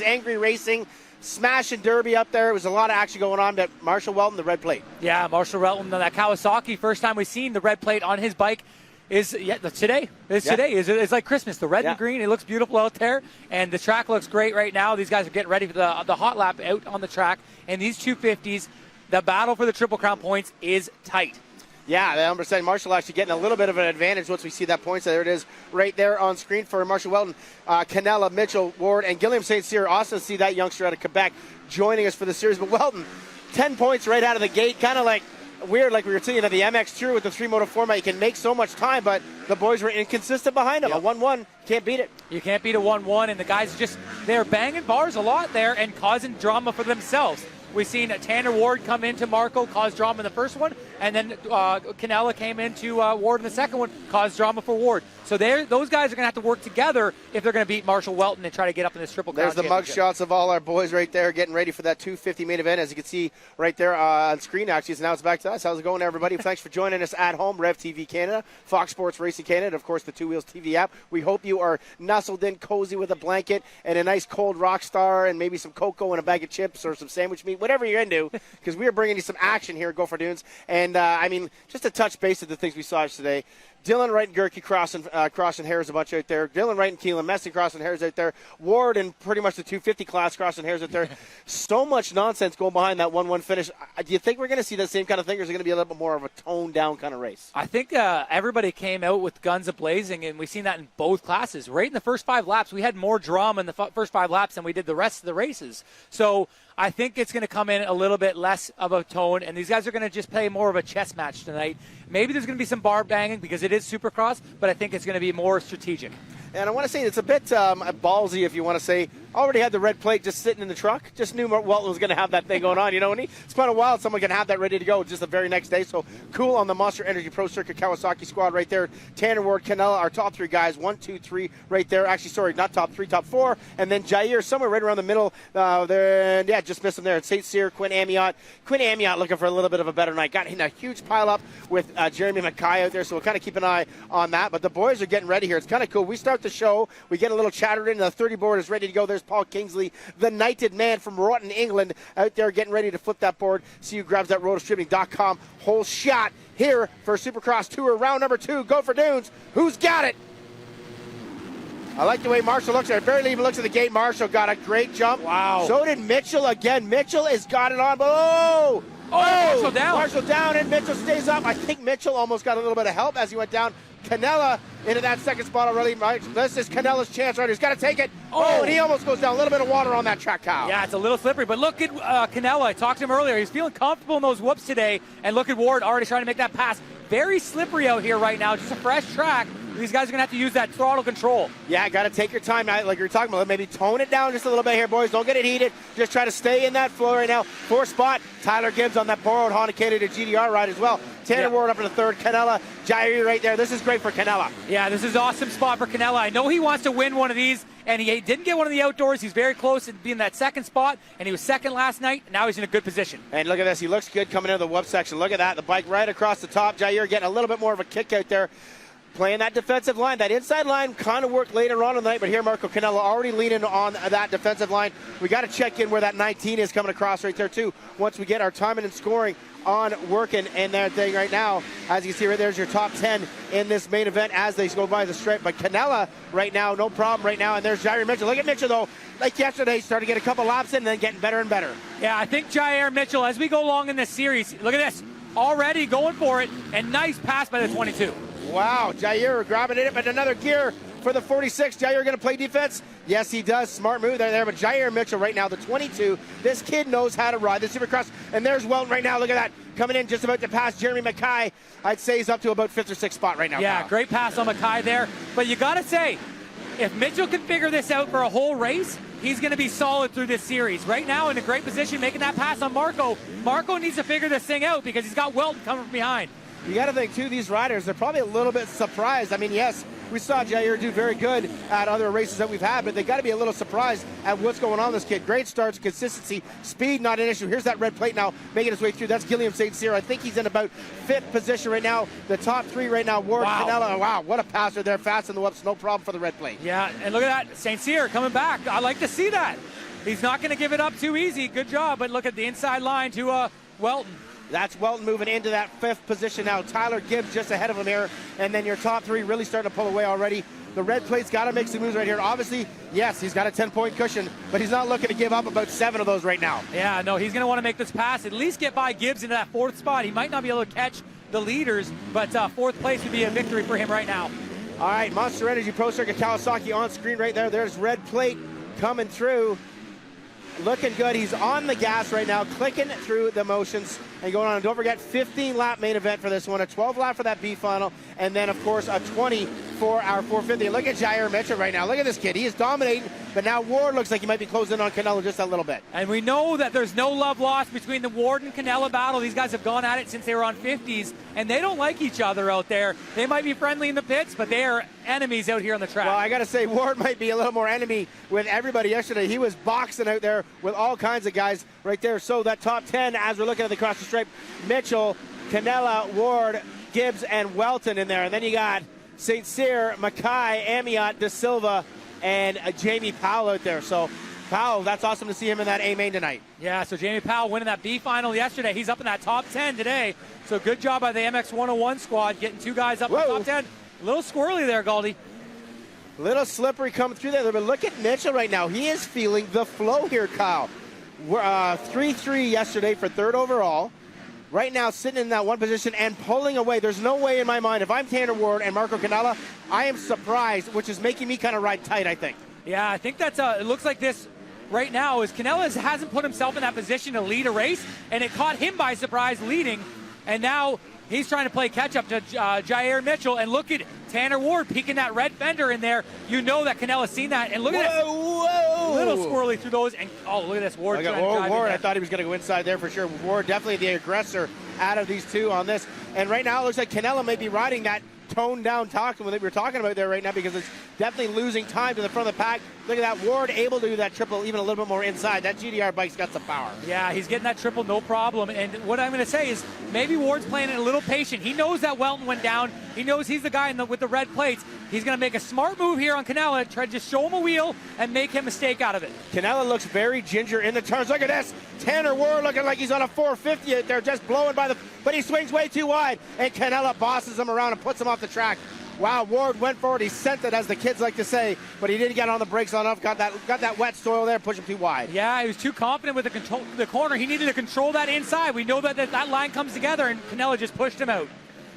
Angry Racing, Smash and Derby up there. It was a lot of action going on. But Marshall Welton, the red plate. Yeah, Marshall Welton, that Kawasaki. First time we've seen the red plate on his bike is today. Today. It's like Christmas. The red and green. It looks beautiful out there, and the track looks great right now. These guys are getting ready for the hot lap out on the track. And these 250s, the battle for the Triple Crown points is tight. Yeah, the number 7, Marshall actually getting a little bit of an advantage once we see that points. There it is right there on screen for Marshall Welton, Canella, Mitchell, Ward, and Gilliam St. Cyr. Also see that youngster out of Quebec joining us for the series. But Welton, 10 points right out of the gate, kind of like weird, like we were seeing at the MX Tour with the 3-motor format. You can make so much time, but the boys were inconsistent behind him. Yep. A 1-1, can't beat it. You can't beat a 1-1, and the guys they're banging bars a lot there and causing drama for themselves. We've seen Tanner Ward come into Marco, cause drama in the first one, and then Canella came into Ward in the second one, caused drama for Ward. So those guys are going to have to work together if they're going to beat Marshall Welton and try to get up in this Triple Crown. There's the mug shots of all our boys right there getting ready for that 250 main event. As you can see right there on screen, actually, so now it's back to us. How's it going, everybody? Thanks for joining us at home. Rev TV Canada, Fox Sports Racing Canada, and of course the Two Wheels TV app. We hope you are nestled in cozy with a blanket and a nice cold Rockstar and maybe some cocoa and a bag of chips or some sandwich meat, whatever you're into, because we are bringing you some action here at Gopher Dunes. And, I mean, just to touch base of the things we saw today, Dylan Wright and Gerke crossing hairs a bunch out there. Dylan Wright and Keelan Messing crossing hairs out there. Ward and pretty much the 250 class crossing hairs out there. So much nonsense going behind that 1-1 finish. Do you think we're going to see that same kind of thing, or is it going to be a little bit more of a toned-down kind of race? I think everybody came out with guns a-blazing, and we've seen that in both classes. Right in the first 5 laps, we had more drama in the first 5 laps than we did the rest of the races. So I think it's going to come in a little bit less of a tone, and these guys are going to just play more of a chess match tonight. Maybe there's going to be some bar banging because it is Supercross, but I think it's going to be more strategic. And I want to say it's a bit ballsy, if you want to say. Already had the red plate just sitting in the truck. Just knew Welton was going to have that thing going on. You know, and it's kind of wild someone can have that ready to go just the very next day. So cool on the Monster Energy Pro Circuit Kawasaki squad right there. Tanner Ward, Canella, our top 3 guys. 1, 2, 3 right there. Actually, sorry, not top 3, top 4. And then Jair somewhere right around the middle there. Yeah, just missed him there. St. Cyr, Quinn Amiot. Quinn Amiot looking for a little bit of a better night. Got in a huge pile up with Jeremy Mackay out there. So we'll kind of keep an eye on that. But the boys are getting ready here. It's kind of cool. We start the show. We get a little chattered in. The 30 board is ready to go. There's Paul Kingsley, the knighted man from Rotten, England, out there getting ready to flip that board. See who grabs that rotostreaming.com whole shot here for Supercross Tour round number 2. Gopher Dunes. Who's got it? I like the way Marshall looks there. Barely even looks at the gate. Marshall got a great jump. Wow. So did Mitchell again. Mitchell has got it on. Oh! Marshall down. Marshall down, and Mitchell stays up. I think Mitchell almost got a little bit of help as he went down. Canella into that second spot already. This is Canella's chance right here. He's got to take it. Oh, and he almost goes down. A little bit of water on that track, Kyle. Yeah, it's a little slippery. But look at Canella. I talked to him earlier. He's feeling comfortable in those whoops today. And look at Ward already trying to make that pass. Very slippery out here right now. Just a fresh track. These guys are going to have to use that throttle control. Yeah, got to take your time. Like you were talking about, maybe tone it down just a little bit here, boys. Don't get it heated. Just try to stay in that flow right now. 4th spot, Tyler Gibbs on that borrowed Honda K to GDR ride as well. Tanner Ward up in the 3rd. Canella, Jair right there. This is great for Canella. Yeah, this is an awesome spot for Canella. I know he wants to win one of these, and he didn't get one of the outdoors. He's very close to being that 2nd spot, and he was 2nd last night. Now he's in a good position. And look at this. He looks good coming into the whoop section. Look at that. The bike right across the top. Jair getting a little bit more of a kick out there. Playing that defensive line. That inside line kind of worked later on in the night, but here Marco Canella already leaning on that defensive line. We got to check in where that 19 is coming across right there, too, once we get our timing and scoring on working and that thing right now. As you can see right there's your top 10 in this main event as they go by the stripe. But Canella right now, no problem right now. And there's Jair Mitchell. Look at Mitchell, though. Like yesterday, started to get a couple laps in and then getting better and better. Yeah, I think Jair Mitchell, as we go along in this series, look at this. Already going for it, and nice pass by the 22. Wow, Jair grabbing it, but another gear for the 46. Jair going to play defense? Yes, he does. Smart move there. But Jair Mitchell right now, the 22. This kid knows how to ride the Supercross. And there's Welton right now. Look at that. Coming in just about to pass Jeremy Mackay. I'd say he's up to about 5th or 6th spot right now. Yeah, Kyle. Great pass on Mackay there. But you got to say, if Mitchell can figure this out for a whole race, he's going to be solid through this series. Right now in a great position making that pass on Marco. Marco needs to figure this thing out because he's got Welton coming from behind. You got to think, too, these riders, they're probably a little bit surprised. I mean, yes, we saw Jair do very good at other races that we've had, but they got to be a little surprised at what's going on with this kid. Great starts, consistency, speed not an issue. Here's that red plate now making its way through. That's Gilliam St. Cyr. I think he's in about 5th position right now. The top 3 right now, Ward, Canella. Wow, what a passer there. Fast in the whoops, no problem for the red plate. Yeah, and look at that. St. Cyr coming back. I like to see that. he's not going to give it up too easy. Good job, but look at the inside line to Welton. That's Welton moving into that 5th position now. Tyler Gibbs just ahead of him here. And then your top 3 really starting to pull away already. The red plate's got to make some moves right here. Obviously, yes, he's got a 10-point cushion, but he's not looking to give up about 7 of those right now. Yeah, no, he's going to want to make this pass, at least get by Gibbs into that 4th spot. He might not be able to catch the leaders, but 4th place would be a victory for him right now. All right, Monster Energy Pro Circuit Kawasaki on screen right there. There's red plate coming through. Looking good. He's on the gas right now, clicking through the motions and going on. And don't forget, 15-lap main event for this one, a 12-lap for that B final, and then, of course, a 20 for our 450. Look at Jair Mitchell right now. Look at this kid. He is dominating, but now Ward looks like he might be closing in on Canelo just a little bit. And we know that there's no love lost between the Ward and Canelo battle. These guys have gone at it since they were on 50s, and they don't like each other out there. They might be friendly in the pits, but they are enemies out here on the track. Well, I got to say, Ward might be a little more enemy with everybody yesterday. He was boxing out there with all kinds of guys right there. So that top 10, as we're looking at the cross the stripe, Mitchell, Canella, Ward, Gibbs, and Welton in there. And then you got St. Cyr, Mackay, Amiot, De Silva, and Jamie Powell out there. So Powell, that's awesome to see him in that A main tonight. Yeah, so Jamie Powell winning that B final yesterday. He's up in that top 10 today. So good job by the MX 101 squad getting 2 guys up in the top 10. A little squirrely there, Galdi. Little slippery coming through there. But look at Mitchell right now. He is feeling the flow here, Kyle. We're 3-3 yesterday for 3rd overall. Right now sitting in that 1 position and pulling away. There's no way in my mind, if I'm Tanner Ward and Marco Canella, I am surprised, which is making me kind of ride tight, I think. Yeah, I think that's it looks like this right now is Canella hasn't put himself in that position to lead a race, and it caught him by surprise leading, and now he's trying to play catch up to Jair Mitchell, and look at Tanner Ward peeking that red fender in there. You know that Canella's seen that, and look at this. Whoa! Little squirrely through those, and oh, look at this. Ward. Ward, I thought he was going to go inside there for sure. Ward definitely the aggressor out of these 2 on this. And right now it looks like Canella may be riding that toned down talking that we were talking about there right now, because it's definitely losing time to the front of the pack. Look at that, Ward able to do that triple even a little bit more inside. That GDR bike's got some power. Yeah, he's getting that triple no problem. And what I'm going to say is maybe Ward's playing it a little patient. He knows that Welton went down. He knows he's the guy with the red plates. He's going to make a smart move here on Canella, try to just show him a wheel and make him a mistake out of it. Canella looks very ginger in the turns. Look at this. Tanner Ward looking like he's on a 450 out there, just blowing by the, but he swings way too wide, and Canella bosses him around and puts him off the track. Wow, Ward went forward. He sent it, as the kids like to say, but he didn't get on the brakes enough. Got that wet soil there, push him too wide. Yeah, he was too confident with the corner. He needed to control that inside. We know that line comes together, and Canella just pushed him out.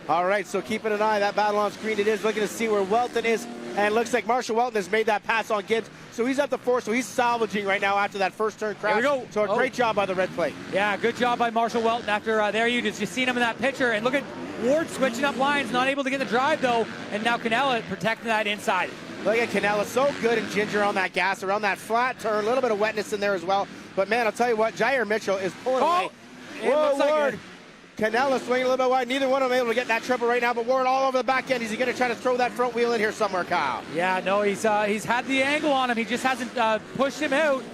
All right, so keeping an eye, that battle on screen it is, looking to see where Welton is, and it looks like Marshall Welton has made that pass on Gibbs, so he's up to 4, so he's salvaging right now after that first turn crash. There we go. So a great job by the red plate. Yeah, good job by Marshall Welton after there you just seen him in that picture, and look at Ward switching up lines, not able to get the drive though, and now Canella protecting that inside. Look at Canella, so good and ginger on that gas, around that flat turn, a little bit of wetness in there as well, but man, I'll tell you what, Jair Mitchell is pulling away. Whoa, Ward. Canella swinging a little bit wide. Neither one of them able to get that triple right now, but Ward all over the back end. Is he going to try to throw that front wheel in here somewhere, Kyle? Yeah, no, he's had the angle on him. He just hasn't pushed him out.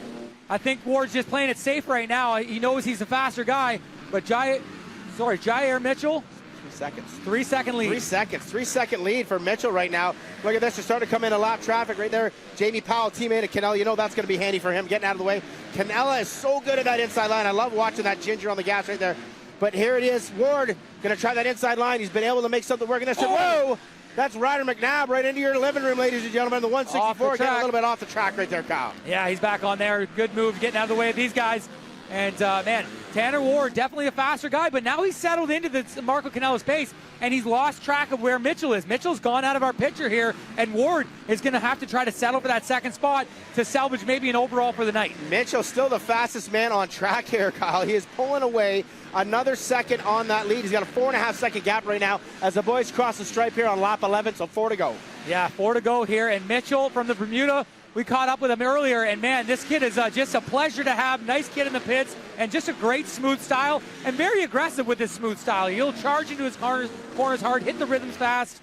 I think Ward's just playing it safe right now. He knows he's a faster guy, but Jair Mitchell. 3 seconds. 3 second lead. 3 seconds. 3 second lead for Mitchell right now. Look at this. They're starting to come in a lap traffic right there. Jamie Powell, teammate of Canella. You know that's going to be handy for him, getting out of the way. Canella is so good at that inside line. I love watching that ginger on the gas right there. But here it is. Ward going to try that inside line. He's been able to make something work. And whoa! That's Ryder McNabb right into your living room, ladies and gentlemen. The 164 getting a little bit off the track right there, Kyle. Yeah, he's back on there. Good move, getting out of the way of these guys. And, man, Tanner Ward, definitely a faster guy, but now he's settled into the Marco Canella's pace, and he's lost track of where Mitchell is. Mitchell's gone out of our picture here, and Ward is going to have to try to settle for that second spot to salvage maybe an overall for the night. Mitchell's still the fastest man on track here, Kyle. He is pulling away another second on that lead. He's got a 4.5 second gap right now as the boys cross the stripe here on lap 11, so 4 to go. Yeah, 4 to go here, and Mitchell from the Bermuda, we caught up with him earlier, and man, this kid is just a pleasure to have. Nice kid in the pits, and just a great smooth style, and very aggressive with his smooth style. He'll charge into his corners hard, hit the rhythms fast.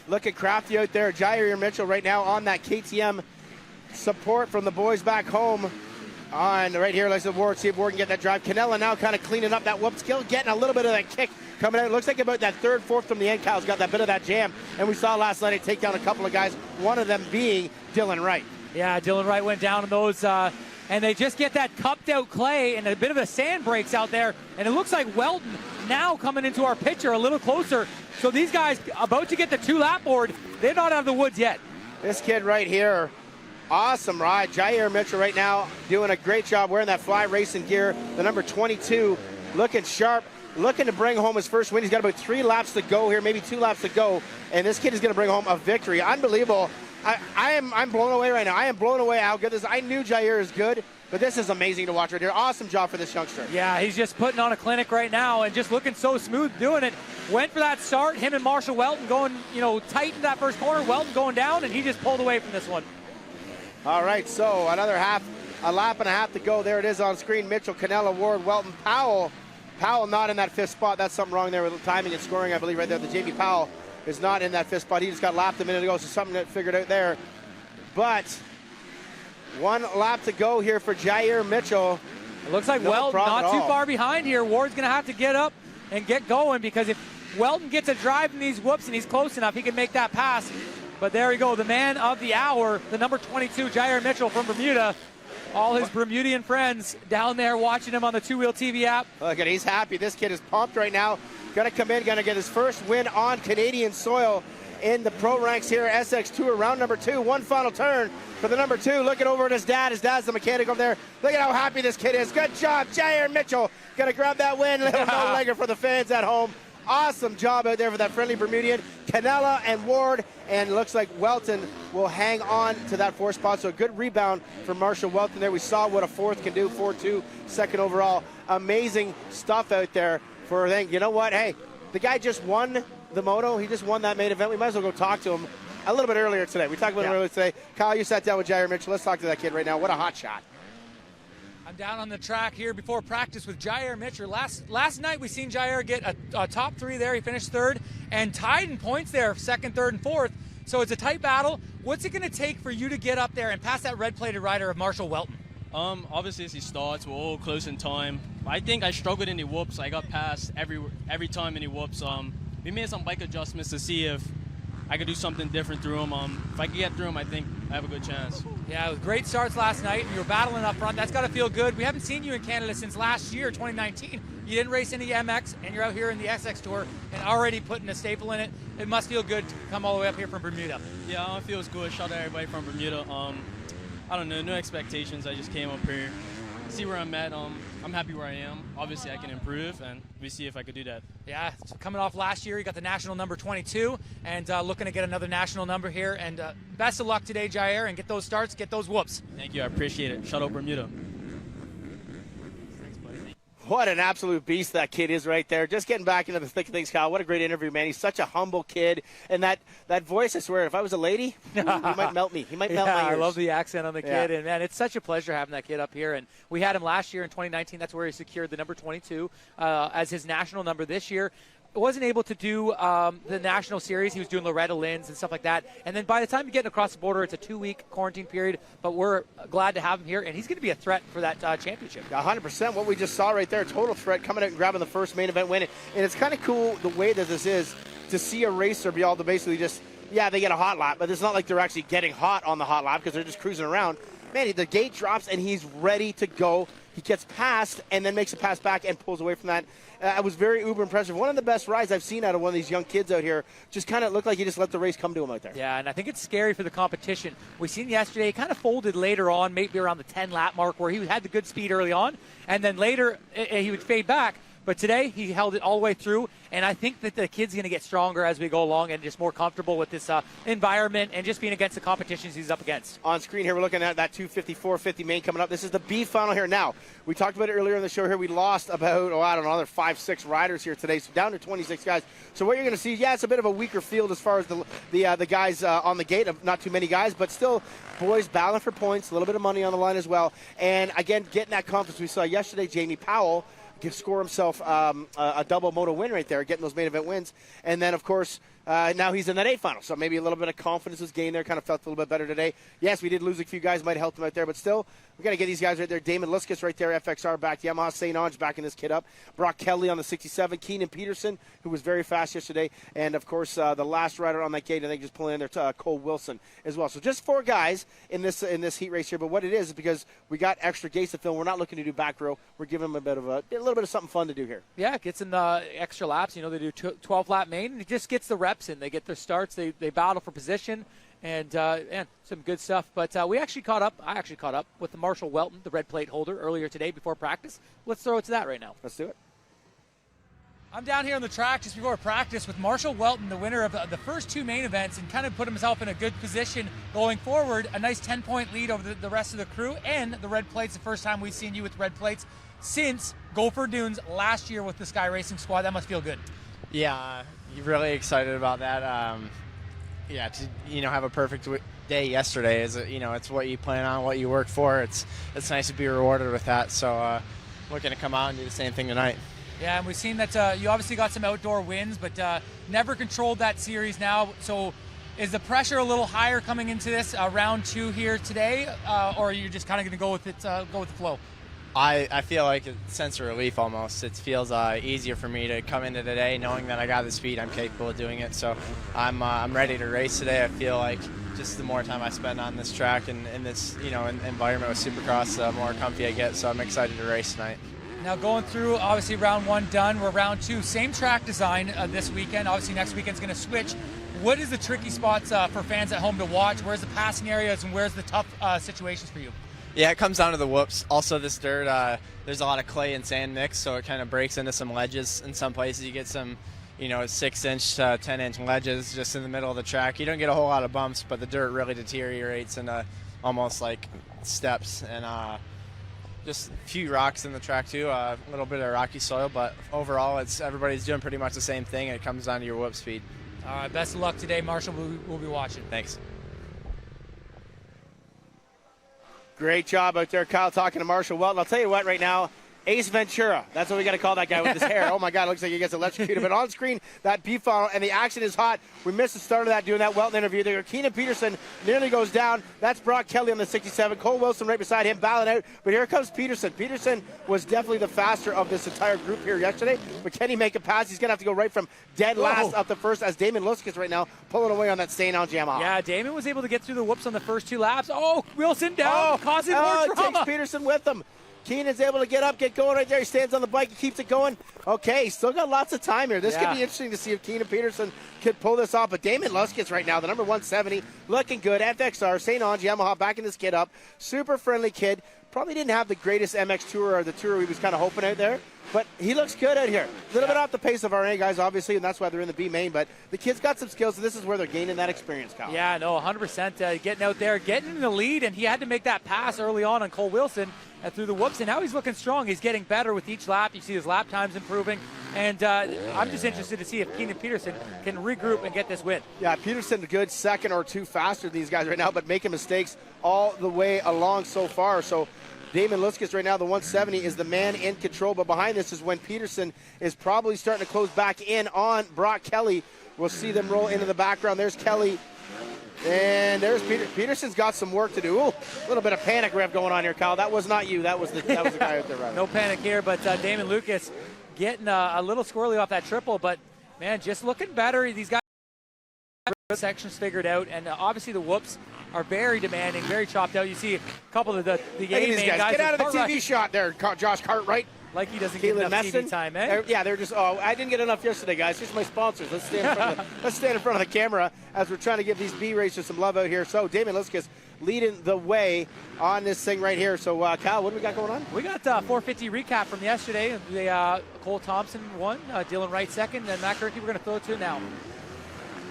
Look at Crafty out there. Jair Mitchell right now on that KTM support from the boys back home. On right here, like the Ward, see if Ward can get that drive. Canella now kind of cleaning up that whoop skill, getting a little bit of that kick coming out. It looks like about that third, fourth from the end, Kyle's got that bit of that jam. And we saw last night it take down a couple of guys, one of them being Dylan Wright. Yeah, Dylan Wright went down in those. and they just get that cupped out clay, and a bit of a sand breaks out there, and it looks like Welton now coming into our picture a little closer. So these guys about to get the 2-lap board. They're not out of the woods yet. This kid right here, awesome ride. Jair Mitchell right now doing a great job wearing that Fly Racing gear. The number 22 looking sharp, looking to bring home his first win. He's got about 3 laps to go here, maybe 2 laps to go, and this kid is going to bring home a victory. Unbelievable. I'm blown away right now. I am blown away how good this is. I knew Jair is good, but this is amazing to watch right here. Awesome job for this youngster. Yeah, he's just putting on a clinic right now and just looking so smooth doing it. Went for that start, him and Marshall Welton going, tight in that first corner. Welton going down, and he just pulled away from this one. All right, so a lap and a half to go. There it is on screen. Mitchell, Canella, Ward, Welton, Powell. Powell not in that 5th spot. That's something wrong there with timing and scoring, I believe, right there. The Jamie Powell is not in that 5th spot. He just got lapped a minute ago, so something that figured out there. But 1 lap to go here for Jair Mitchell. It looks like Welton not too far behind here. Ward's going to have to get up and get going, because if Welton gets a drive in these whoops and he's close enough, he can make that pass. But there we go, the man of the hour, the number 22, Jair Mitchell from Bermuda. All his Bermudian friends down there watching him on the 2-Wheel TV app. Look at, he's happy. This kid is pumped right now. Going to come in, going to get his first win on Canadian soil in the pro ranks here at SX Tour, round number 2. 1 final turn for the number 2. Looking over at his dad. His dad's the mechanic over there. Look at how happy this kid is. Good job, Jair Mitchell. Going to grab that win. Little no-legger for the fans at home. Awesome job out there for that friendly Bermudian. Canella and Ward, and looks like Welton will hang on to that 4th spot. So a good rebound for Marshall Welton there. We saw what a 4th can do, 4-2, 2nd overall. Amazing stuff out there for a thing. You know what? Hey, the guy just won the moto. He just won that main event. We might as well go talk to him a little bit earlier today. We talked about him earlier today. Kyle, you sat down with Jair Mitchell. Let's talk to that kid right now. What a hot shot. I'm down on the track here before practice with Jair Mitchell. Last night we seen Jair get a top 3 there. He finished 3rd and tied in points there, 2nd, 3rd, and 4th. So it's a tight battle. What's it going to take for you to get up there and pass that red-plated rider of Marshall Welton? Obviously as he starts, we're all close in time. I think I struggled in the whoops. I got passed every time in the whoops. We made some bike adjustments to see if I could do something different through them. If I could get through them, I think I have a good chance. Yeah, it was great starts last night, and you were battling up front. That's got to feel good. We haven't seen you in Canada since last year, 2019. You didn't race any MX, and you're out here in the SX Tour and already putting a staple in it. It must feel good to come all the way up here from Bermuda. Yeah, it feels good. Shout out to everybody from Bermuda. I don't know, no expectations. I just came up here, see where I'm at. I'm happy where I am. Obviously, I can improve, and we see if I could do that. Yeah, coming off last year, you got the national number 22, and looking to get another national number here. And best of luck today, Jair, and get those starts, get those whoops. Thank you, I appreciate it. Shout out Bermuda. What an absolute beast that kid is right there. Just getting back into the thick of things, Kyle. What a great interview, man. He's such a humble kid. And that voice, I swear, if I was a lady, he might melt me. He might melt my ears. I love the accent on the kid. And, man, it's such a pleasure having that kid up here. And we had him last year in 2019. That's where he secured the number 22 as his national number this year. Wasn't able to do the national series. He was doing Loretta Lynn's and stuff like that. And then by the time you get across the border, it's a 2-week quarantine period. But we're glad to have him here, and he's going to be a threat for that championship. 100%. What we just saw right there, total threat, coming out and grabbing the first main event win. And it's kind of cool the way that this is to see a racer be able to basically just, yeah, they get a hot lap, but it's not like they're actually getting hot on the hot lap because they're just cruising around. Man, the gate drops, and he's ready to go. He gets past and then makes a pass back and pulls away from that. I was very uber impressive. One of the best rides I've seen out of one of these young kids out here. Just kind of looked like he just let the race come to him out there. Yeah, and I think it's scary for the competition. We seen yesterday, he kind of folded later on, maybe around the 10-lap mark, where he had the good speed early on, and then later he would fade back. But today, he held it all the way through, and I think that the kid's going to get stronger as we go along and just more comfortable with this environment and just being against the competitions he's up against. On screen here, we're looking at that 250-450 main coming up. This is the B final here. Now, we talked about it earlier in the show here. We lost about, I don't know, another 5-6 riders here today, so down to 26 guys. So what you're going to see, yeah, it's a bit of a weaker field as far as the guys on the gate. Not too many guys, but still boys battling for points, a little bit of money on the line as well. And, again, getting that confidence. We saw yesterday Jamie Powell score himself a double moto win right there, getting those main event wins. And then, of course, now he's in that 8 final, so maybe a little bit of confidence was gained there. Kind of felt a little bit better today. Yes, we did lose a few guys, might have helped him out there, but still, we got to get these guys right there. Damon Luskus right there, FXR back. Yamaha St. Ange backing this kid up. Brock Kelly on the 67. Keenan Peterson, who was very fast yesterday. And, of course, the last rider on that gate, I think, just pulling in there, Cole Wilson as well. So just 4 guys in this heat race here. But what it is because we got extra gates to fill. We're not looking to do back row. We're giving them a little bit of something fun to do here. Yeah, it gets them extra laps. You know, they do 12-lap main, and it just gets the reps in. They get their starts. They battle for position. And some good stuff. But I actually caught up with the Marshall Welton, the red plate holder, earlier today before practice. Let's throw it to that right now. Let's do it. I'm down here on the track just before practice with Marshall Welton, the winner of the first 2 main events, and kind of put himself in a good position going forward. A nice 10-point lead over the rest of the crew, and the red plates, the first time we've seen you with red plates since Gopher Dunes last year with the Sky Racing squad. That must feel good. Yeah, you're really excited about that. Yeah, to have a perfect day yesterday is it's what you plan on, what you work for. It's nice to be rewarded with that. So looking to come out and do the same thing tonight. Yeah, and we've seen that you obviously got some outdoor wins, but never controlled that series now. So is the pressure a little higher coming into this round 2 here today, or are you just kind of going to go with it, go with the flow? I feel like a sense of relief almost. It feels easier for me to come into today knowing that I got the speed, I'm capable of doing it. So I'm ready to race today. I feel like just the more time I spend on this track and in this environment with Supercross, the more comfy I get. So I'm excited to race tonight. Now going through, obviously round 1 done, we're round 2. Same track design this weekend. Obviously next weekend's going to switch. What is the tricky spots for fans at home to watch? Where's the passing areas and where's the tough situations for you? Yeah, it comes down to the whoops. Also, this dirt, there's a lot of clay and sand mix, so it kind of breaks into some ledges. In some places, you get some, 6-inch to 10-inch ledges just in the middle of the track. You don't get a whole lot of bumps, but the dirt really deteriorates into almost like steps. And just a few rocks in the track, too. A little bit of rocky soil, but overall, everybody's doing pretty much the same thing, and it comes down to your whoop speed. All right, best of luck today, Marshall. We'll be watching. Thanks. Great job out there, Kyle, talking to Marshall Welton. I'll tell you what, right now, Ace Ventura. That's what we got to call that guy with his hair. Oh, my God, it looks like he gets electrocuted. But on screen, that B funnel, and the action is hot. We missed the start of that doing that Welton interview there. Keenan Peterson nearly goes down. That's Brock Kelly on the 67. Cole Wilson right beside him, battling out. But here comes Peterson. Peterson was definitely the faster of this entire group here yesterday. But can he make a pass? He's going to have to go right from dead last up to first as Damon Luskus right now pulling away on that St. Ange Yamaha. Yeah, Damon was able to get through the whoops on the first 2 laps. Oh, Wilson down, causing more drama. Takes Peterson with him. Keenan's able to get up, get going right there. He stands on the bike, he keeps it going. Okay, still got lots of time here. This could be interesting to see if Keenan Peterson could pull this off. But Damon Luskus right now, the number 170, looking good. FXR, St. Ange, Yamaha backing this kid up. Super friendly kid. Probably didn't have the greatest MX Tour or the Tour he was kind of hoping out there. But he looks good out here. A little bit off the pace of our A guys, obviously, and that's why they're in the B main. But the kid's got some skills, and this is where they're gaining that experience, Kyle. Yeah, no, 100% getting out there, getting in the lead, and he had to make that pass early on Cole Wilson through the whoops, and now he's looking strong. He's getting better with each lap. You see his lap times improving, and I'm just interested to see if Keenan Peterson can regroup and get this win. Yeah, Peterson a good second or 2 faster than these guys right now, but making mistakes all the way along so far. So Damon Luskus right now, the 170, is the man in control. But behind this is when Peterson is probably starting to close back in on Brock Kelly. We'll see them roll into the background. There's Kelly. And there's Peterson's got some work to do. Ooh, a little bit of panic rev going on here, Kyle. That was not you. That was the guy out there running. No panic here, but Damon Lucas getting a little squirrely off that triple. But, man, just looking better. These guys sections figured out, and obviously the whoops are very demanding, very chopped out. You see a couple of the A-main guys. Get out of the TV shot there, Josh Cartwright. Like he doesn't get enough TV time, eh? They're just, I didn't get enough yesterday, guys. Here's my sponsors. Let's stand in front of the camera as we're trying to give these B racers some love out here. So Damon Luskus leading the way on this thing right here. So, Kyle, what do we got going on? We got 450 recap from yesterday. Cole Thompson won, Dylan Wright second, and Matt Gerke, we're going to throw it to now.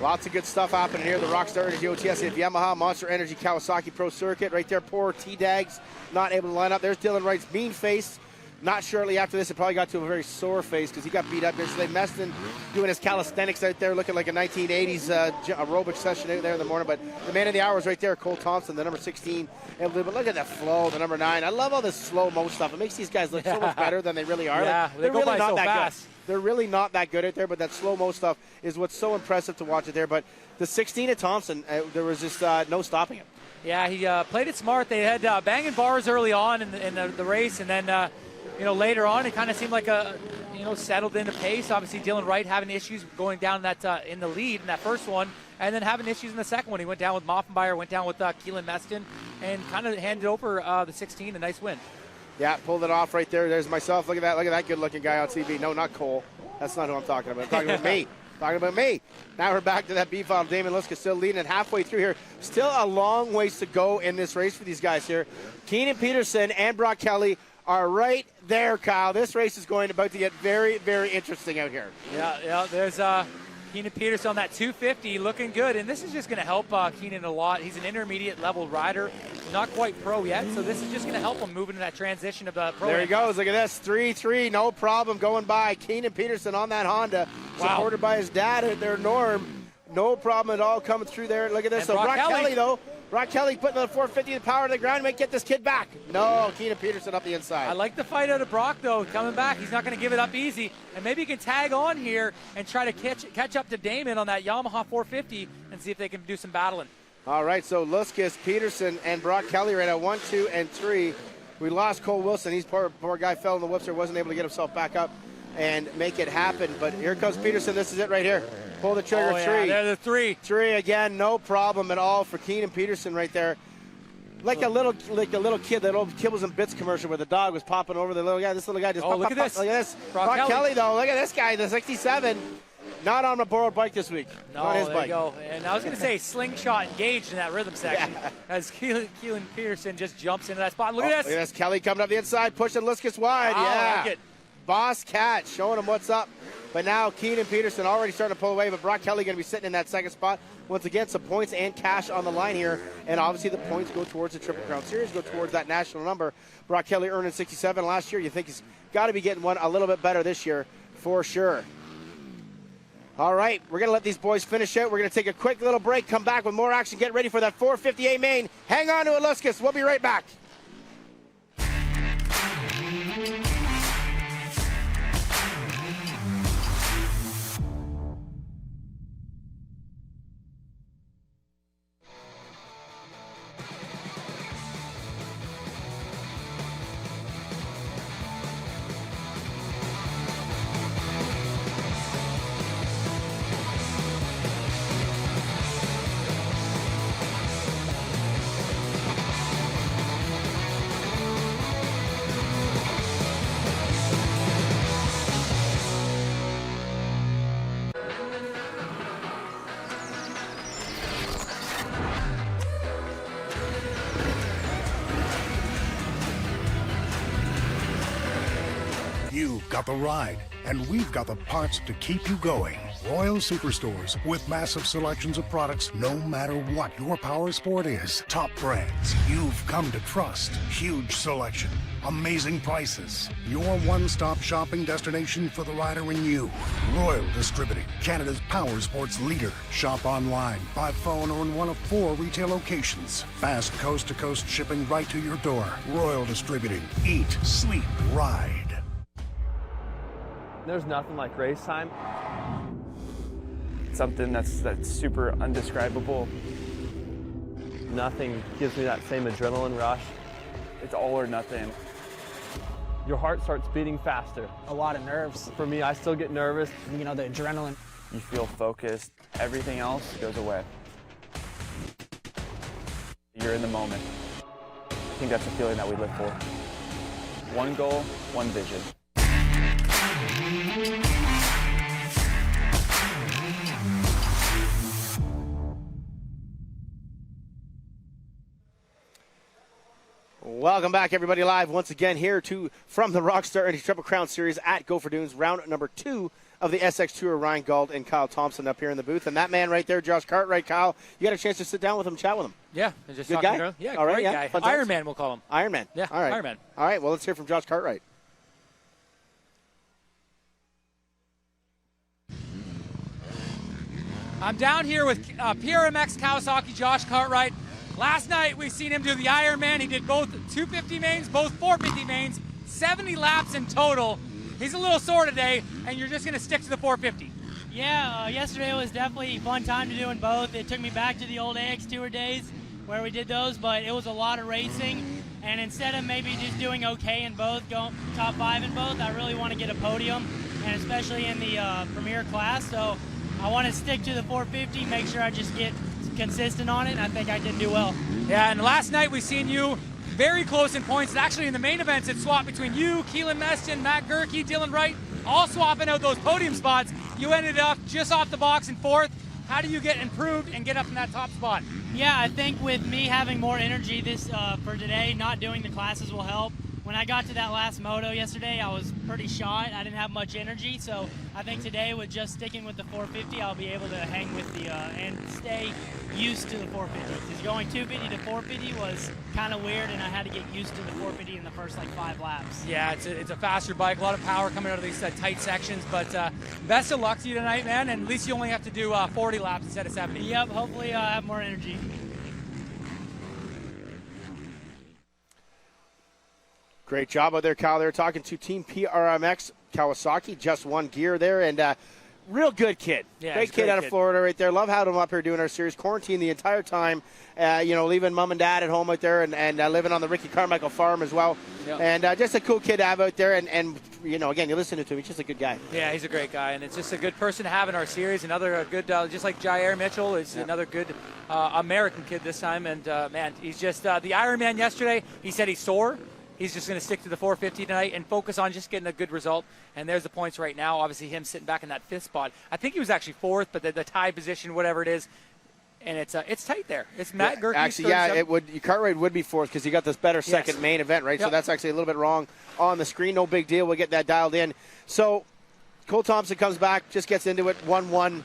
Lots of good stuff happening here. The Rockstar Energy OTS Yamaha Monster Energy Kawasaki Pro Circuit right there. Poor T-Dags not able to line up. There's Dylan Wright's mean face. Not shortly after this, it probably got to a very sore face because he got beat up yesterday. Meston doing his calisthenics out there, looking like a 1980s aerobic session out there in the morning. But the man of the hour is right there, Cole Thompson, the number 16. But look at the flow, the number 9. I love all this slow-mo stuff. It makes these guys look so much better than they really are. Yeah, like, they they're go really by not so that fast. good. They're really not that good out there, but that slow-mo stuff is what's so impressive to watch it there. But the 16 of Thompson, there was just no stopping him. Yeah, he played it smart. They had banging bars early on in the race, and then later on it kind of seemed like settled into pace. Obviously, Dylan Wright having issues going down that in the lead in that first one, and then having issues in the second one. He went down with Moffenbauer, went down with Keelan Meston, and kind of handed over the 16, a nice win. Yeah, pulled it off right there. There's myself. Look at that good-looking guy on TV. No, not Cole. That's not who I'm talking about. I'm talking about me. Talking about me. Now we're back to that B-file. Damon Liska still leading it halfway through here. Still a long ways to go in this race for these guys here. Keenan Peterson and Brock Kelly are right there, Kyle. This race is about to get very, very interesting out here. Yeah, there's Keenan Peterson on that 250 looking good, and this is just going to help Keenan a lot. He's an intermediate level rider, not quite pro yet, so this is just going to help him move into that transition of the pro. There he goes. Look at this. 3-3, no problem going by. Keenan Peterson on that Honda, supported by his dad at their Norm. No problem at all coming through there. Look at this. And So Brock Kelly, though. Brock Kelly putting the 450 in power to the ground, might get this kid back. No, Keenan Peterson up the inside. I like the fight out of Brock, though, coming back. He's not going to give it up easy, and maybe he can tag on here and try to catch up to Damon on that Yamaha 450 and see if they can do some battling. All right, so Luskus, Peterson, and Brock Kelly right at 1, 2, and 3. We lost Cole Wilson. He's poor guy fell in the whipster, wasn't able to get himself back up and make it happen. But here comes Peterson. This is it right here. Pull the trigger. Oh, yeah, 3. there's the 3. 3 again, no problem at all for Keenan Peterson right there. Like a little kid, that old Kibbles and Bits commercial where the dog was popping over the little guy. This little guy just look at this. Look at this. Brock Kelly, though. Look at this guy, the 67. Not on a borrowed bike this week. No, on his there bike. you go. And I was going to say slingshot engaged in that rhythm section as Keelan Peterson just jumps into that spot. Look at this. Look at this. Kelly coming up the inside, pushing Luskus wide. Wow, yeah. I like it. Boss Cat showing him what's up. But now Keenan Peterson already starting to pull away, but Brock Kelly going to be sitting in that second spot. Once again, some points and cash on the line here. And obviously the points go towards the Triple Crown Series, go towards that national number. Brock Kelly earning 67 last year. You think he's got to be getting one a little bit better this year for sure. All right, we're going to let these boys finish out. We're going to take a quick little break, come back with more action, get ready for that 458 main. Hang on to it, Luskus. We'll be right back. You've got the ride, and we've got the parts to keep you going. Royal Superstores, with massive selections of products no matter what your power sport is. Top brands you've come to trust. Huge selection. Amazing prices. Your one-stop shopping destination for the rider in you. Royal Distributing, Canada's power sports leader. Shop online, by phone, or in one of 4 retail locations. Fast coast-to-coast shipping right to your door. Royal Distributing. Eat, sleep, ride. There's nothing like race time. Something that's super undescribable. Nothing gives me that same adrenaline rush. It's all or nothing. Your heart starts beating faster. A lot of nerves. For me, I still get nervous. You know, the adrenaline. You feel focused. Everything else goes away. You're in the moment. I think that's the feeling that we live for. One goal, one vision. Welcome back, everybody, live once again here from the Rockstar SX Triple Crown Series at Gopher Dunes, round number 2 of the SX Tour. Ryan Gauld and Kyle Thompson up here in the booth, and that man right there, Josh Cartwright. Kyle, you got a chance to sit down with him, chat with him. Yeah, just good talking guy. to him. Yeah, All right, great yeah, guy. Iron Man, we'll call him. Iron Man. Yeah, all right. Iron Man. All right. Well, let's hear from Josh Cartwright. I'm down here with PRMX Kawasaki Josh Cartwright. Last night we seen him do the Ironman. He did both 250 mains, both 450 mains, 70 laps in total. He's a little sore today, and you're just going to stick to the 450. Yeah, yesterday was definitely a fun time to doing both. It took me back to the old AX Tour days where we did those, but it was a lot of racing. And instead of maybe just doing okay in both, going top 5 in both, I really want to get a podium, and especially in the premier class. So I want to stick to the 450, make sure I just get consistent on it, and I think I can do well. Yeah, and last night we seen you very close in points. Actually, in the main events, it swapped between you, Keelan Meston, Matt Gerke, Dylan Wright, all swapping out those podium spots. You ended up just off the box in 4th. How do you get improved and get up in that top spot? Yeah, I think with me having more energy for today, not doing the classes will help. When I got to that last moto yesterday, I was pretty shot. I didn't have much energy, so I think today with just sticking with the 450, I'll be able to hang with the and stay used to the 450. Because going 250 to 450 was kind of weird, and I had to get used to the 450 in the first like 5 laps. Yeah, it's a faster bike, a lot of power coming out of these tight sections. But best of luck to you tonight, man. And at least you only have to do 40 laps instead of 70. Yep, hopefully I have more energy. Great job out there, Kyle. They're talking to Team PRMX Kawasaki, just one gear there, and real good kid. Yeah, great kid out of Florida right there. Love having him up here doing our series. Quarantined the entire time, leaving mom and dad at home out there and living on the Ricky Carmichael farm as well. Yep. And just a cool kid to have out there. And again, you listen to him, he's just a good guy. Yeah, he's a great guy, and it's just a good person to have in our series. Another good, just like Jair Mitchell, is another good American kid this time. And, man, he's just the Ironman yesterday, he said he's sore. He's just going to stick to the 450 tonight and focus on just getting a good result. And there's the points right now. Obviously, him sitting back in that 5th spot. I think he was actually 4th, but the tie position, whatever it is, and it's tight there. It's Matt Gerke. Actually, Cartwright would be 4th because he got this better second main event, right? Yep. So that's actually a little bit wrong on the screen. No big deal. We'll get that dialed in. So Cole Thompson comes back, just gets into it, 1-1.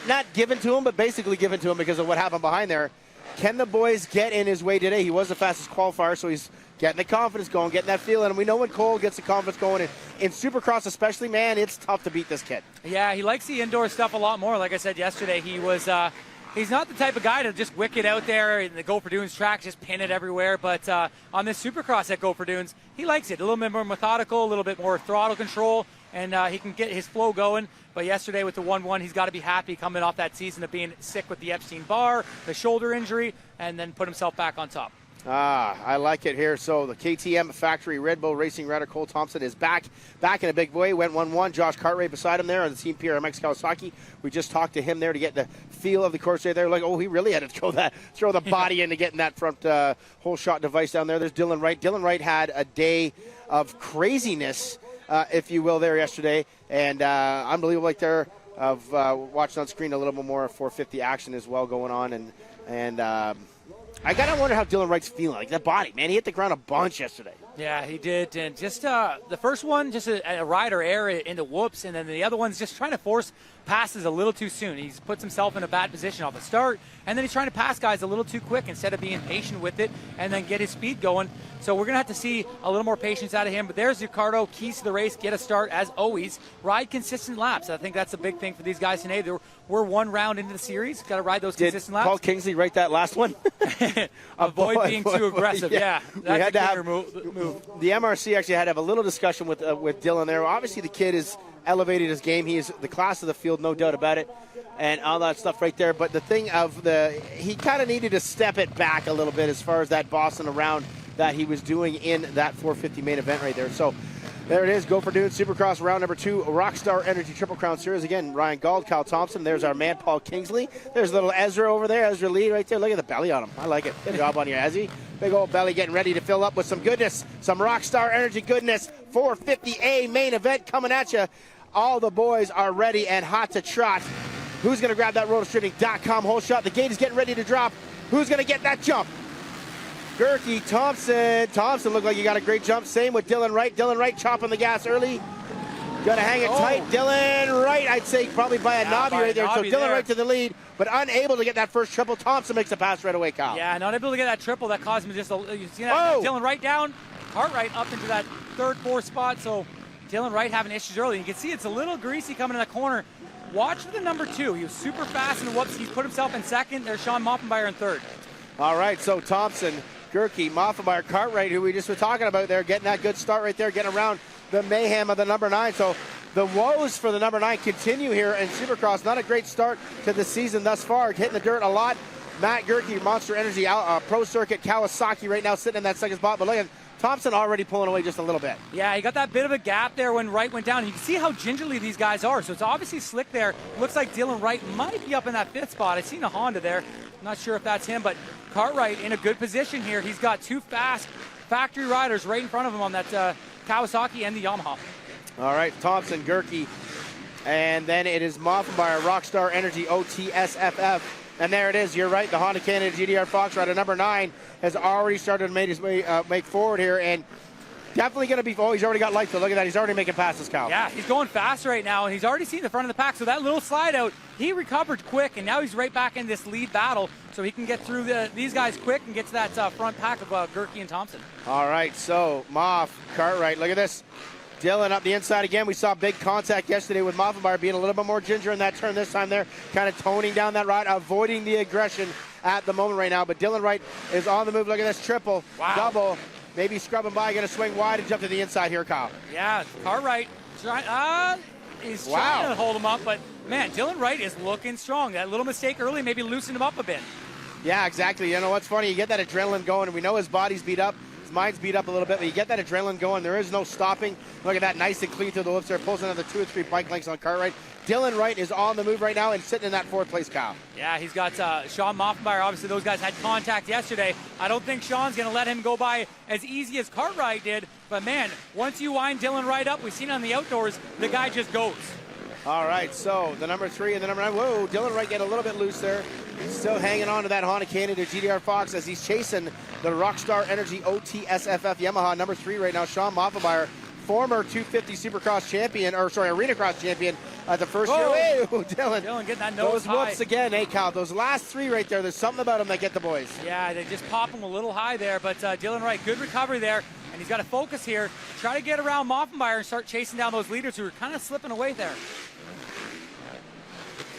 Not given to him, but basically given to him because of what happened behind there. Can the boys get in his way today? He was the fastest qualifier, so he's getting the confidence going, getting that feeling. And we know when Cole gets the confidence going, in Supercross especially, man, it's tough to beat this kid. Yeah, he likes the indoor stuff a lot more. Like I said yesterday, he was he's not the type of guy to just wick it out there in the Gopher Dunes track, just pin it everywhere. But on this Supercross at Gopher Dunes, he likes it. A little bit more methodical, a little bit more throttle control, and he can get his flow going. But yesterday with the 1-1, he's got to be happy coming off that season of being sick with the Epstein-Barr, the shoulder injury, and then put himself back on top. I like it here. So the KTM factory Red Bull Racing rider Cole Thompson is back in a big way. Went 1-1. Josh Cartwright beside him there on the Team PRMX Kawasaki. We just talked to him there to get the feel of the course there. Like, he really had to throw the body into getting that front whole shot device down there. There's Dylan Wright. Dylan Wright had a day of craziness, if you will, there yesterday, and unbelievable like there of watching on screen a little bit more 450 action as well going on, and I gotta wonder how Dylan Wright's feeling. Like that body, man, he hit the ground a bunch yesterday. Yeah, he did, and just the first one, just a ride or air into whoops, and then the other one's just trying to force passes a little too soon. He puts himself in a bad position off the start, and then he's trying to pass guys a little too quick instead of being patient with it and then get his speed going. So we're going to have to see a little more patience out of him. But there's Ricardo, keys to the race, get a start as always. Ride consistent laps. I think that's a big thing for these guys today. We're one round into the series. Got to ride those consistent laps. Paul Kingsley write that last one? Avoid being too aggressive. Yeah, that's we had a to have move. The MRC actually had to have a little discussion with Dylan there. Obviously, the kid is elevated his game. He is the class of the field, no doubt about it, and all that stuff right there. But the thing he kind of needed to step it back a little bit as far as that Boston around that he was doing in that 450 main event right there. So there it is, Gopher Dunes Supercross round number 2, Rockstar Energy Triple Crown Series. Again, Ryan Gauld, Kyle Thompson. There's our man, Paul Kingsley. There's little Ezra over there, Ezra Lee right there. Look at the belly on him. I like it. Good job on you, Ezzy. Big old belly getting ready to fill up with some goodness, some Rockstar Energy goodness. 450A main event coming at you. All the boys are ready and hot to trot. Who's going to grab that rotostreaming.com whole shot? The gate is getting ready to drop. Who's going to get that jump? Gerke, Thompson. Thompson looked like he got a great jump. Same with Dylan Wright. Dylan Wright chopping the gas early. Got to hang it tight. Dylan Wright, I'd say probably by a knobby right there. So Dylan Wright to the lead, but unable to get that first triple. Thompson makes the pass right away, Kyle. Yeah, not able to get that triple. That caused him just you see that Dylan Wright down, Cartwright up into that 3rd, 4th spot. So Dylan Wright having issues early. You can see it's a little greasy coming in the corner. watch for the number 2. He was super fast in the whoops. He's put himself in second. There's Sean Moffenbauer in third. All right, so Thompson, Gerke, Moffenbauer, Cartwright, who we just were talking about there, getting that good start right there, getting around the mayhem of the number 9. So the woes for the number 9 continue here in Supercross. Not a great start to the season thus far. Hitting the dirt a lot. Matt Gerke, Monster Energy, Pro Circuit, Kawasaki right now sitting in that second spot. But look at Thompson already pulling away just a little bit. Yeah, he got that bit of a gap there when Wright went down. You can see how gingerly these guys are. So it's obviously slick there. Looks like Dylan Wright might be up in that 5th spot. I seen a Honda there. I'm not sure if that's him, but Cartwright in a good position here. He's got 2 fast factory riders right in front of him on that Kawasaki and the Yamaha. All right, Thompson, Gerke, and then it is Moffenbauer, Rockstar Energy, OTSFF. And there it is. You're right. The Honda Canada GDR Fox rider number 9 has already started to make his way make forward here, and definitely going to be. Oh, he's already got lights. So look at that. He's already making passes, Cal. Yeah, he's going fast right now, and he's already seen the front of the pack. So that little slide out, he recovered quick, and now he's right back in this lead battle. So he can get through these guys quick and get to that front pack of Gerke and Thompson. All right. So Moff, Cartwright. Look at this. Dylan up the inside again. We saw big contact yesterday with Moffenbauer being a little bit more ginger in that turn this time there, kind of toning down that ride, avoiding the aggression at the moment right now. But Dylan Wright is on the move. Look at this triple, double, maybe scrubbing by, going to swing wide and jump to the inside here, Kyle. Yeah, Cartwright he's trying to hold him up, but man, Dylan Wright is looking strong. That little mistake early maybe loosened him up a bit. Yeah, exactly. You know what's funny? You get that adrenaline going, and we know his body's beat up. Mind's beat up a little bit, but you get that adrenaline going. There is no stopping. Look at that, nice and clean through the whoops there. Pulls another 2 or 3 bike lengths on Cartwright. Dylan Wright is on the move right now and sitting in that 4th place, Kyle. Yeah, he's got Sean Moffenbauer. Obviously, those guys had contact yesterday. I don't think Sean's going to let him go by as easy as Cartwright did. But, man, once you wind Dylan Wright up, we've seen on the outdoors, the guy just goes. All right, so the number 3 and the number 9. Whoa, Dylan Wright getting a little bit loose there. Still hanging on to that Honda Canada GDR Fox as he's chasing the Rockstar Energy OTSFF Yamaha number 3 right now. Sean Moffenbauer, former 250 Supercross champion, Arena Cross champion the first year. Hey, Dylan getting that nose high. Those whoops again, hey, Cal. Those last 3 right there, there's something about them that get the boys. Yeah, they just pop them a little high there, but Dylan Wright, good recovery there. And he's got to focus here, try to get around Moffenbauer and start chasing down those leaders who are kind of slipping away there.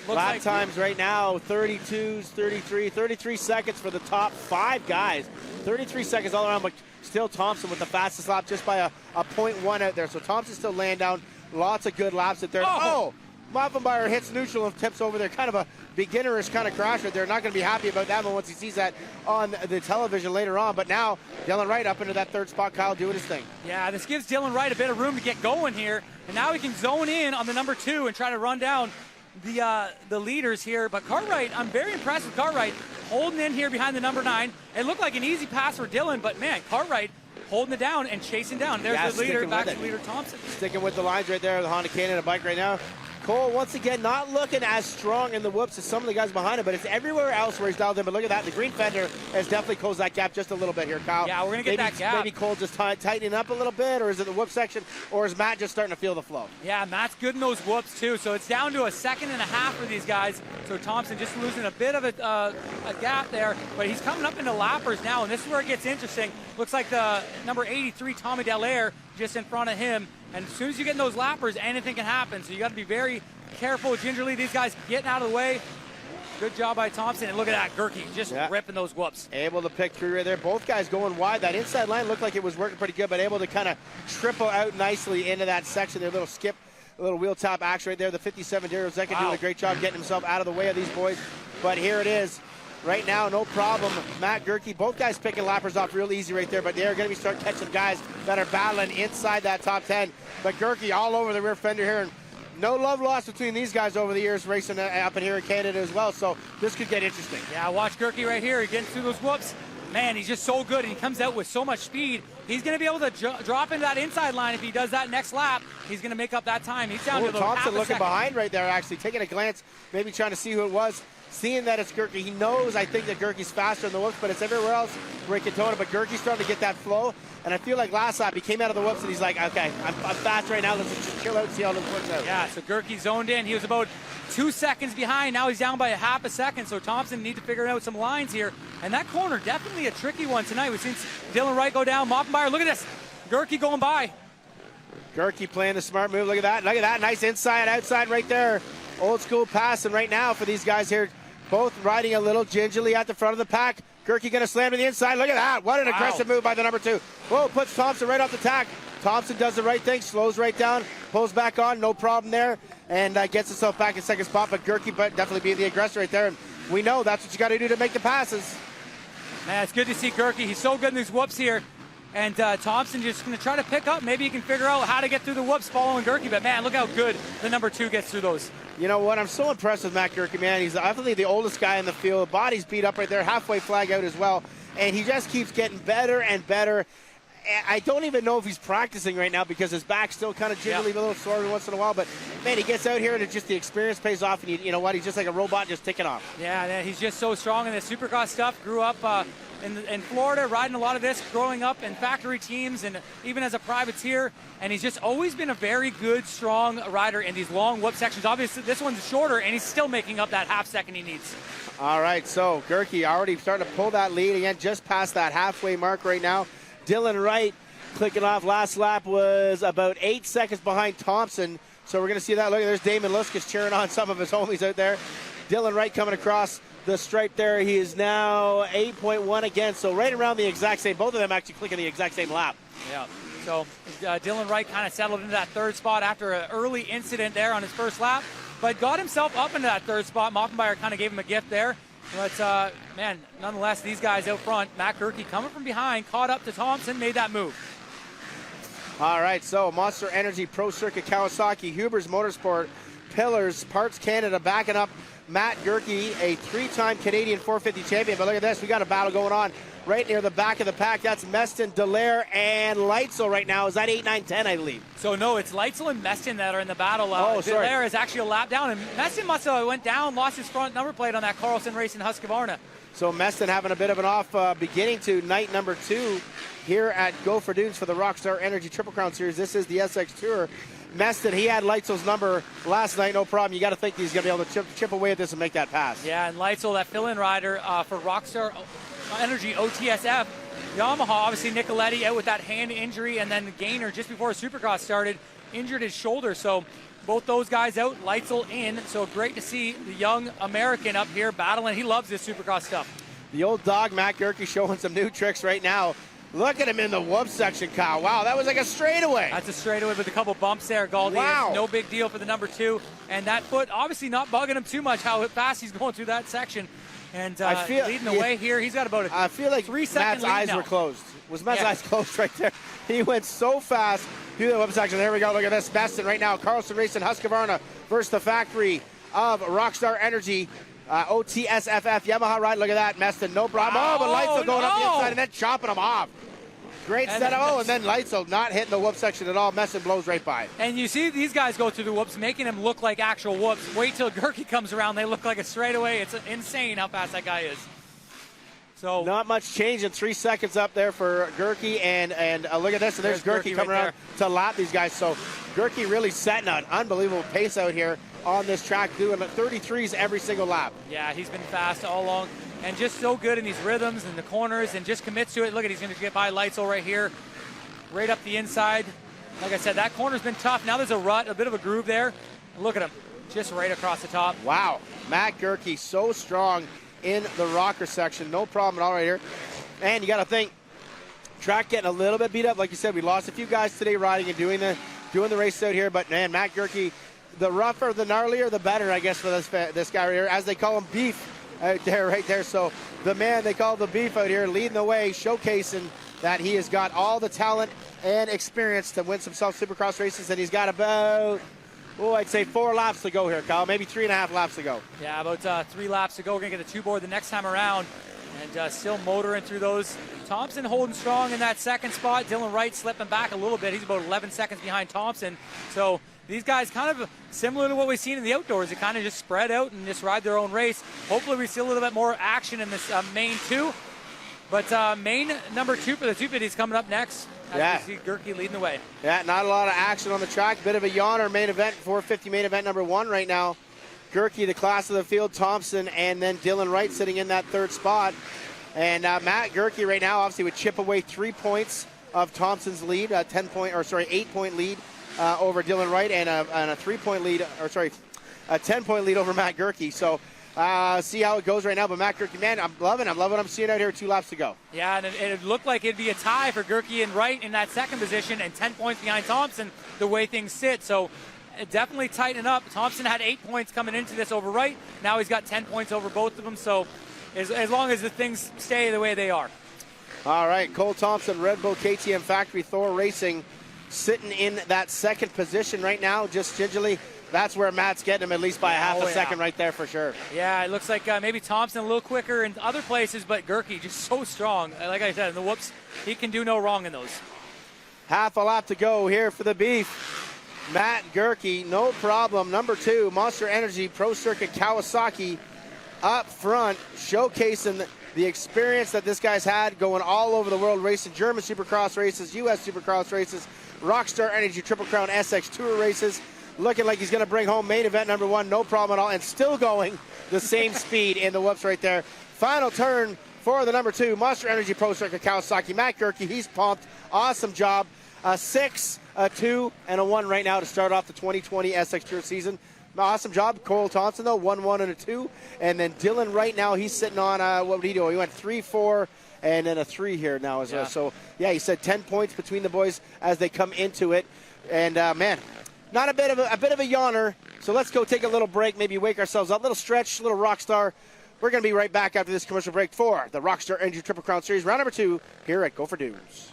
Lap times right now, 32s, 33 seconds for the top 5 guys. 33 seconds all around, but still Thompson with the fastest lap just by a 0.1 out there. So Thompson's still laying down lots of good laps out there. Oh, Moffenbauer hits neutral and tips over there. Kind of a beginnerish kind of crash right there. Not going to be happy about that one once he sees that on the television later on. But now Dylan Wright up into that 3rd spot, Kyle, doing his thing. Yeah, this gives Dylan Wright a bit of room to get going here. And now he can zone in on the number 2 and try to run down the leaders here. But Cartwright, I'm very impressed with Cartwright holding in here behind the number 9. It looked like an easy pass for Dylan, but man, Cartwright holding it down and chasing down. There's the leader, back to leader Thompson. Sticking with the lines right there, the Honda Canada bike right now. Cole, once again, not looking as strong in the whoops as some of the guys behind him, but it's everywhere else where he's dialed in. But look at that. The green fender has definitely closed that gap just a little bit here, Kyle. Yeah, we're going to get that gap. Maybe Cole just tightening up a little bit, or is it the whoop section, or is Matt just starting to feel the flow? Yeah, Matt's good in those whoops, too. So it's down to 1.5 seconds for these guys. So Thompson just losing a bit of a gap there, but he's coming up into lappers now, and this is where it gets interesting. Looks like the number 83, Tommy Dallaire, just in front of him. And as soon as you get in those lappers, anything can happen. So you got to be very careful gingerly. These guys getting out of the way. Good job by Thompson. And look at that, Gerke just ripping those whoops. Able to pick through right there. Both guys going wide. That inside line looked like it was working pretty good, but able to kind of triple out nicely into that section. Their little skip, a little wheel top action right there. The 57 Daryl Zeka doing a great job getting himself out of the way of these boys. But here it is. Right now, no problem. Matt Gerke, both guys picking lappers off real easy right there, but they're going to be starting catching guys that are battling inside that top 10. But Gerke all over the rear fender here, and no love lost between these guys over the years racing up in here in Canada as well, so this could get interesting. Yeah, watch Gerke right here. He's getting through those whoops. Man, he's just so good, and he comes out with so much speed. He's going to be able to drop into that inside line. If he does that next lap, he's going to make up that time. He's down to the Thompson looking second behind right there, actually, taking a glance, maybe trying to see who it was. Seeing that it's Gerke, he knows, I think, that Gerke's faster in the whoops, but it's everywhere else where he can tone it. But Gerke's starting to get that flow, and I feel like last lap he came out of the whoops and he's like, okay, I'm fast right now. Let's just chill out and see how this works out. Yeah, so Gerke zoned in. He was about 2 seconds behind. Now he's down by 0.5 seconds, so Thompson need to figure out some lines here. And that corner, definitely a tricky one tonight. We've seen Dylan Wright go down. Moffenbauer, look at this. Gerke going by. Gerke playing the smart move. Look at that. Look at that. Nice inside, outside right there. Old school passing right now for these guys here, both riding a little gingerly at the front of the pack. Gerke going to slam to the inside. Look at that. What an aggressive move by the number 2. Whoa, puts Thompson right off the tack. Thompson does the right thing, slows right down, pulls back on, no problem there, and gets himself back in second spot. But Gerke definitely being the aggressor right there. And we know that's what you got to do to make the passes. Man, it's good to see Gerke. He's so good in these whoops here. And Thompson just going to try to pick up. Maybe he can figure out how to get through the whoops following Gerke. But, man, look how good the number 2 gets through those. You know what? I'm so impressed with Matt Gerke, man. He's definitely the oldest guy in the field. Body's beat up right there, halfway flag out as well. And he just keeps getting better and better. I don't even know if he's practicing right now because his back's still kind of jiggly, a little sore every once in a while. But, man, he gets out here and it's just the experience pays off. And you know what? He's just like a robot just ticking off. Yeah, man, he's just so strong in the Supercross stuff. Grew up in Florida, riding a lot of this, growing up in factory teams and even as a privateer. And he's just always been a very good, strong rider in these long whoop sections. Obviously, this one's shorter, and he's still making up that half second he needs. All right, so Gerke already starting to pull that lead again, just past that halfway mark right now. Dylan Wright clicking off. Last lap was about 8 seconds behind Thompson. So we're going to see that. Look, there's Damon Luskus cheering on some of his homies out there. Dylan Wright coming across the stripe there. He is now 8.1 again. So right around the exact same. Both of them actually clicking the exact same lap. Yeah. So Dylan Wright kind of settled into that third spot after an early incident there on his first lap, but got himself up into that third spot. Mockenbauer kind of gave him a gift there. But, man, nonetheless, these guys out front, Matt Gerke coming from behind, caught up to Thompson, made that move. All right, so Monster Energy, Pro Circuit, Kawasaki, Huber's Motorsport, Pillars, Parts Canada backing up Matt Gerke, a 3-time Canadian 450 champion. But look at this, we got a battle going on right near the back of the pack. That's Meston, Dallaire, and Leitzel right now. Is that 8, 9, 10, I believe? So, no, it's Leitzel and Meston that are in the battle. Sorry. Dallaire is actually a lap down, and Meston must have went down, lost his front number plate on that Carlson race in Husqvarna. So Meston having a bit of an off beginning to night number 2 here at Gopher Dunes for the Rockstar Energy Triple Crown Series. This is the SX Tour. Meston, he had Leitzel's number last night, no problem. You got to think he's going to be able to chip away at this and make that pass. Yeah, and Leitzel, that fill-in rider for Rockstar Energy OTSF. Yamaha, obviously Nicoletti out with that hand injury, and then Gaynor just before Supercross started injured his shoulder. So both those guys out, Leitzel in. So great to see the young American up here battling. He loves this Supercross stuff. The old dog, Matt Gerke, showing some new tricks right now. Look at him in the whoop section, Kyle. Wow, that was like a straightaway. That's a straightaway with a couple bumps there, Galdi. Wow. No big deal for the number 2. And that foot obviously not bugging him too much, how fast he's going through that section. And leading the way here, he's got about I feel like 3-second Matt's lead eyes now. were closed. Was Matt's eyes closed right there? He went so fast through the whoop section. There we go. Look at this. Meston right now. Carlson Racing Husqvarna versus the factory of Rockstar Energy. OTSFF Yamaha ride. Look at that. Meston, no problem. Oh, but Leitzel going up the inside and then chopping him off. Great setup. And then Leitzel not hitting the whoop section at all. Meston blows right by. And you see these guys go through the whoops, making them look like actual whoops. Wait till Gerke comes around. They look like a straightaway. It's insane how fast that guy is. So not much change in 3 seconds up there for Gerke. And look at this. And there's Gerke coming around to lap these guys. So Gerke really setting an unbelievable pace out here on this track, doing 33s every single lap. Yeah, he's been fast all along. And just so good in these rhythms and the corners and just commits to it. Look at, he's going to get by Leitzel right here, right up the inside. Like I said, that corner's been tough. Now there's a rut, a bit of a groove there. And look at him, just right across the top. Wow, Matt Gerke so strong in the rocker section. No problem at all right here. And you got to think, track getting a little bit beat up. Like you said, we lost a few guys today riding and doing the race out here. But, man, Matt Gerke, the rougher, the gnarlier, the better, I guess, for this guy right here. As they call him, Beef. Out there, right there. So the man they call the Beef out here, leading the way, showcasing that he has got all the talent and experience to win some Supercross races, and he's got about, I'd say 4 laps to go here, Kyle. Maybe 3.5 laps to go. Yeah, about 3 laps to go. We're going to get a 2-board the next time around, and still motoring through those. Thompson holding strong in that second spot. Dylan Wright slipping back a little bit. He's about 11 seconds behind Thompson. So these guys kind of similar to what we've seen in the outdoors. They kind of just spread out and just ride their own race. Hopefully we see a little bit more action in this main 2. But main number 2 for the 250 is coming up next. As you see Gerke leading the way. Yeah, not a lot of action on the track. Bit of a yawner main event, 450 main event number 1 right now. Gerke, the class of the field, Thompson, and then Dylan Wright sitting in that third spot. And Matt Gerke right now obviously would chip away 3 points of Thompson's lead, 8-point lead over Dylan Wright, and a 3-point lead, a 10-point lead over Matt Gerke. So see how it goes right now. But Matt Gerke, man, I'm loving what I'm seeing out here. 2 laps to go. Yeah, and it looked like it'd be a tie for Gerke and Wright in that second position, and 10 points behind Thompson the way things sit. So definitely tighten up. Thompson had 8 points coming into this over Wright. Now he's got 10 points over both of them. So as long as the things stay the way they are. All right, Cole Thompson, Red Bull KTM Factory Thor Racing, sitting in that second position right now, just gingerly. That's where Matt's getting him, at least by a half a second right there for sure. Yeah, it looks like maybe Thompson a little quicker in other places, but Gerke just so strong. Like I said, in the whoops, he can do no wrong in those. Half a lap to go here for the beef. Matt Gerke, no problem. Number 2, Monster Energy Pro Circuit Kawasaki up front, showcasing the experience that this guy's had going all over the world, racing German Supercross races, U.S. Supercross races, Rockstar Energy Triple Crown SX Tour races. Looking like he's going to bring home main event number 1, no problem at all, and still going the same speed in the whoops right there. Final turn for the number 2, Monster Energy Pro Circuit Kawasaki. Matt Gerke, he's pumped. Awesome job. A 6, a 2, and a 1 right now to start off the 2020 SX Tour season. Awesome job. Cole Thompson, though, 1, 1, and a 2. And then Dylan right now, he's sitting on, what did he do? He went 3, 4, and then a 3 here now as well. So, yeah, he said 10 points between the boys as they come into it. And, man, not a bit of a yawner. So let's go take a little break, maybe wake ourselves up. Little stretch, little Rockstar. We're going to be right back after this commercial break for the Rockstar Energy Triple Crown Series, round number 2 here at Gopher Dunes.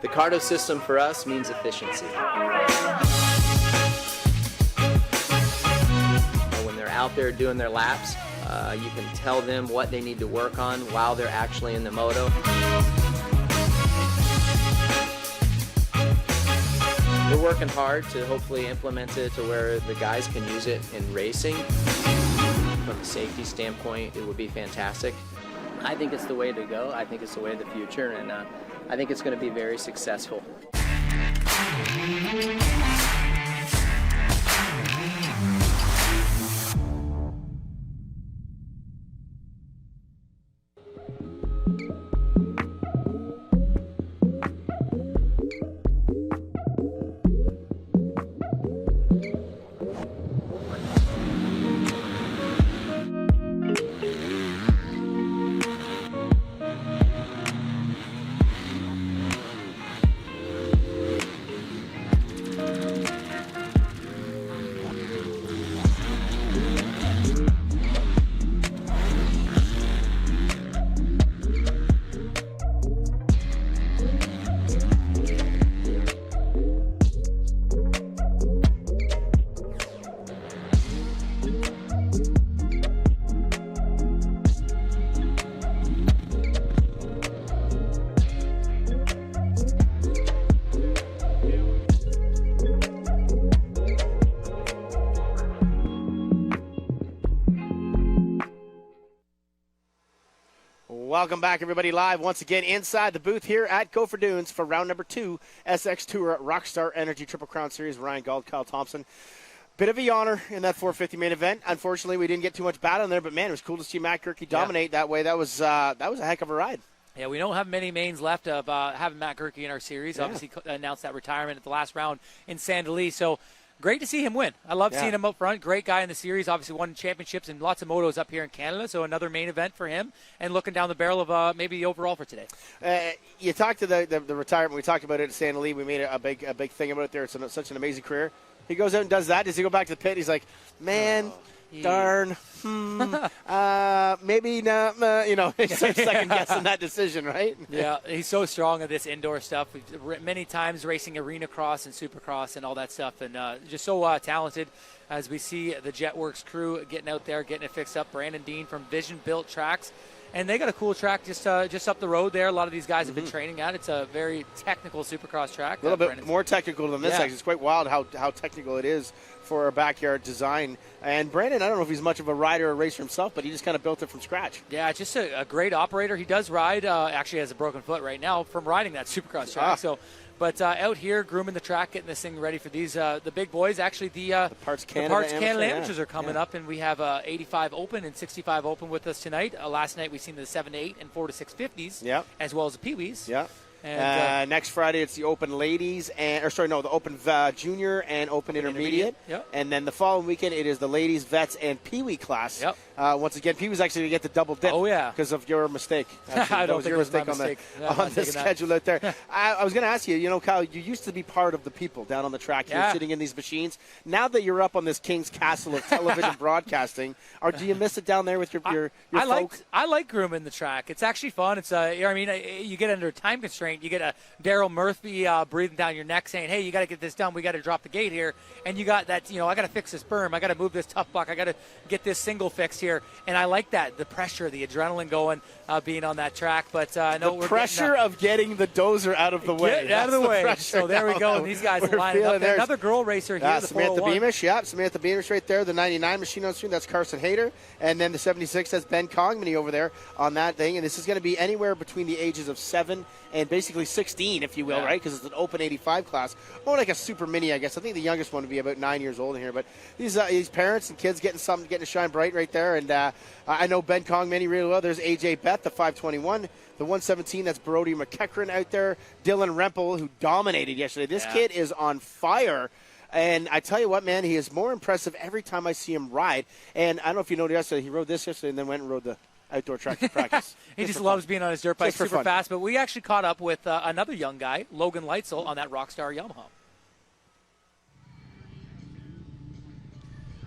The Cardo system for us means efficiency. When they're out there doing their laps, you can tell them what they need to work on while they're actually in the moto. We're working hard to hopefully implement it to where the guys can use it in racing. From a safety standpoint, it would be fantastic. I think it's the way to go. I think it's the way of the future, and I think it's going to be very successful. Welcome back, everybody, live once again inside the booth here at Gopher Dunes for round number 2, SX Tour Rockstar Energy Triple Crown Series. Ryan Gauld, Kyle Thompson. Bit of a yawner in that 450 main event. Unfortunately, we didn't get too much battle in there, but man, it was cool to see Matt Gerke dominate that way. That was a heck of a ride. Yeah, we don't have many mains left of having Matt Gerke in our series. Yeah. Obviously, announced that retirement at the last round in Sandali. So great to see him win. I love seeing him up front. Great guy in the series. Obviously won championships and lots of motos up here in Canada. So another main event for him. And looking down the barrel of maybe the overall for today. You talked to the retirement. We talked about it at Sandali. We made a big thing about it there. It's such an amazing carear. He goes out and does that. Does he go back to the pit? He's like, man, darn, maybe not. He starts second guessing that decision, right? Yeah, he's so strong at this indoor stuff. Many times racing arena cross and supercross and all that stuff, and just so talented. As we see the Jetworks crew getting out there, getting it fixed up. Brandon Dean from Vision Built Tracks. And they got a cool track just up the road there. A lot of these guys have been training at. It's a very technical supercross track. A little bit more technical than this. Actually. It's quite wild how technical it is for a backyard design. And Brandon, I don't know if he's much of a rider or racer himself, but he just kind of built it from scratch. Yeah, just a great operator. He does ride. Actually has a broken foot right now from riding that supercross track. But out here, grooming the track, getting this thing ready for these the big boys. Actually, the Parts Canada amateurs are coming up, and we have 85 Open and 65 Open with us tonight. Last night we seen the 7 to 8 and 4 to 650s, as well as the Pee-wees. Yeah. And next Friday it's the Open Ladies the Open Junior and Open Intermediate. And then the following weekend it is the Ladies, Vets, and Pee-wee class. Once again, Pee-wee's actually going to get the double dip. Because of your mistake. I don't think it was my mistake on the schedule out there. I was going to ask you, Kyle, you used to be part of the people down on the track. You're sitting in these machines. Now that you're up on this King's Castle of television broadcasting, do you miss it down there with your folk? I like grooming the track. It's actually fun. It's you get under a time constraint. You get a Daryl Murphy breathing down your neck saying, hey, you got to get this done. We got to drop the gate here. And you got that, I got to fix this berm. I got to move this tough block. I got to get this single fixed here. And I like that, the pressure, the adrenaline going, being on that track. But the pressure of getting the dozer out of the way. Get out of the way. So there we go. And these guys are lining up. Another girl racer here. Samantha Beamish. Yeah, Samantha Beamish right there. The 99 machine on screen. That's Carson Hayter. And then the 76, that's Ben Congmany over there on that thing. And this is going to be anywhere between the ages of 7 and basically 16, if you will, right? Because it's an Open 85 class. More like a super mini, I guess. I think the youngest one would be about 9 years old in here. But these parents and kids getting to shine bright right there. And I know Ben Congmany really well. There's AJ Beth, the 521. The 117, that's Brody McEachran out there. Dylan Rempel, who dominated yesterday. This kid is on fire. And I tell you what, man, he is more impressive every time I see him ride. And I don't know if you noticed yesterday, he rode this yesterday and then went and rode the outdoor track to practice. He just loves being on his dirt bike super fast. But we actually caught up with another young guy, Logan Leitzel, on that Rockstar Yamaha.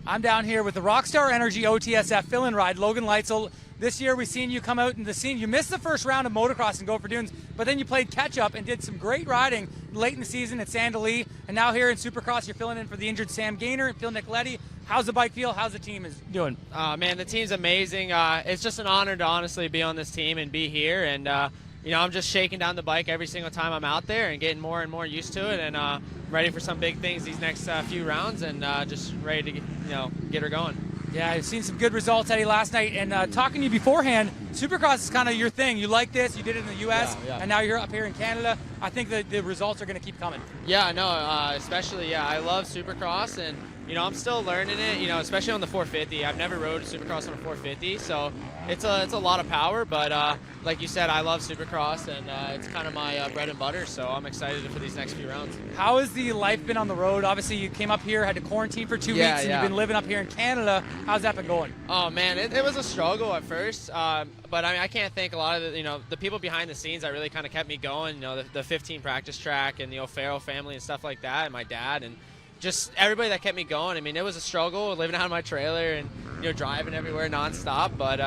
I'm down here with the Rockstar Energy OTSF fill-in ride, Logan Leitzel. This year we've seen you come out in the scene. You missed the first round of motocross and Gopher Dunes, but then you played catch-up and did some great riding late in the season at Sandali. And now here in Supercross, you're filling in for the injured Sam Gaynor and Phil Nicoletti. How's the bike feel? How's the team is doing? Man, the team's amazing. It's just an honor to honestly be on this team and be here. And, I'm just shaking down the bike every single time I'm out there and getting more and more used to it and ready for some big things these next few rounds and just ready to, get her going. Yeah, I've seen some good results, Eddie, last night. And talking to you beforehand, Supercross is kind of your thing. You like this. You did it in the U.S., and now you're up here in Canada. I think that the results are going to keep coming. Yeah, no, especially, I love Supercross. And, I'm still learning it, especially on the 450. I've never rode Supercross on a 450, so it's a lot of power. But like you said, I love Supercross, and it's kind of my bread and butter, so I'm excited for these next few rounds. How has the life been on the road? Obviously, you came up here, had to quarantine for 2 weeks, and you've been living up here in Canada. How's that been going? Oh, man, it was a struggle at first, but I can't thank a lot of the people behind the scenes that really kind of kept me going, the 15 practice track and the O'Farrell family and stuff like that, and my dad, and just everybody that kept me going. I mean, it was a struggle living out of my trailer and, driving everywhere nonstop, but,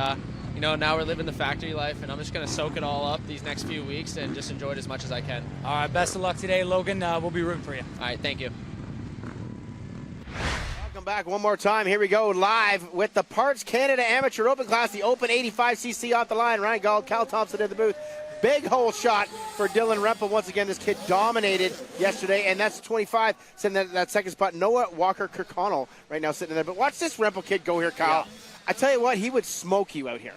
now we're living the factory life, and I'm just going to soak it all up these next few weeks and just enjoy it as much as I can. All right, best of luck today, Logan. We'll be rooting for you. All right, thank you. Welcome back one more time. Here we go live with the Parts Canada Amateur Open class, the Open 85cc off the line. Ryan Gauld, Cal Thompson in the booth. Big hole shot for Dylan Rempel. Once again, this kid dominated yesterday, and that's 25 sitting in that second spot. Noah Walker-Kirkconnell right now sitting there. But watch this Rempel kid go here, Kyle. I tell you what, he would smoke you out here.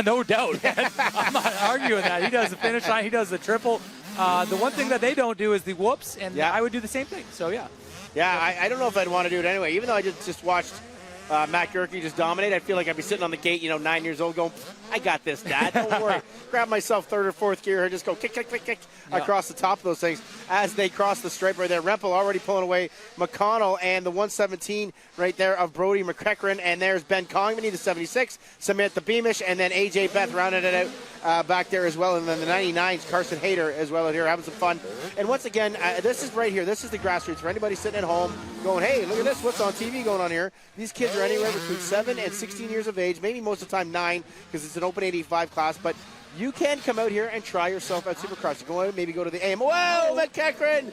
No doubt. I'm not arguing that. He does the finish line. He does the triple. The one thing that they don't do is the whoops, and I would do the same thing. So, yeah. Yeah, I don't know if I'd want to do it anyway. Even though I just watched Matt Gerke just dominate, I feel like I'd be sitting on the gate, 9 years old, going, I got this, Dad. Don't worry. Grab myself third or fourth gear and just go kick, kick, kick, kick across the top of those things as they cross the stripe right there. Rempel already pulling away McConnell and the 117 right there of Brody McEachran. And there's Ben Congmany, the 76, Samantha Beamish, and then AJ Beth rounded it out back there as well. And then the 99s, Carson Hayter as well out here having some fun. And once again, this is right here. This is the grassroots for anybody sitting at home going, hey, look at this. What's on TV going on here? These kids are anywhere between 7 and 16 years of age, maybe most of the time 9 because it's an open 85 class. But you can come out here and try yourself at Supercross. You go out, maybe go to the AM. Whoa, McEachran!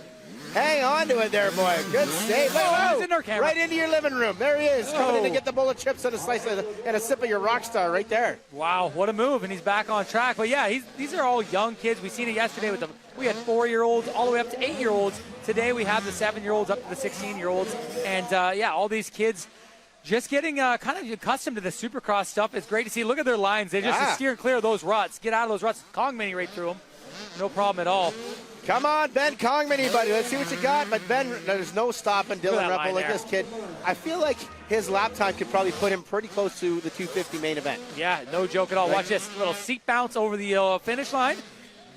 Hang on to it there, boy. Good save. Whoa, right into your living room. There he is, coming in to get the bowl of chips and a slice and a sip of your Rockstar right there. Wow, what a move, and he's back on track. But yeah, these are all young kids. We seen it yesterday with we had 4-year-olds all the way up to 8-year-olds. Today we have the 7-year-olds up to the 16-year-olds, and all these kids just getting kind of accustomed to the Supercross stuff. It's great to see. Look at their lines. They just steer clear of those ruts. Get out of those ruts. Congmany right through them. No problem at all. Come on, Ben Congmany, buddy. Let's see what you got. But Ben, there's no stopping Dylan Rempel like this kid. I feel like his lap time could probably put him pretty close to the 250 main event. Yeah, no joke at all. Watch this little seat bounce over the finish line.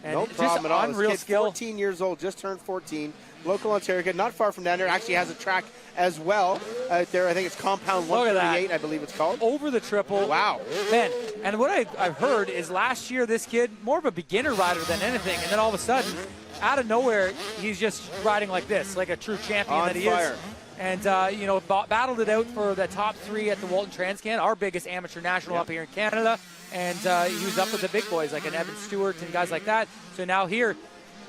And no problem at all. Unreal this kid, skill. 14 years old, just turned 14. Local Ontario kid, not far from down there. Actually has a track as well out there. I think it's Compound 138, I believe it's called. Over the triple. Wow. Man, and what I've heard is last year this kid, more of a beginner rider than anything, and then all of a sudden, out of nowhere, he's just riding like this, like a true champion On that he fire. is. And, battled it out for the top 3 at the Walton Transcan, our biggest amateur national up here in Canada. And he was up with the big boys like an Evan Stewart and guys like that. So now here,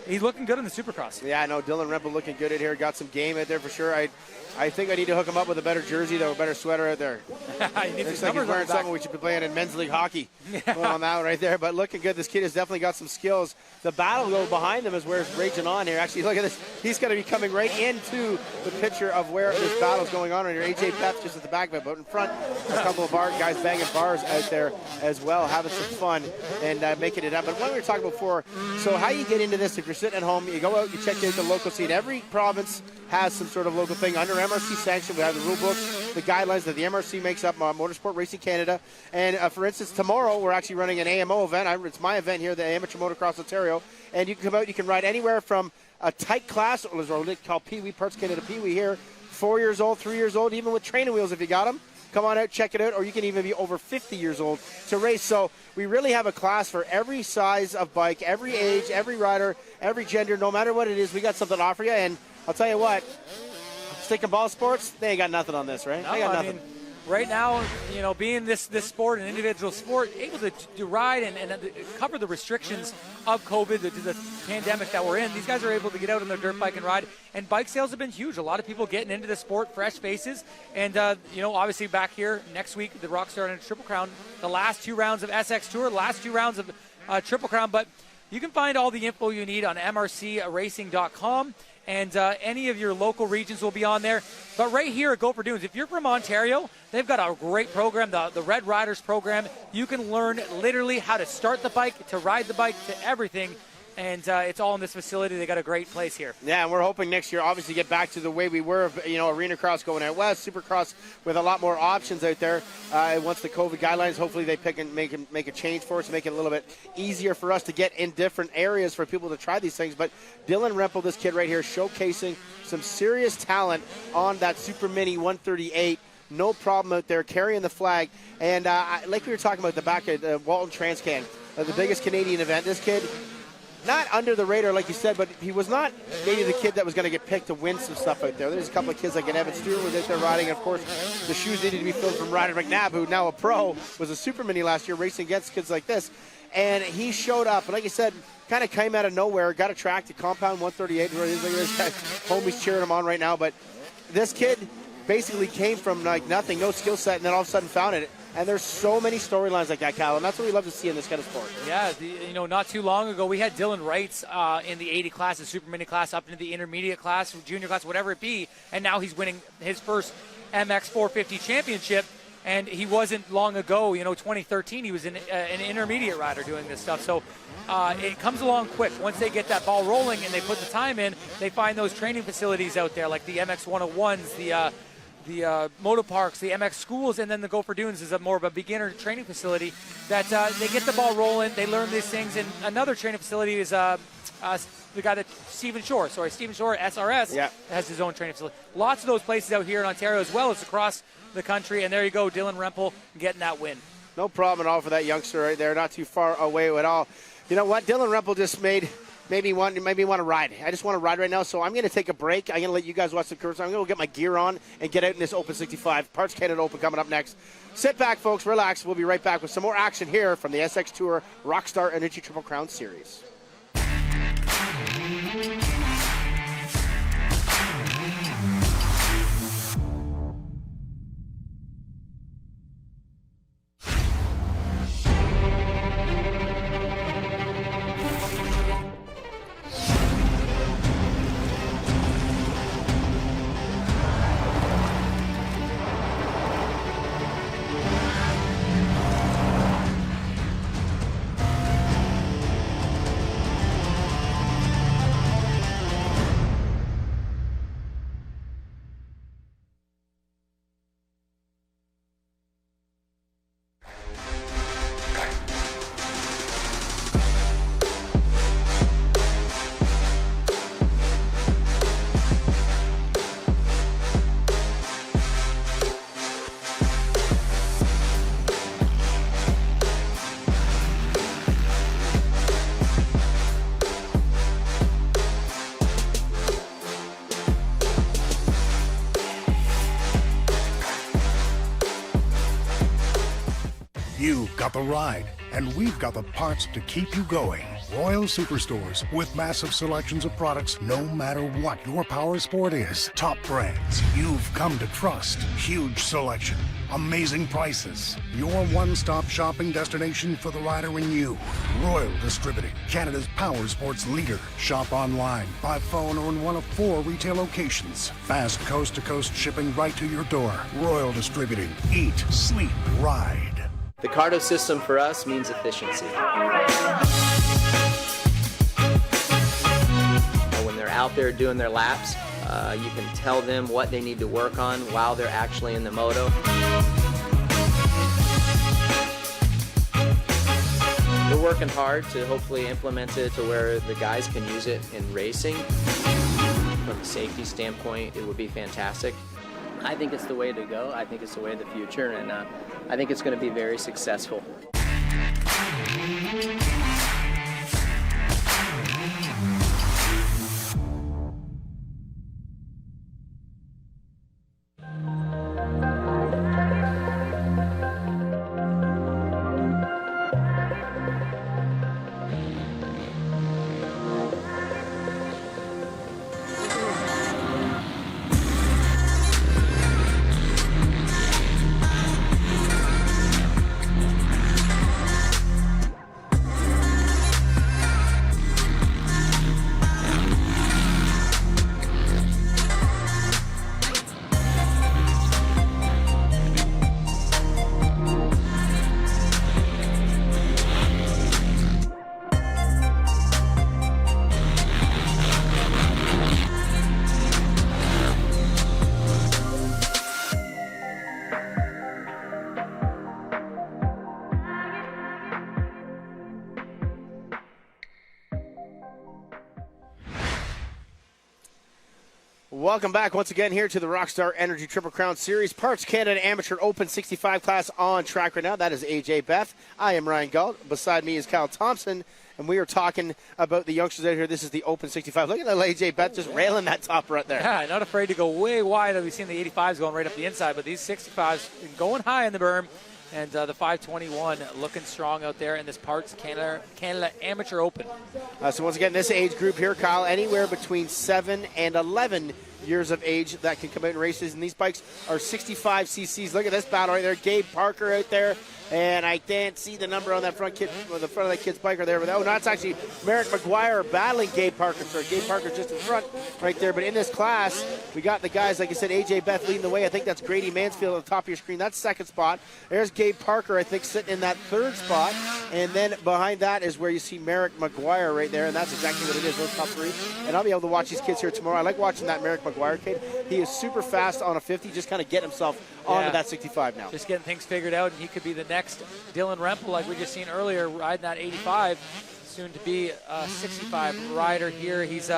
he's looking good in the Supercross. Yeah, I know Dylan Rempel looking good in here. Got some game out there for sure. I think I need to hook him up with a better jersey, though, a better sweater out there. Looks like he's wearing something we should be playing in men's league hockey. On that one right there. But looking good. This kid has definitely got some skills. The battle go behind him is where it's raging on here. Actually, look at this. He's going to be coming right into the picture of where this battle's going on right here. AJ Beth just at the back of it, but in front, a couple of guys banging bars out there as well, having some fun and making it up. But when we were talking before, so how you get into this, if you're sitting at home, you go out, you check out the local scene. Every province has some sort of local thing under MRC sanction. We have the rule books, the guidelines that the MRC makes up, Motorsport Racing Canada. And for instance, tomorrow we're actually running an AMO event. It's my event here, the Amateur Motocross Ontario. And you can come out, you can ride anywhere from a tight class, or what they call Pee-wee, Parts Canada Pee-wee here, 4 years old, 3 years old, even with training wheels if you got them. Come on out, check it out, or you can even be over 50 years old to race. So we really have a class for every size of bike, every age, every rider, every gender, no matter what it is, we got something to offer you. And I'll tell you what, stick and ball sports, they ain't got nothing on this, right? No, they got nothing. I mean, right now, being this sport, an individual sport, able to ride and cover the restrictions of COVID, the pandemic that we're in, these guys are able to get out on their dirt bike and ride. And bike sales have been huge. A lot of people getting into the sport, fresh faces. And, obviously back here next week, the Rockstar and Triple Crown, the last 2 rounds of SX Tour, the last 2 rounds of Triple Crown. But you can find all the info you need on mrcracing.com. And any of your local regions will be on there. But right here at Gopher Dunes, if you're from Ontario, they've got a great program, the Red Riders program. You can learn literally how to start the bike, to ride the bike, to everything. And it's all in this facility. They got a great place here. Yeah, and we're hoping next year, obviously, get back to the way we were, arena cross going out west, supercross with a lot more options out there. Once the COVID guidelines, hopefully they make a change for us, make it a little bit easier for us to get in different areas for people to try these things. But Dylan Rempel, this kid right here, showcasing some serious talent on that Super Mini 138. No problem out there, carrying the flag. And like we were talking about the back at Walton Transcan, the biggest Canadian event, this kid, not under the radar, like you said, but he was not maybe the kid that was going to get picked to win some stuff out there. There's a couple of kids like an Evan Stewart was out there riding. Of course, the shoes needed to be filled from Ryder McNabb, who now a pro, was a Super Mini last year, racing against kids like this. And he showed up, and like you said, kind of came out of nowhere, got a track to Compound 138, where his homies cheering him on right now. But this kid basically came from like nothing, no skill set, and then all of a sudden found it. And there's so many storylines like that, Cal, and that's what we love to see in this kind of sport. Yeah, not too long ago, we had Dylan Wrights in the 80 class, the Super Mini class, up into the intermediate class, junior class, whatever it be, and now he's winning his first MX 450 championship. And he wasn't long ago, 2013, he was an intermediate rider doing this stuff. So it comes along quick. Once they get that ball rolling and they put the time in, they find those training facilities out there, like the MX 101s, the moto parks, the MX schools, and then the Gopher Dunes is more of a beginner training facility that they get the ball rolling, they learn these things. And another training facility is the guy that Stephen Shore SRS has his own training facility. Lots of those places out here in Ontario as well as across the country. And there you go, Dylan Rempel getting that win. No problem at all for that youngster right there. Not too far away at all. You know what? Dylan Rempel just made me want to ride. I just want to ride right now, so I'm going to take a break. I'm going to let you guys watch the curves. I'm going to go get my gear on and get out in this Open 65. Parts Canada Open coming up next. Sit back, folks. Relax. We'll be right back with some more action here from the SX Tour Rockstar Energy Triple Crown Series. You've got the ride, and we've got the parts to keep you going. Royal Superstores, with massive selections of products no matter what your power sport is. Top brands you've come to trust. Huge selection. Amazing prices. Your one-stop shopping destination for the rider in you. Royal Distributing, Canada's power sports leader. Shop online, by phone, or in one of 4 retail locations. Fast coast-to-coast shipping right to your door. Royal Distributing. Eat, sleep, ride. The Cardo system for us means efficiency. When they're out there doing their laps, you can tell them what they need to work on while they're actually in the moto. We're working hard to hopefully implement it to where the guys can use it in racing. From a safety standpoint, it would be fantastic. I think it's the way to go. I think it's the way of the future, and I think it's going to be very successful. Welcome back once again here to the Rockstar Energy Triple Crown Series. Parts Canada Amateur Open 65 class on track right now. That is AJ Beth. I am Ryan Galt. Beside me is Kyle Thompson, and we are talking about the youngsters out here. This is the Open 65. Look at that AJ Beth just railing that top right there. Yeah, not afraid to go way wide. We've seen the 85s going right up the inside, but these 65s going high in the berm. And the 521 looking strong out there in this Parts Canada Amateur Open. So once again, this age group here, Kyle, anywhere between 7 and 11 years of age that can come out in races. And these bikes are 65 cc's. Look at this battle right there. Gabe Parker out there. And I can't see the number on that front kid, the front of that kid's bike right there. But no, it's actually Merrick McGuire battling Gabe Parker. So Gabe Parker's just in front right there. But in this class, we got the guys, like I said, AJ Beth leading the way. I think that's Grady Mansfield at the top of your screen. That's second spot. There's Gabe Parker, I think, sitting in that third spot. And then behind that is where you see Merrick McGuire right there. And that's exactly what it is, those top three. And I'll be able to watch these kids here tomorrow. I like watching that Merrick McGuire kid. He is super fast on a 50, just kind of get himself onto that 65 now. Just getting things figured out, and he could be the next Dylan Rempel, like we just seen earlier, riding that 85, soon to be a 65 rider here. He's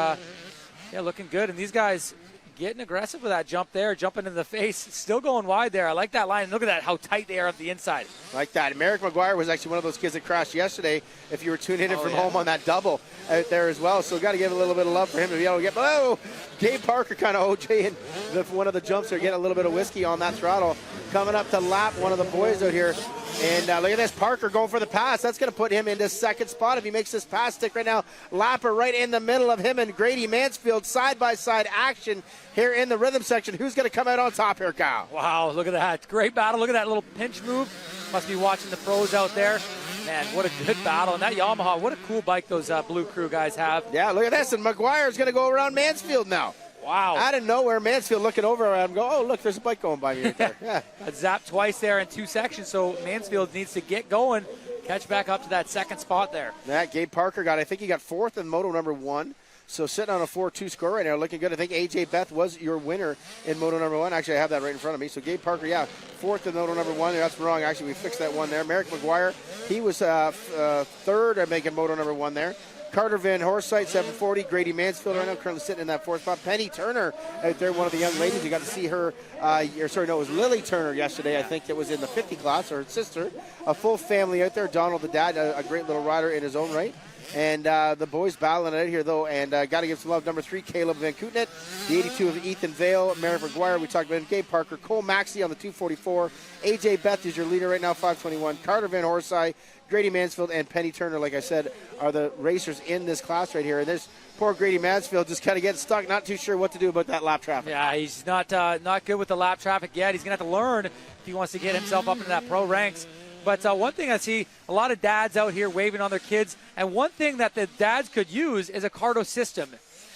looking good, and these guys getting aggressive with that jump there, jumping in the face, still going wide there. I like that line. Look at that, how tight they are at the inside. Like that. Merrick McGuire was actually one of those kids that crashed yesterday, if you were tuning in from home on that double out there as well. So got to give a little bit of love for him to be able to get, Gabe Parker kind of OJ in one of the jumps there, getting a little bit of whiskey on that throttle. Coming up to lap one of the boys out here. And look at this, Parker going for the pass. That's going to put him into second spot if he makes this pass stick right now. Lapper right in the middle of him and Grady Mansfield, side-by-side action here in the rhythm section. Who's going to come out on top here, Kyle? Wow, look at that. Great battle. Look at that little pinch move. Must be watching the pros out there. Man, what a good battle. And that Yamaha, what a cool bike those Blue Crew guys have. Yeah, look at this. And McGuire's going to go around Mansfield now. Wow. Out of nowhere, Mansfield looking over at him, go, look, there's a bike going by me right there. Yeah. A zap twice there in two sections, so Mansfield needs to get going, catch back up to that second spot there. Yeah, Gabe Parker I think he got fourth in moto number 1. So sitting on a 4-2 score right now, looking good. I think AJ Beth was your winner in moto number 1. Actually, I have that right in front of me. So Gabe Parker, fourth in moto number 1. That's wrong. Actually, we fixed that one there. Merrick McGuire, he was third, I think, in moto number 1 there. Carter Van Horsite, 740. Grady Mansfield right now currently sitting in that fourth spot. Penny Turner out there, one of the young ladies. You got to see her, it was Lily Turner yesterday. I think it was in the 50 class, or her sister. A full family out there. Donald, the dad, a great little rider in his own right. And the boys battling it out here, though, and got to give some love. Number 3, Caleb Van Kootenet. The 82 of Ethan Vale, Merrick McGuire, we talked about him. Gabe Parker, Cole Maxey on the 244. AJ Beth is your leader right now, 521. Carter Van Horseye, Grady Mansfield, and Penny Turner, like I said, are the racers in this class right here. And there's poor Grady Mansfield just kind of getting stuck, not too sure what to do about that lap traffic. Yeah, he's not good with the lap traffic yet. He's going to have to learn if he wants to get himself up into that pro ranks. But one thing I see, a lot of dads out here waving on their kids, and one thing that the dads could use is a Cardo system.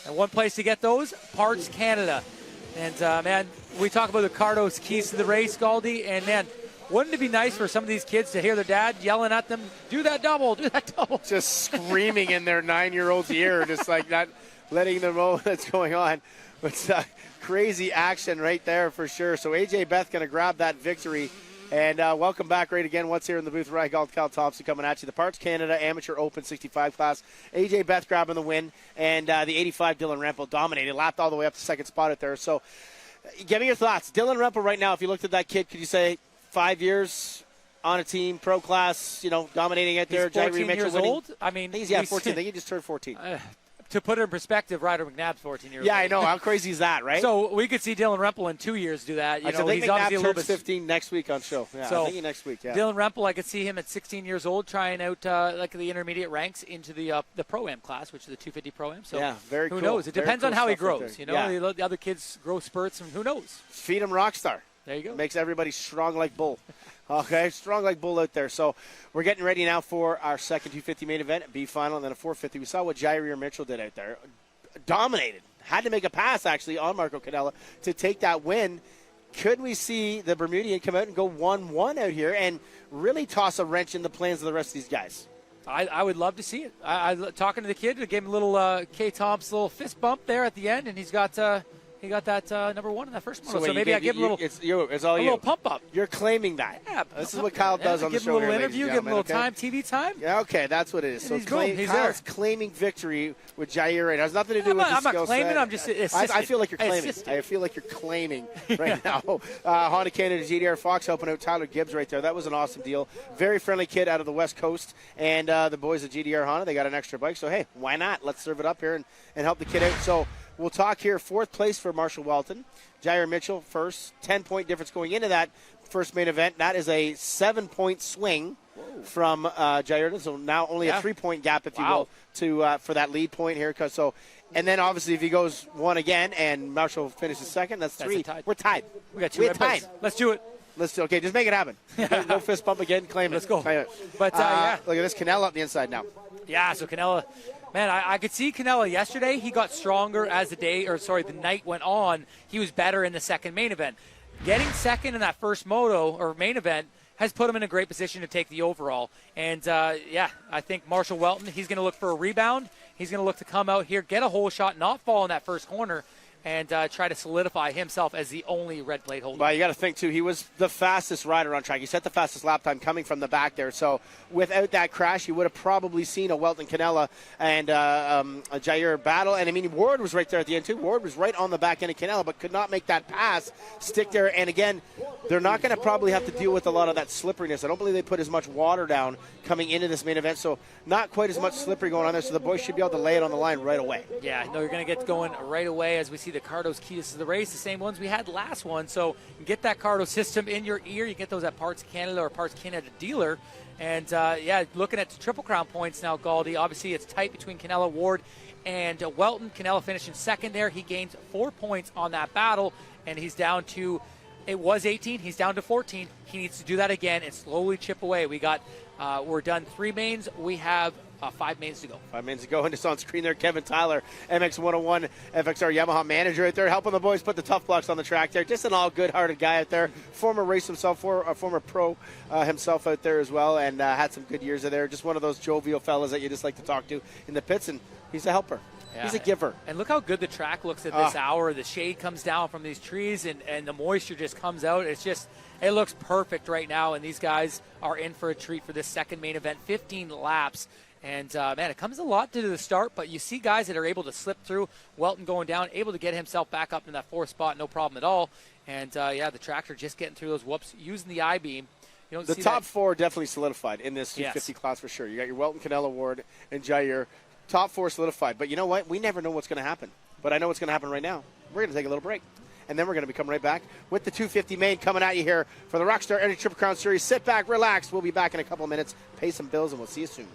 And one place to get those, Parts Canada. And, man, we talk about the Cardo's keys to the race, Galdi, and, man, wouldn't it be nice for some of these kids to hear their dad yelling at them, do that double, do that double. Just screaming in their 9-year-old's ear, just like not letting them know what's going on. It's crazy action right there for sure. So AJ Beth going to grab that victory. And welcome back right again. What's here in the booth? Right, Cal Thompson coming at you. The Parts Canada Amateur Open 65 class. AJ Beth grabbing the win. And the 85 Dylan Rempel dominated. Lapped all the way up to second spot out there. So give me your thoughts. Dylan Rempel right now, if you looked at that kid, could you say 5 years on a team, pro class, dominating out there? He's 14 years old? I mean, he's 14. I think he just turned 14. To put it in perspective, Ryder McNabb's 14 years old. Yeah, I know. How crazy is that, right? So we could see Dylan Rempel in 2 years do that. I think he's McNabb obviously a little bit 15 next week on show. Yeah, so I think next week, yeah. Dylan Rempel, I could see him at 16 years old trying out like the intermediate ranks into the Pro-Am class, which is the 250 Pro-Am. So yeah, very who cool. knows? It depends on how he grows. Yeah. The other kids grow spurts, and who knows? Feed him Rockstar. There you go. Makes everybody strong like bull. Okay, strong like bull out there. So we're getting ready now for our second 250 main event, B final, and then a 450. We saw what Jair Mitchell did out there. Dominated. Had to make a pass, actually, on Marco Canella to take that win. Could we see the Bermudian come out and go 1-1 out here and really toss a wrench in the plans of the rest of these guys? I would love to see it. Talking to the kid, I gave him a little K. Thompson little fist bump there at the end, and he got that number 1 in that first model. So maybe I give him a little pump up. You're claiming that. Yeah, this is what Kyle does on the show. Give him a little interview, give him a little time, TV time. Yeah, okay, that's what it is. So Kyle's claiming victory with Jair. It has nothing to do with his skill set. I'm not claiming. I'm just assisting. I feel like you're claiming. I feel like you're claiming right now. Honda Canada GDR Fox helping out Tyler Gibbs right there. That was an awesome deal. Very friendly kid out of the West Coast, and the boys at GDR Honda, they got an extra bike. So hey, why not? Let's serve it up here and help the kid out. So we'll talk here. 4th place for Marshall Welton. Jair Mitchell first. 10-point difference going into that first main event. That is a 7-point swing from Jair. So now only a 3-point gap, if you will, to for that lead point here. So, and then obviously if he goes one again and Marshall finishes second, that's 3. We're tied. We got 2 red plates. Let's do it. Let's do. Okay, just make it happen. Go fist bump again. Claim it. Let's go. Claim it. But yeah, look at this Canella up the inside now. Yeah, so Canella, man, I could see Canella yesterday. He got stronger as the night went on. He was better in the second main event. Getting second in that first moto or main event has put him in a great position to take the overall. And yeah, I think Marshall Welton, he's going to look for a rebound. He's going to look to come out here, get a hole shot, not fall in that first corner, and try to solidify himself as the only red plate holder. Well, you got to think, too, he was the fastest rider on track. He set the fastest lap time coming from the back there. So without that crash, you would have probably seen a Welton Canella and a Jair battle. And, I mean, Ward was right there at the end, too. Ward was right on the back end of Canella, but could not make that pass, stick there. And, again, they're not going to probably have to deal with a lot of that slipperiness. I don't believe they put as much water down coming into this main event, so not quite as much slippery going on there. So the boys should be able to lay it on the line right away. Yeah, no, you're going to get going right away as we see the Cardos keys to the race, the same ones we had last one. So get that Cardo system in your ear. You get those at Parts Canada or Parts Canada dealer. And, yeah, looking at the Triple Crown points now, Galdi, obviously it's tight between Canella, Ward, and Welton. Canella finishing second there. He gains 4 points on that battle, and he's down to, it was 18. He's down to 14. He needs to do that again and slowly chip away. We got, we're done 3 mains. We have 5 mains to go. 5 mains to go. And just on screen there, Kevin Tyler, MX101 FXR Yamaha manager right there, helping the boys put the tough blocks on the track there. Just an all good-hearted guy out there. Former race himself, former pro himself out there as well, and had some good years there. Just one of those jovial fellas that you just like to talk to in the pits, and he's a helper. Yeah. He's a giver. And look how good the track looks at this hour. The shade comes down from these trees, and the moisture just comes out. It's just, it looks perfect right now, and these guys are in for a treat for this second main event. 15 laps. And, man, it comes a lot to the start, but you see guys that are able to slip through. Welton going down, able to get himself back up in that 4th spot, no problem at all. And, yeah, the tractor just getting through those whoops, using the I-beam. You don't the see top that. 4 definitely solidified in this 250 class for sure. You got your Welton, Canella, Ward, and Jair. Top 4 solidified. But you know what? We never know what's going to happen. But I know what's going to happen right now. We're going to take a little break. And then we're going to be coming right back with the 250 main coming at you here for the Rockstar Energy Triple Crown Series. Sit back, relax. We'll be back in a couple of minutes. Pay some bills, and we'll see you soon.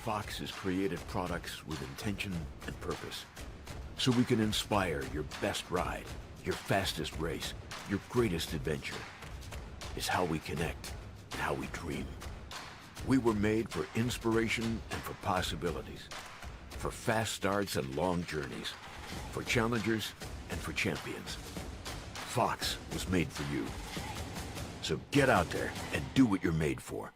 Fox has created products with intention and purpose, so we can inspire your best ride, your fastest race, your greatest adventure. It's how we connect and how we dream. We were made for inspiration and for possibilities, for fast starts and long journeys, for challengers and for champions. Fox was made for you. So get out there and do what you're made for.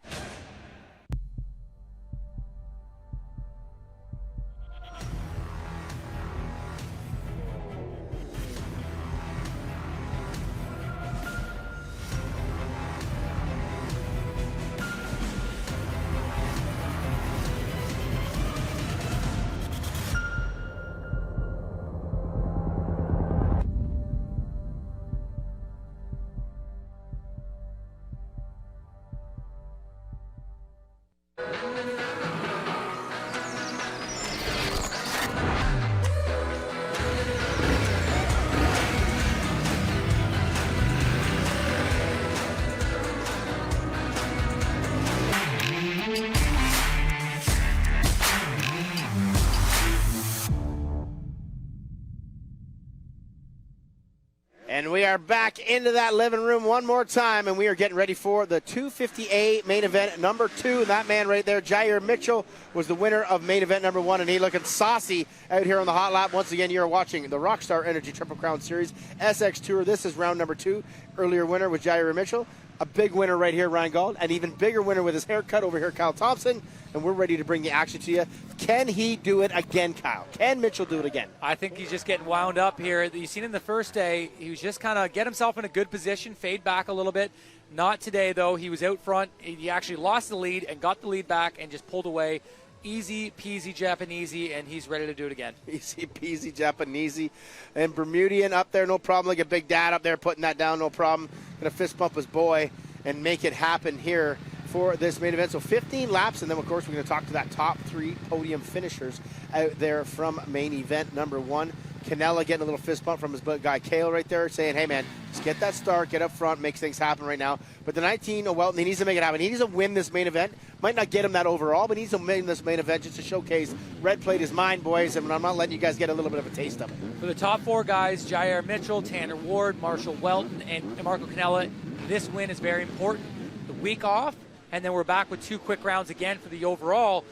And we are back into that living room one more time, and we are getting ready for the 250A main event number 2. And that man right there, Jair Mitchell, was the winner of main event number 1, and he looking saucy out here on the hot lap. Once again, you're watching the Rockstar Energy Triple Crown Series SX Tour. This is round number 2. Earlier winner was Jair Mitchell. A big winner right here, Ryan Gauld. An even bigger winner with his haircut over here, Kyle Thompson. And we're ready to bring the action to you. Can he do it again, Kyle? Can Mitchell do it again? I think he's just getting wound up here. You've seen him the first day. He was just kind of get himself in a good position, fade back a little bit. Not today, though. He was out front. He actually lost the lead and got the lead back and just pulled away. Easy peasy Japanesey, and he's ready to do it again. Easy peasy Japanesey. And Bermudian up there, no problem. Like a big dad up there putting that down, no problem. Gonna fist bump his boy and make it happen here for this main event. So 15 laps, and then of course we're going to talk to that top 3 podium finishers out there from main event number 1. Canella getting a little fist bump from his guy Cale right there, saying, hey man, just get that start, get up front, makes things happen right now. But the 19, Welton, he needs to make it happen. He needs to win this main event. Might not get him that overall, but he needs to win this main event just to showcase red plate is mine, boys, and I'm not letting you guys get a little bit of a taste of it. For the top 4 guys, Jair Mitchell, Tanner Ward, Marshall Welton, and Marco Canella, this win is very important. The week off, and then we're back with 2 quick rounds again for the overall.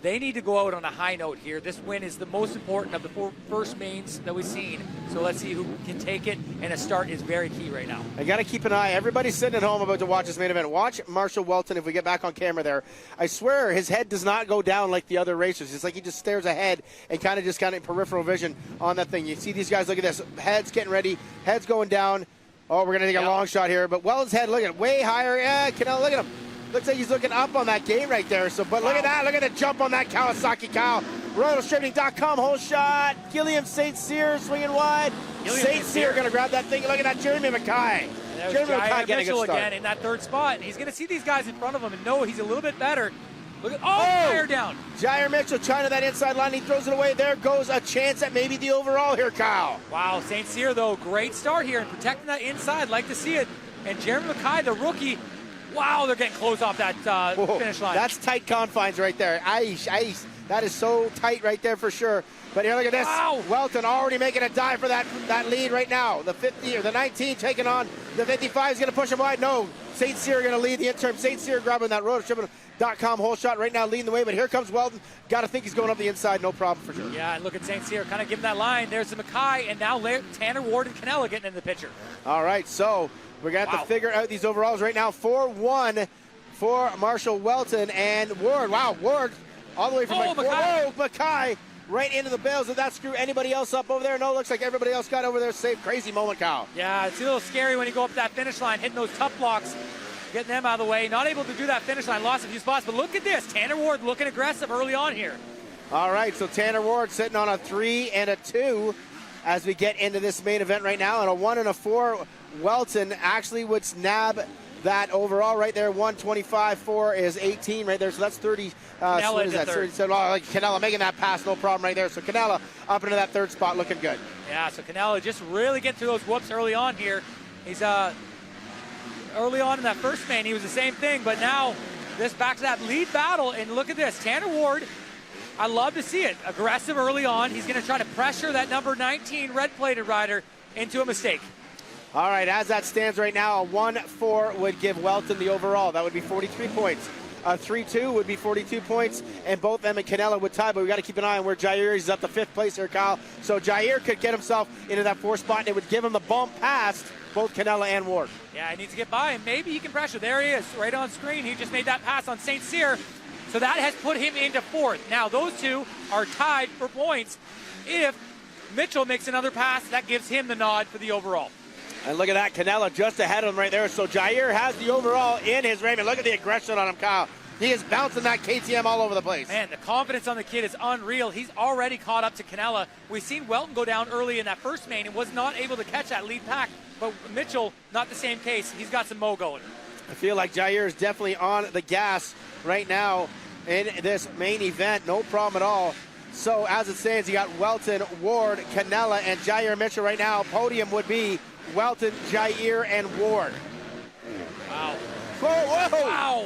They need to go out on a high note here. This win is the most important of the 4 first mains that we've seen. So let's see who can take it, and a start is very key right now. I got to keep an eye. Everybody's sitting at home about to watch this main event. Watch Marshall Welton if we get back on camera there. I swear his head does not go down like the other racers. It's like he just stares ahead and kind of peripheral vision on that thing. You see these guys, look at this. Heads getting ready, heads going down. Oh, we're going to take a long shot here. But Welton's head, look at it, way higher. Yeah, Canelo, look at him. Looks like he's looking up on that game right there. So, but look at that. Look at the jump on that Kawasaki Kyle. RoyalStraining.com, whole shot. Gilliam St. Cyr swinging wide. St. Cyr going to grab that thing. Look at that Jeremy Mackay. Jeremy Mackay getting a good start. Again in that 3rd spot. He's going to see these guys in front of him and know he's a little bit better. Look at, fire down. Jair Mitchell trying to that inside line. He throws it away. There goes a chance at maybe the overall here, Kyle. Wow, St. Cyr, though, great start here and protecting that inside. Like to see it. And Jeremy Mackay, the rookie, wow, they're getting close off that finish line. That's tight confines right there. Aish. That is so tight right there for sure. But here, look at this. Wow. Welton already making a dive for that lead right now. The 50 or the 19 taking on the 55 is going to push him wide. No, St. Cyr going to lead the interim. St. Cyr grabbing that RoyalStraining.com whole shot right now, leading the way. But here comes Welton. Got to think he's going up the inside. No problem for sure. Yeah, and look at St. Cyr kind of giving that line. There's the Mackay, and now Tanner Ward and Canella getting in the picture. All right, so we're going to have to figure out these overalls right now. 4-1 for Marshall Welton and Ward. Wow, Ward all the way from Mackay right into the bales. Did that screw anybody else up over there? No, looks like everybody else got over there safe. Crazy moment, Kyle. Yeah, it's a little scary when you go up that finish line, hitting those tough blocks, getting them out of the way. Not able to do that finish line, lost a few spots. But look at this, Tanner Ward looking aggressive early on here. All right, so Tanner Ward sitting on a 3 and a 2 as we get into this main event right now. And a 1 and a 4, Welton actually would snab that overall right there. 125.4 is 18 right there, so that's 30. Canella is that 30? So, like Canella making that pass, no problem right there. So Canella up into that 3rd spot, looking good. Yeah, so Canella just really getting through those whoops early on here. He's early on in that first main, he was the same thing, but now this back to that lead battle, and look at this, Tanner Ward. I love to see it. Aggressive early on. He's going to try to pressure that number 19 red-plated rider into a mistake. All right, as that stands right now, a 1-4 would give Welton the overall. That would be 43 points. A 3-2 would be 42 points, and both them and Canella would tie, but we got to keep an eye on where Jair is up to 5th place here, Kyle. So Jair could get himself into that 4th spot, and it would give him the bump past both Canella and Ward. Yeah, he needs to get by, and maybe he can pressure. There he is, right on screen. He just made that pass on St. Cyr, so that has put him into 4th. Now, those two are tied for points. If Mitchell makes another pass, that gives him the nod for the overall. And look at that, Canella just ahead of him right there. So Jair has the overall in his Raymond. Look at the aggression on him, Kyle. He is bouncing that KTM all over the place. Man, the confidence on the kid is unreal. He's already caught up to Canella. We've seen Welton go down early in that first main and was not able to catch that lead pack. But Mitchell, not the same case. He's got some mo going. I feel like Jair is definitely on the gas right now in this main event. No problem at all. So as it stands, you got Welton, Ward, Canella, and Jair Mitchell right now. Podium would be Welton, Jair, and Ward. Wow. Whoa. Wow.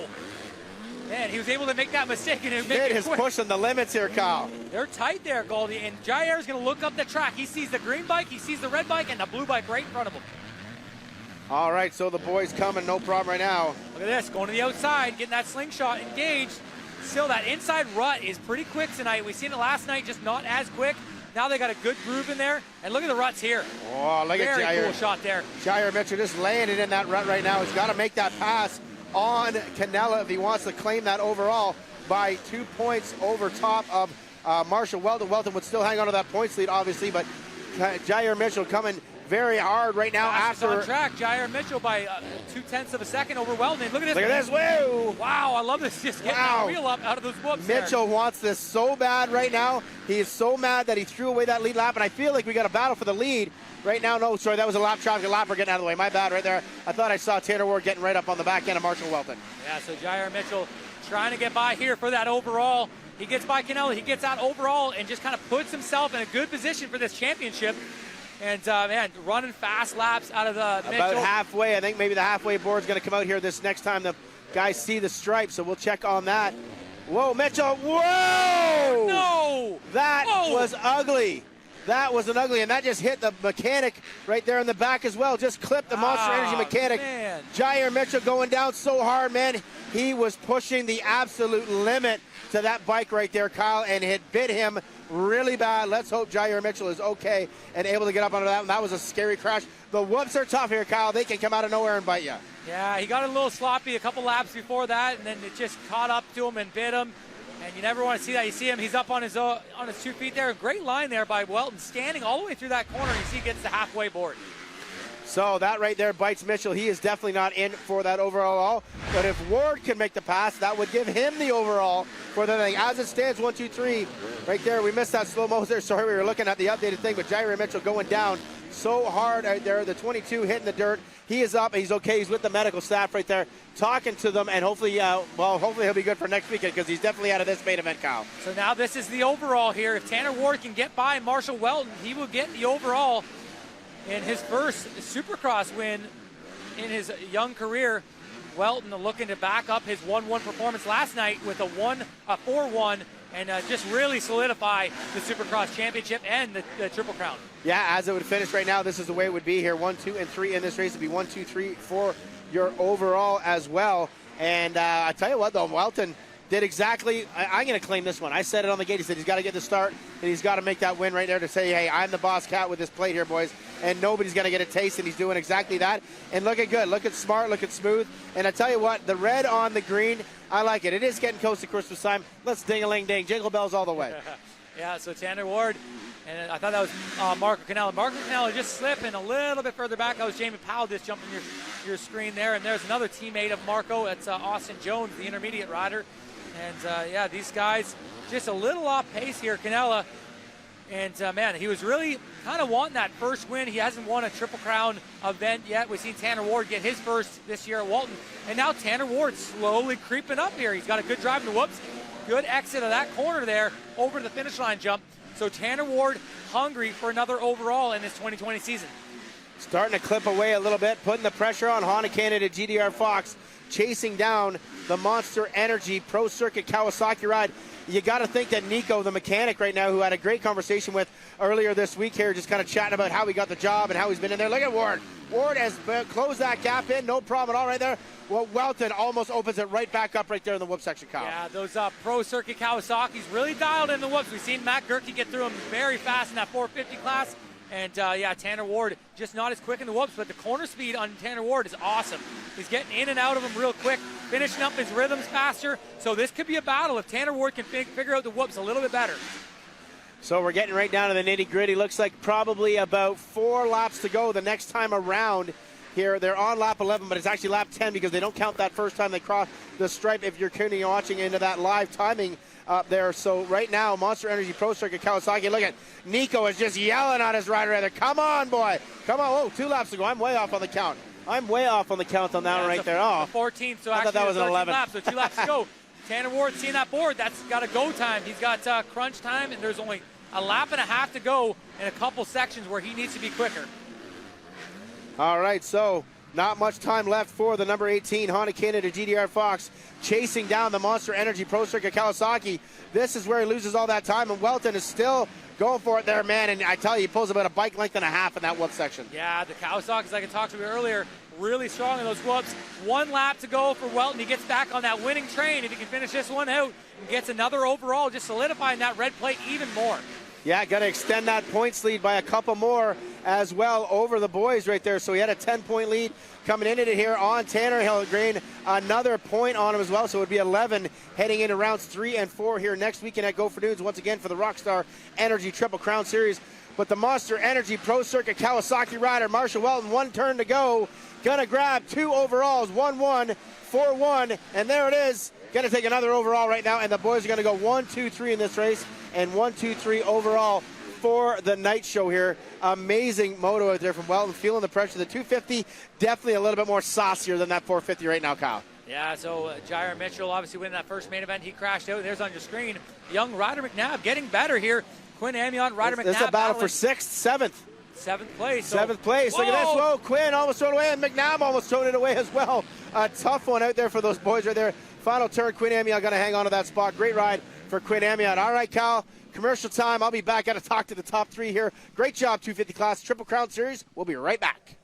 Man, he was able to make that mistake. And Kid is pushing the limits here, Kyle. They're tight there, Goldie. And Jair is going to look up the track. He sees the green bike, he sees the red bike, and the blue bike right in front of him. All right, so the boys coming, no problem right now. Look at this, going to the outside, getting that slingshot engaged. Still, that inside rut is pretty quick tonight. We seen it last night, just not as quick. Now they got a good groove in there. And look at the ruts here. Oh, look at Very Jair. cool shot there. Jair Mitchell just laying it in that rut right now. He's got to make that pass on Canella if he wants to claim that overall by 2 points over top of Marshall Welton. Welton would still hang on to that points lead, obviously, but Jair Mitchell coming very hard right now after. On track, Jair Mitchell by 0.2 of a second over Weldon. Look at this. Look at this. Whoa. Wow, I love this. Just getting that wheel up out of those whoops. Mitchell wants this so bad right now. He is so mad that he threw away that lead lap, and I feel like we got a battle for the lead right now. No, sorry, that was a lap traffic. Lapper getting out of the way. My bad right there. I thought I saw Tanner Ward getting right up on the back end of Marshall Welton. Yeah, so Jair Mitchell trying to get by here for that overall. He gets by Canella. He gets out overall and just kind of puts himself in a good position for this championship. And, man, running fast laps out of the About halfway. I think maybe the halfway board's going to come out here this next time the guys see the stripe, so we'll check on that. Whoa, Mitchell. Whoa! No! That was ugly. That was an ugly, and that just hit the mechanic right there in the back as well. Just clipped the Monster Energy mechanic. Man. Jair Mitchell going down so hard, man. He was pushing the absolute limit to that bike right there, Kyle, and it bit him really bad. Let's hope Jair Mitchell is okay and able to get up under that one. That was a scary crash. The whoops are tough here, Kyle. They can come out of nowhere and bite you. Yeah, he got a little sloppy a couple laps before that, and then it just caught up to him and bit him. And you never want to see that. You see him, he's up on his 2 feet there. Great line there by Welton, standing all the way through that corner. You see he gets the halfway board. So that right there bites Mitchell. He is definitely not in for that overall. But if Ward can make the pass, that would give him the overall for the thing. As it stands, 1, 2, 3. Right there, we missed that slow-mo there. Sorry, we were looking at the updated thing. But Jair Mitchell going down so hard right there. The 22 hitting the dirt. He is up. He's okay. He's with the medical staff right there, talking to them. And hopefully, hopefully he'll be good for next weekend because he's definitely out of this main event, Kyle. So now this is the overall here. If Tanner Ward can get by Marshall Welton, he will get the overall in his first Supercross win in his young career. Welton looking to back up his 1-1 performance last night with a 4-1 and just really solidify the Supercross championship and the Triple Crown. Yeah, as it would finish right now, this is the way it would be here. 1, 2, and 3 in this race. It'd be 1, 2, 3 for your overall as well. And I tell you what, though, Welton did exactly. I'm going to claim this one. I said it on the gate. He said he's got to get the start, and he's got to make that win right there to say, hey, I'm the boss cat with this plate here, boys, and nobody's going to get a taste, and he's doing exactly that. And looking good. Looking smart. Looking smooth. And I tell you what, the red on the green, I like it. It is getting close to Christmas time. Let's ding-a-ling-ding. Jingle bells all the way. Yeah, so Tanner Ward, and I thought that was Marco Canella. Marco Canella just slipping a little bit further back. That was Jamie Powell just jumping your screen there. And there's another teammate of Marco. It's Austin Jones, the intermediate rider. And, yeah, these guys just a little off pace here, Canella. And, man, he was really kind of wanting that first win. He hasn't won a Triple Crown event yet. We've seen Tanner Ward get his first this year at Walton. And now Tanner Ward slowly creeping up here. He's got a good drive in the whoops. Good exit of that corner there over to the finish line jump. So Tanner Ward hungry for another overall in this 2020 season. Starting to clip away a little bit, putting the pressure on Honda Canada GDR Fox, chasing down the Monster Energy Pro Circuit Kawasaki ride. You got to think that Nico, the mechanic right now, who had a great conversation with earlier this week here, just kind of chatting about how he got the job and how he's been in there. Look at Ward. Ward has closed that gap in, no problem at all right there. Well, Welton almost opens it right back up right there in the whoop section, Kyle. Yeah, those Pro Circuit Kawasaki's really dialed in the whoops. We've seen Matt Gerke get through them very fast in that 450 class. And, yeah, Tanner Ward just not as quick in the whoops, but the corner speed on Tanner Ward is awesome. He's getting in and out of them real quick, finishing up his rhythms faster. So this could be a battle if Tanner Ward can figure out the whoops a little bit better. So we're getting right down to the nitty-gritty. Looks like probably about 4 laps to go the next time around here. They're on lap 11, but it's actually lap 10 because they don't count that first time they cross the stripe if you're watching into that live timing up there. So right now, Monster Energy Pro Circuit Kawasaki, look at Nico is just yelling at his rider there. Come on, boy. Come on. Whoa, 2 laps to go. I'm way off on the count. I'm way off on the count on that one right there. Oh, the 14th, so I actually thought that was an 11. Lap, so 2 laps to go. Tanner Ward seeing that board. That's got a go time. He's got crunch time, and there's only a lap and a half to go in a couple sections where he needs to be quicker. All right, so not much time left for the number 18 Honda Canada GDR Fox chasing down the Monster Energy Pro Circuit Kawasaki. This is where he loses all that time, and Welton is still going for it there, man. And I tell you, he pulls about a bike length and a half in that whoop section. Yeah, the Kawasaki's, like I talked to you earlier, really strong in those whoops. 1 lap to go for Welton. He gets back on that winning train. If he can finish this one out and gets another overall, just solidifying that red plate even more. Yeah, got to extend that points lead by a couple more as well over the boys right there. So he had a 10-point lead coming into it here on Tanner Hillgreen. Another point on him as well, so it would be 11 heading into rounds 3 and 4 here next weekend at Gopher Dunes once again for the Rockstar Energy Triple Crown Series. But the Monster Energy Pro Circuit Kawasaki rider, Marshall Welton, 1 turn to go. Gonna grab 2 overalls, 1-1, 4-1, and there it is. Gonna take another overall right now, and the boys are gonna go 1, 2, 3 in this race, and 1, 2, 3 overall for the night show here. Amazing moto out there from Welton, feeling the pressure. The 250, definitely a little bit more saucier than that 450 right now, Kyle. Yeah, so Jair Mitchell obviously winning that first main event. He crashed out. There's on your screen. Young Ryder McNabb getting better here. Quinn Amiot, Ryder McNabb. This is a battle for 6th, 7th. 7th place. So. 7th place. Look at this. Whoa, Quinn almost thrown it away, and McNabb almost thrown it away as well. A tough one out there for those boys right there. Final turn, Quinn Amiot going to hang on to that spot. Great ride for Quinn Amiot. All right, Cal, commercial time. I'll be back. Got to talk to the top 3 here. Great job, 250 class, Triple Crown Series. We'll be right back.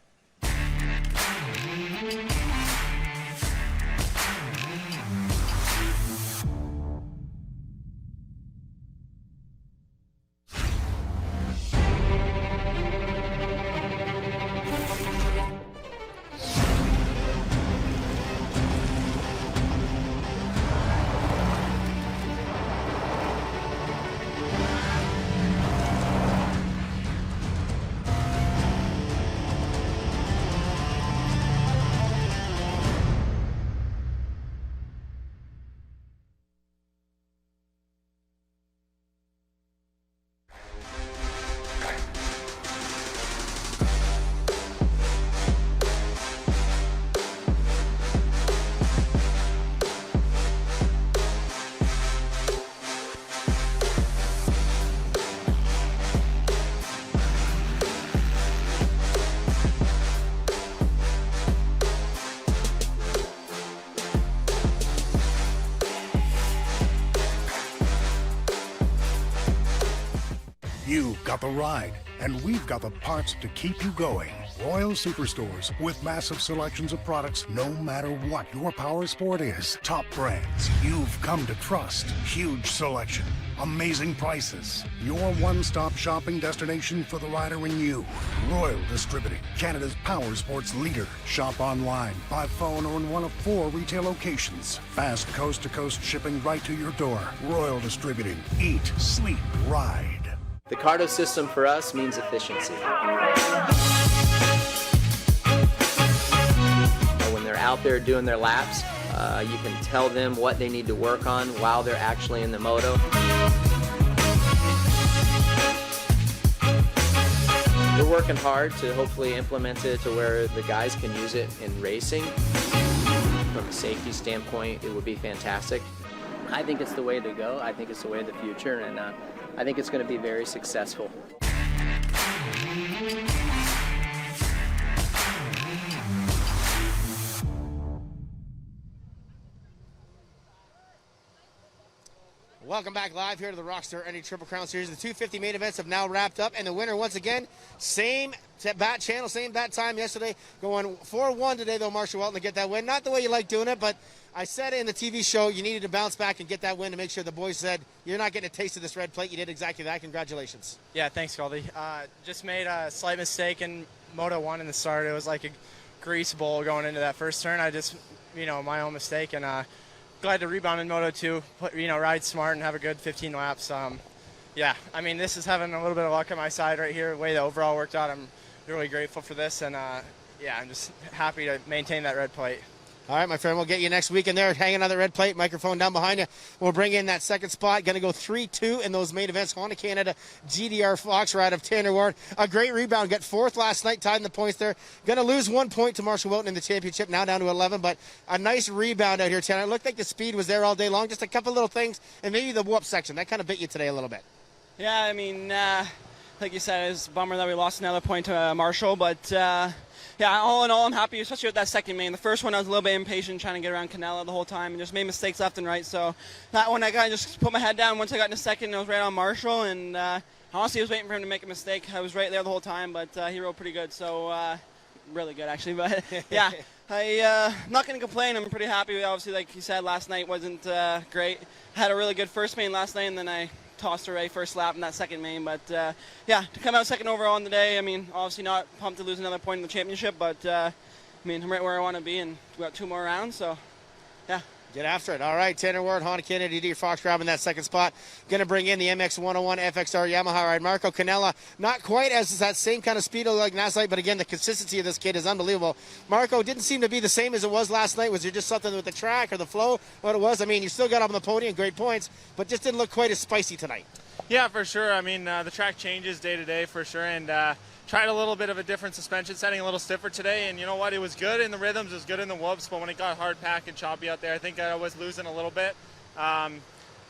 You've got the ride, and we've got the parts to keep you going. Royal Superstores, with massive selections of products no matter what your power sport is. Top brands you've come to trust. Huge selection. Amazing prices. Your one-stop shopping destination for the rider in you. Royal Distributing, Canada's power sports leader. Shop online, by phone, or in one of 4 retail locations. Fast coast-to-coast shipping right to your door. Royal Distributing. Eat, sleep, ride. The Cardo system for us means efficiency. When they're out there doing their laps, you can tell them what they need to work on while they're actually in the moto. We're working hard to hopefully implement it to where the guys can use it in racing. From a safety standpoint, it would be fantastic. I think it's the way to go. I think it's the way of the future, and I think it's going to be very successful. Welcome back live here to the Rockstar Energy Triple Crown Series. The 250 main events have now wrapped up, and the winner once again, same bat channel, same bat time yesterday, going 4-1 today though, Marshall Welton to get that win. Not the way you like doing it, but I said in the TV show you needed to bounce back and get that win to make sure the boys said you're not getting a taste of this red plate. You did exactly that. Congratulations. Yeah, thanks, Goldie. Just made a slight mistake in Moto 1 in the start. It was like a grease bowl going into that first turn. I just, my own mistake, and glad to rebound in Moto 2, ride smart and have a good 15 laps. Yeah, I mean, this is having a little bit of luck on my side right here. The way the overall worked out, I'm really grateful for this, and yeah, I'm just happy to maintain that red plate. All right, my friend, we'll get you next weekend there, hanging on the red plate, microphone down behind you. We'll bring in that second spot. Going to go 3-2 in those main events. Honda Canada GDR Fox ride of Tanner Ward. A great rebound. Got 4th last night, tied in the points there. Going to lose 1 point to Marshall Welton in the championship, now down to 11. But a nice rebound out here, Tanner. It looked like the speed was there all day long. Just a couple little things, and maybe the whoop section. That kind of bit you today a little bit. Yeah, I mean, like you said, it's a bummer that we lost another point to Marshall, but yeah, all in all, I'm happy, especially with that second main. The first one, I was a little bit impatient trying to get around Canella the whole time and just made mistakes left and right. So that one, I just put my head down. Once I got into second, I was right on Marshall, and honestly, I was waiting for him to make a mistake. I was right there the whole time, but he rode pretty good. So really good, actually. But yeah, I'm not going to complain. I'm pretty happy. Obviously, like you said, last night wasn't great. I had a really good first main last night, and then I tossed away first lap in that second main. But yeah, to come out second overall on the day, I mean, obviously not pumped to lose another point in the championship, but I mean, I'm right where I want to be, and we got 2 more rounds, so yeah. Get after it. All right, Tanner Ward, Honda Kennedy, D. Fox grabbing that second spot. Going to bring in the MX 101 FXR Yamaha ride. Marco Canella, not quite as that same kind of speed like last night, but again, the consistency of this kid is unbelievable. Marco didn't seem to be the same as it was last night. Was there just something with the track or the flow? What it was? I mean, you still got up on the podium, great points, but just didn't look quite as spicy tonight. Yeah, for sure. I mean, the track changes day to day for sure, and tried a little bit of a different suspension setting, a little stiffer today, and you know what? It was good in the rhythms, it was good in the whoops, but when it got hard pack and choppy out there, I think I was losing a little bit.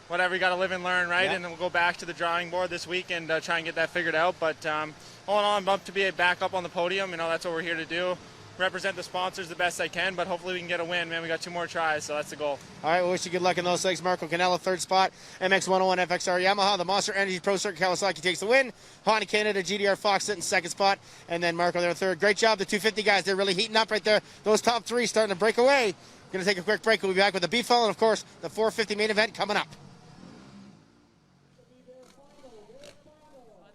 Whatever, you got to live and learn, right? Yeah. And then we'll go back to the drawing board this week and try and get that figured out. But all in all, I'm pumped to be back up on the podium. You know, that's what we're here to do. Represent the sponsors the best I can, but hopefully we can get a win, man. We got 2 more tries, so that's the goal. All right, we wish you good luck in those things. Marco Canella, 3rd spot. MX 101 FXR Yamaha. The Monster Energy Pro Circuit Kawasaki takes the win. Honda Canada GDR Fox sitting 2nd spot. And then Marco there 3rd. Great job, the 250 guys. They're really heating up right there. Those top 3 starting to break away. Going to take a quick break. We'll be back with the B-Fall and, of course, the 450 main event coming up.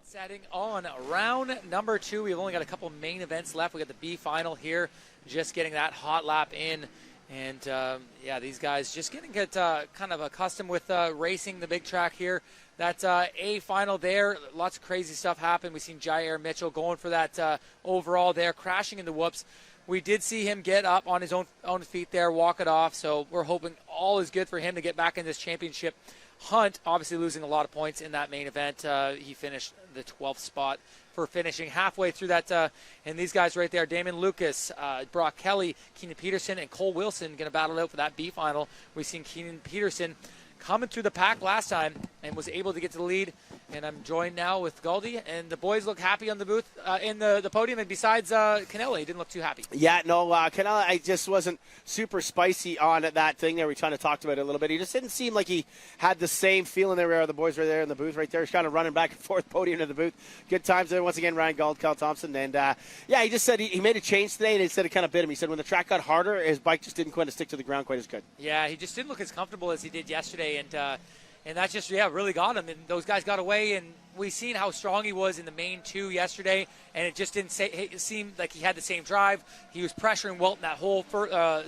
Setting on round number 2. We've only got a couple main events left. We got the B final here, just getting that hot lap in, and yeah, these guys just getting kind of accustomed with racing the big track here. That A final there, lots of crazy stuff happened. We've seen Jair Mitchell going for that overall there, crashing into whoops. We did see him get up on his own feet there, walk it off. So we're hoping all is good for him to get back in this championship hunt. Obviously losing a lot of points in that main event. He finished the 12th spot for finishing halfway through that. And these guys right there, Damon Lucas, Brock Kelly, Keenan Peterson, and Cole Wilson going to battle out for that B final. We've seen Keenan Peterson coming through the pack last time and was able to get to the lead. And I'm joined now with Galdi, and the boys look happy on the booth, in the podium. And besides Canella, he didn't look too happy. Yeah, no, Canella, I just wasn't super spicy on that thing there. We kind of talked about it a little bit. He just didn't seem like he had the same feeling there. The boys right there in the booth right there. He's kind of running back and forth, podium to the booth. Good times there. Once again, Ryan Gald, Cal Thompson. And, yeah, he just said he made a change today, and he said it kind of bit him. He said when the track got harder, his bike just didn't quite stick to the ground quite as good. Yeah, he just didn't look as comfortable as he did yesterday, and that just, yeah, really got him. And those guys got away, and we seen how strong he was in the main 2 yesterday, and it just didn't seem like he had the same drive. He was pressuring Welton that whole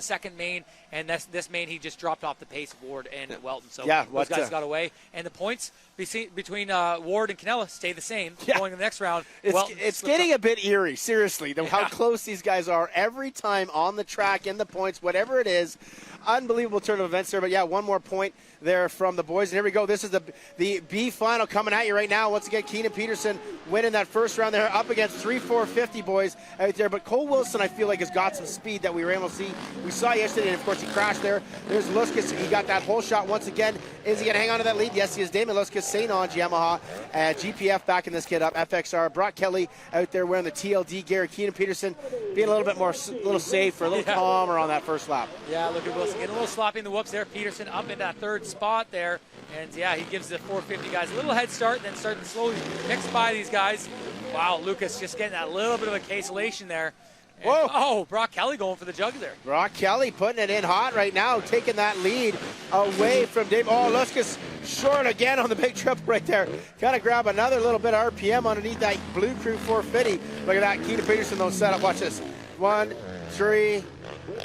second main, and this main he just dropped off the pace of Ward and Welton. So yeah, those guys got away. And the points between Ward and Canella stay the same going to the next round. It's getting a bit eerie, seriously, how close these guys are every time on the track, in the points, whatever it is. Unbelievable turn of events there. But, yeah, 1 more point there from the boys. And here we go. This is the B final coming at you right now. Once again, Keenan Peterson winning that first round there, up against 3-4-50 boys out there. But Cole Wilson, I feel like, has got some speed that we were able to see. We saw yesterday, and, of course, he crashed there. There's Luskas. He got that whole shot once again. Is he going to hang on to that lead? Yes, he is. Damon Luskas, St. Ange, Yamaha, GPF backing this kid up. FXR, Brock Kelly out there wearing the TLD gear. Keenan Peterson being a little bit more, safer, a little calmer on that first lap. Yeah, look at Wilson getting a little sloppy in the whoops there. Peterson up in that 3rd spot there. And, yeah, he gives the 450 guys a little head start, and then starting to slowly mix by these guys. Wow, Lucas just getting that little bit of a cancellation there. And, whoa! Oh, Brock Kelly going for the jugular. Brock Kelly putting it in hot right now, taking that lead away from Dave. Oh, Luskas short again on the big triple right there. Got to grab another little bit of RPM underneath that Blue Crew 450. Look at that. Keenan Peterson, though, set up. Watch this. 1, 3,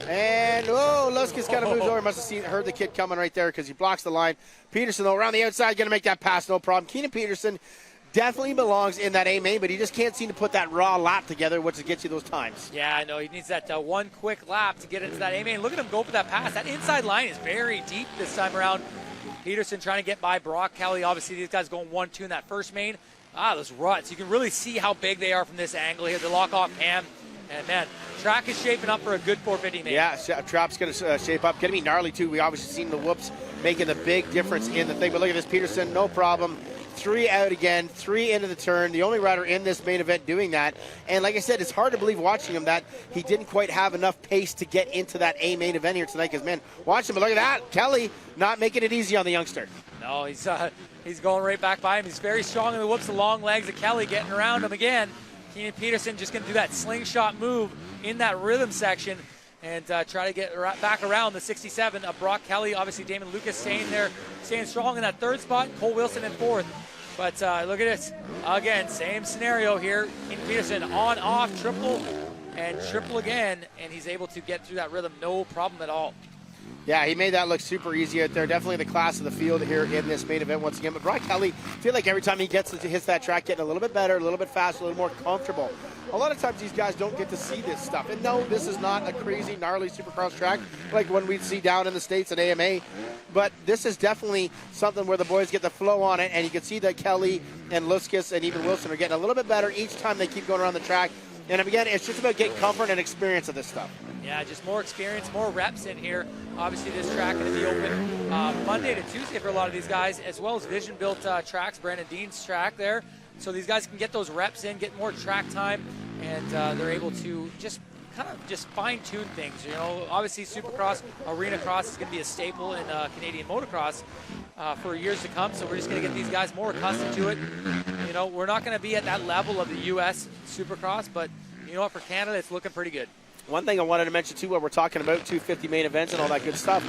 and Luskas kind of moves over. Must have heard the kid coming right there because he blocks the line. Peterson, though, around the outside, going to make that pass, no problem. Keenan Peterson definitely belongs in that A main, but he just can't seem to put that raw lap together, which gets you those times. Yeah, I know. He needs that one quick lap to get into that A main. Look at him go for that pass. That inside line is very deep this time around. Peterson trying to get by Brock Kelly. Obviously, these guys going 1-2 in that first main. Those ruts. You can really see how big they are from this angle here. The lock-off cam. And, man, track is shaping up for a good 450 main. Yeah, trap's going to shape up. Going to be gnarly, too. We obviously seen the whoops making the big difference in the thing. But look at this, Peterson, no problem. 3 out again, 3 into the turn. The only rider in this main event doing that. And like I said, it's hard to believe watching him that he didn't quite have enough pace to get into that A main event here tonight. Because, man, watch him. But look at that. Kelly not making it easy on the youngster. No, he's going right back by him. He's very strong in the whoops. The long legs of Kelly getting around him again. Keenan Peterson just going to do that slingshot move in that rhythm section. and try to get back around the 67 of Brock Kelly. Obviously, Damon Lucas staying there, staying strong in that third spot. Cole Wilson in fourth. But look at this. Again, same scenario here. Keenan Peterson on, off, triple, and triple again, and he's able to get through that rhythm, no problem at all. Yeah, he made that look super easy out there. Definitely the class of the field here in this main event once again. But Brock Kelly, I feel like every time he hits that track, getting a little bit better, a little bit faster, a little more comfortable. A lot of times these guys don't get to see this stuff. And no, this is not a crazy, gnarly supercross track like one we'd see down in the States at AMA. But this is definitely something where the boys get the flow on it. And you can see that Kelly and Luskus and even Wilson are getting a little bit better each time they keep going around the track. And again, it's just about getting comfort and experience of this stuff. Yeah, just more experience, more reps in here. Obviously, this track going to be open Monday to Tuesday for a lot of these guys, as well as vision-built tracks, Brandon Dean's track there. So these guys can get those reps in, get more track time, and they're able to just kind of just fine-tune things. You know, obviously, Supercross, Arena Cross is going to be a staple in Canadian motocross for years to come. So we're just going to get these guys more accustomed to it. You know, we're not going to be at that level of the U.S. Supercross, but you know what? For Canada, it's looking pretty good. One thing I wanted to mention, too, while we're talking about 250 main events and all that good stuff,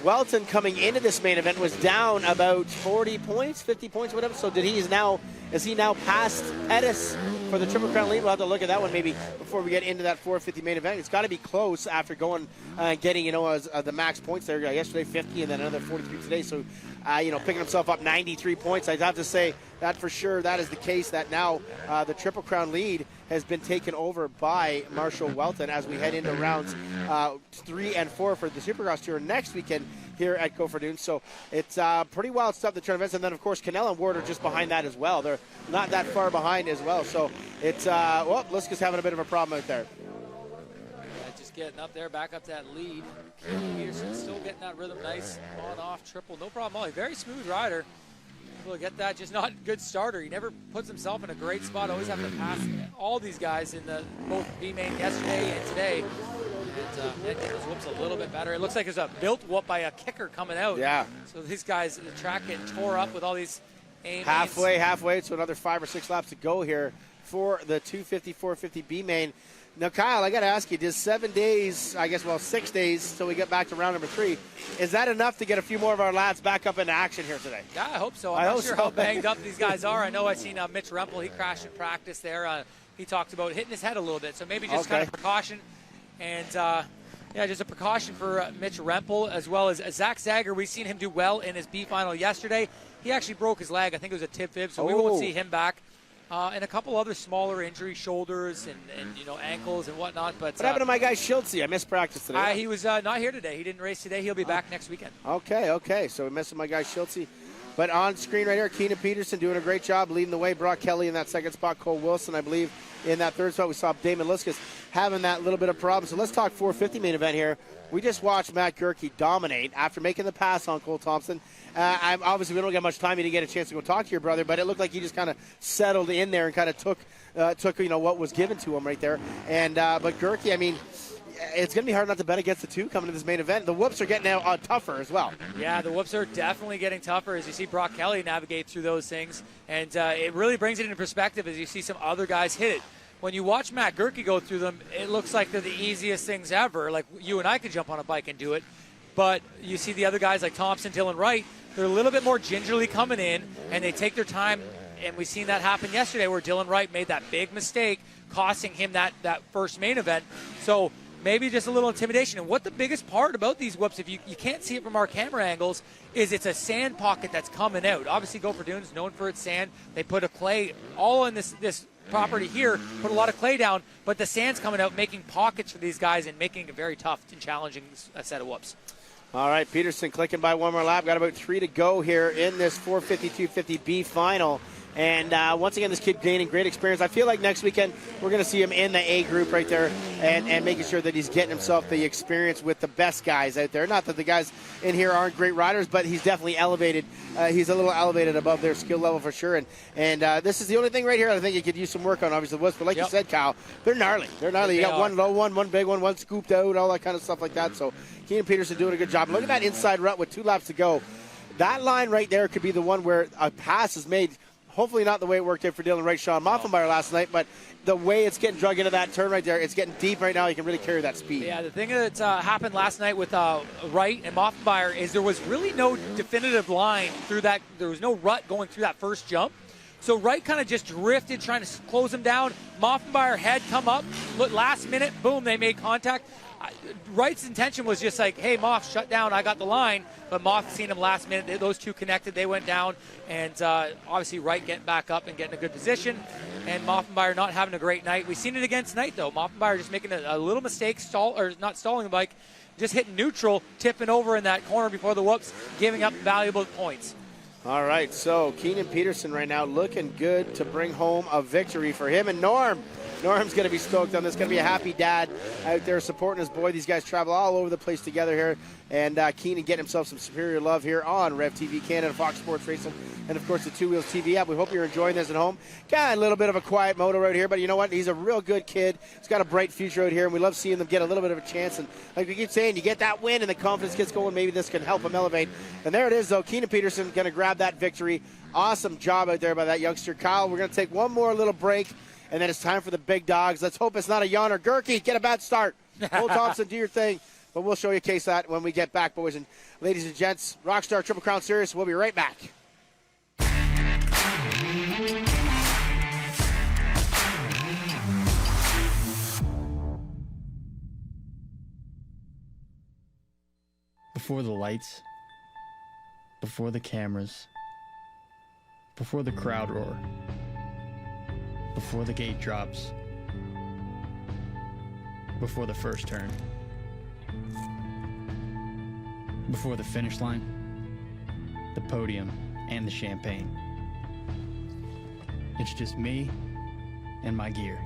Welton coming into this main event was down about 40 points, 50 points, whatever. So is he now past Pettis for the Triple Crown lead? We'll have to look at that one maybe before we get into that 450 main event. It's got to be close after going getting, the max points there yesterday, 50, and then another 43 today. So, picking himself up 93 points. I'd have to say that for sure that is the case, that now the Triple Crown lead has been taken over by Marshall Welton as we head into rounds 3 and 4 for the Supercross Tour next weekend here at Gopher Dunes. So it's pretty wild stuff, the tournaments. And then, of course, Cannell and Ward are just behind that as well. They're not that far behind as well. So it's, Liska's having a bit of a problem out there. Yeah, just getting up there, back up that lead. Peterson still getting that rhythm nice, on, off, triple, no problem. Only very smooth rider. Able to get that, just not a good starter. He never puts himself in a great spot. Always having to pass all these guys in the both B main yesterday and today. And those whoops a little bit better. It looks like there's a built whoop by a kicker coming out. Yeah. So these guys, the track getting tore up with all these A halfway to another 5 or 6 laps to go here for the 250, 450 B main. Now, Kyle, I got to ask you, does 7 days, 6 days till we get back to round number 3, is that enough to get a few more of our lads back up into action here today? Yeah, I hope so. I'm not sure how banged up these guys are. I know I've seen Mitch Rempel. He crashed in practice there. He talked about hitting his head a little bit, so maybe just kind of precaution. And, just a precaution for Mitch Rempel, as well as Zach Zager. We've seen him do well in his B final yesterday. He actually broke his leg. I think it was a tib fib, so we won't see him back. And a couple other smaller injuries, shoulders and ankles and whatnot. But what happened to my guy Schultze? I missed practice today. He was not here today. He didn't race today. He'll be back next weekend. Okay. So we're missing my guy Schultze. But on screen right here, Keenan Peterson doing a great job leading the way. Brock Kelly in that second spot. Cole Wilson, I believe, in that third spot. We saw Damon Luskus having that little bit of problem. So let's talk 450 main event here. We just watched Matt Gerke dominate after making the pass on Cole Thompson. Obviously, we don't get much time to get a chance to go talk to your brother, but it looked like he just kind of settled in there and kind of took what was given to him right there. And but Gerke, it's going to be hard not to bet against the two coming to this main event. The whoops are getting tougher as well. Yeah, the whoops are definitely getting tougher as you see Brock Kelly navigate through those things. And it really brings it into perspective as you see some other guys hit it. When you watch Matt Gerke go through them, it looks like they're the easiest things ever. Like you and I could jump on a bike and do it. But you see the other guys like Thompson, Dylan Wright, they're a little bit more gingerly coming in, and they take their time. And we've seen that happen yesterday where Dylan Wright made that big mistake, costing him that first main event. So maybe just a little intimidation. And what the biggest part about these whoops, if you can't see it from our camera angles, is it's a sand pocket that's coming out. Obviously, Gopher Dunes is known for its sand. They put a clay all in this property here, put a lot of clay down, but the sand's coming out, making pockets for these guys and making a very tough and challenging set of whoops. All right, Peterson clicking by one more lap. Got about 3 to go here in this 450, 250B final. And once again, this kid gaining great experience. I feel like next weekend we're going to see him in the A group right there and making sure that he's getting himself the experience with the best guys out there. Not that the guys in here aren't great riders, but he's definitely elevated. He's a little elevated above their skill level for sure. And this is the only thing right here I think he could use some work on, obviously, was. But like you said, Kyle, they're gnarly. They're gnarly. You got one low one big one scooped out, all that kind of stuff like that. So Keenan Peterson doing a good job. Look at that inside rut with 2 laps to go. That line right there could be the one where a pass is made Hopefully not the way it worked out for Dylan Wright, Sean Moffenbauer last night, but the way it's getting drug into that turn right there, it's getting deep right now. You can really carry that speed. Yeah, the thing that happened last night with Wright and Moffenbauer is there was really no definitive line through that. There was no rut going through that first jump. So Wright kind of just drifted, trying to close him down. Moffenbauer had come up, last minute, boom, they made contact. Wright's intention was just like, hey, Moff, shut down, I got the line. But Moff seen him last minute. Those two connected, they went down. And obviously Wright getting back up and getting a good position. And Moffenbauer not having a great night. We've seen it again tonight, though. Moffenbauer just making a little mistake, not stalling the bike, just hitting neutral, tipping over in that corner before the whoops, giving up valuable points. All right, so Keenan Peterson right now looking good to bring home a victory for him and Norm. Norm's going to be stoked on this. Going to be a happy dad out there supporting his boy. These guys travel all over the place together here. And Keenan getting himself some superior love here on Rev TV Canada, Fox Sports Racing, and, of course, the Two Wheels TV app. We hope you're enjoying this at home. Got a little bit of a quiet moto right here, but you know what? He's a real good kid. He's got a bright future out here, and we love seeing them get a little bit of a chance. And like we keep saying, you get that win and the confidence gets going. Maybe this can help him elevate. And there it is, though. Keenan Peterson going to grab that victory. Awesome job out there by that youngster. Kyle, we're going to take one more little break. And then it's time for the big dogs. Let's hope it's not a yawner. Gerke, get a bad start. Cole Thompson, do your thing. But we'll show you a case of that when we get back, boys and ladies and gents. Rockstar Triple Crown Series. We'll be right back. Before the lights, before the cameras, before the crowd roar, before the gate drops, before the first turn, before the finish line, the podium, and the champagne. It's just me and my gear.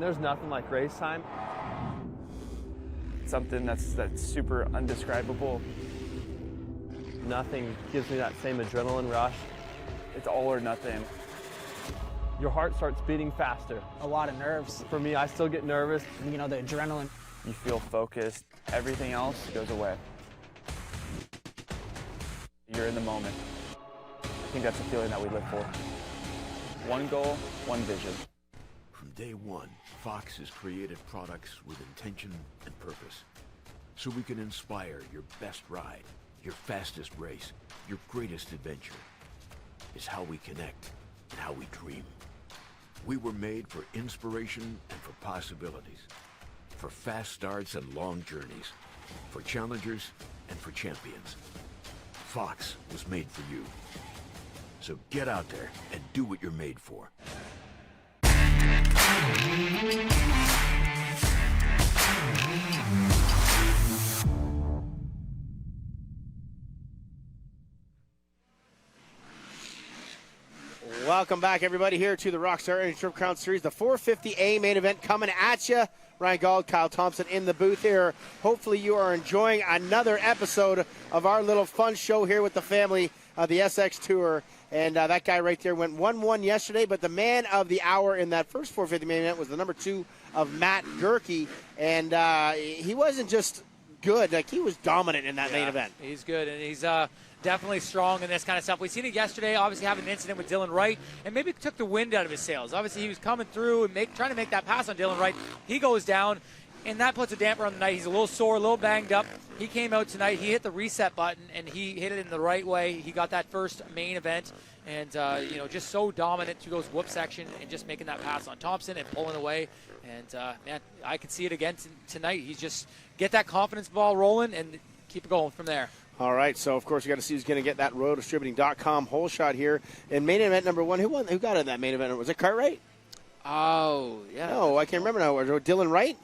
There's nothing like race time. Something that's super undescribable. Nothing gives me that same adrenaline rush. It's all or nothing. Your heart starts beating faster. A lot of nerves. For me, I still get nervous. You know, the adrenaline. You feel focused. Everything else goes away. You're in the moment. I think that's the feeling that we live for. One goal, one vision. From day one, Fox has created products with intention and purpose. So we can inspire your best ride, your fastest race, your greatest adventure. Is how we connect and how we dream. We were made for inspiration and for possibilities. For fast starts and long journeys. For challengers and for champions. Fox was made for you. So get out there and do what you're made for. Welcome back, everybody, here to the Rockstar SX Tour Rd Series, the 450A main event coming at you. Ryan Gauld, Kyle Thompson in the booth here. Hopefully you are enjoying another episode of our little fun show here with the family, the SX Tour. And that guy right there went 1-1 yesterday, but the man of the hour in that first 450 main event was the number 2 of Matt Gerke. And he wasn't just good, like he was dominant in that main event. He's good, and he's definitely strong in this kind of stuff. We've seen it yesterday, obviously having an incident with Dylan Wright, and maybe took the wind out of his sails. Obviously he was coming through and trying to make that pass on Dylan Wright. He goes down, and that puts a damper on the night. He's a little sore, a little banged up. He came out tonight, he hit the reset button, and he hit it in the right way. He got that first main event, and just so dominant through those whoop section and just making that pass on Thompson and pulling away. And, man, I could see it again tonight. He's just get that confidence ball rolling and keep it going from there. All right, so of course you got to see who's going to get that RoyalDistributing.com hole shot here in main event number 1. Who won? Who got in that main event? Was it Cartwright? Oh, yeah. No, I can't remember now. Was it Dylan Wright?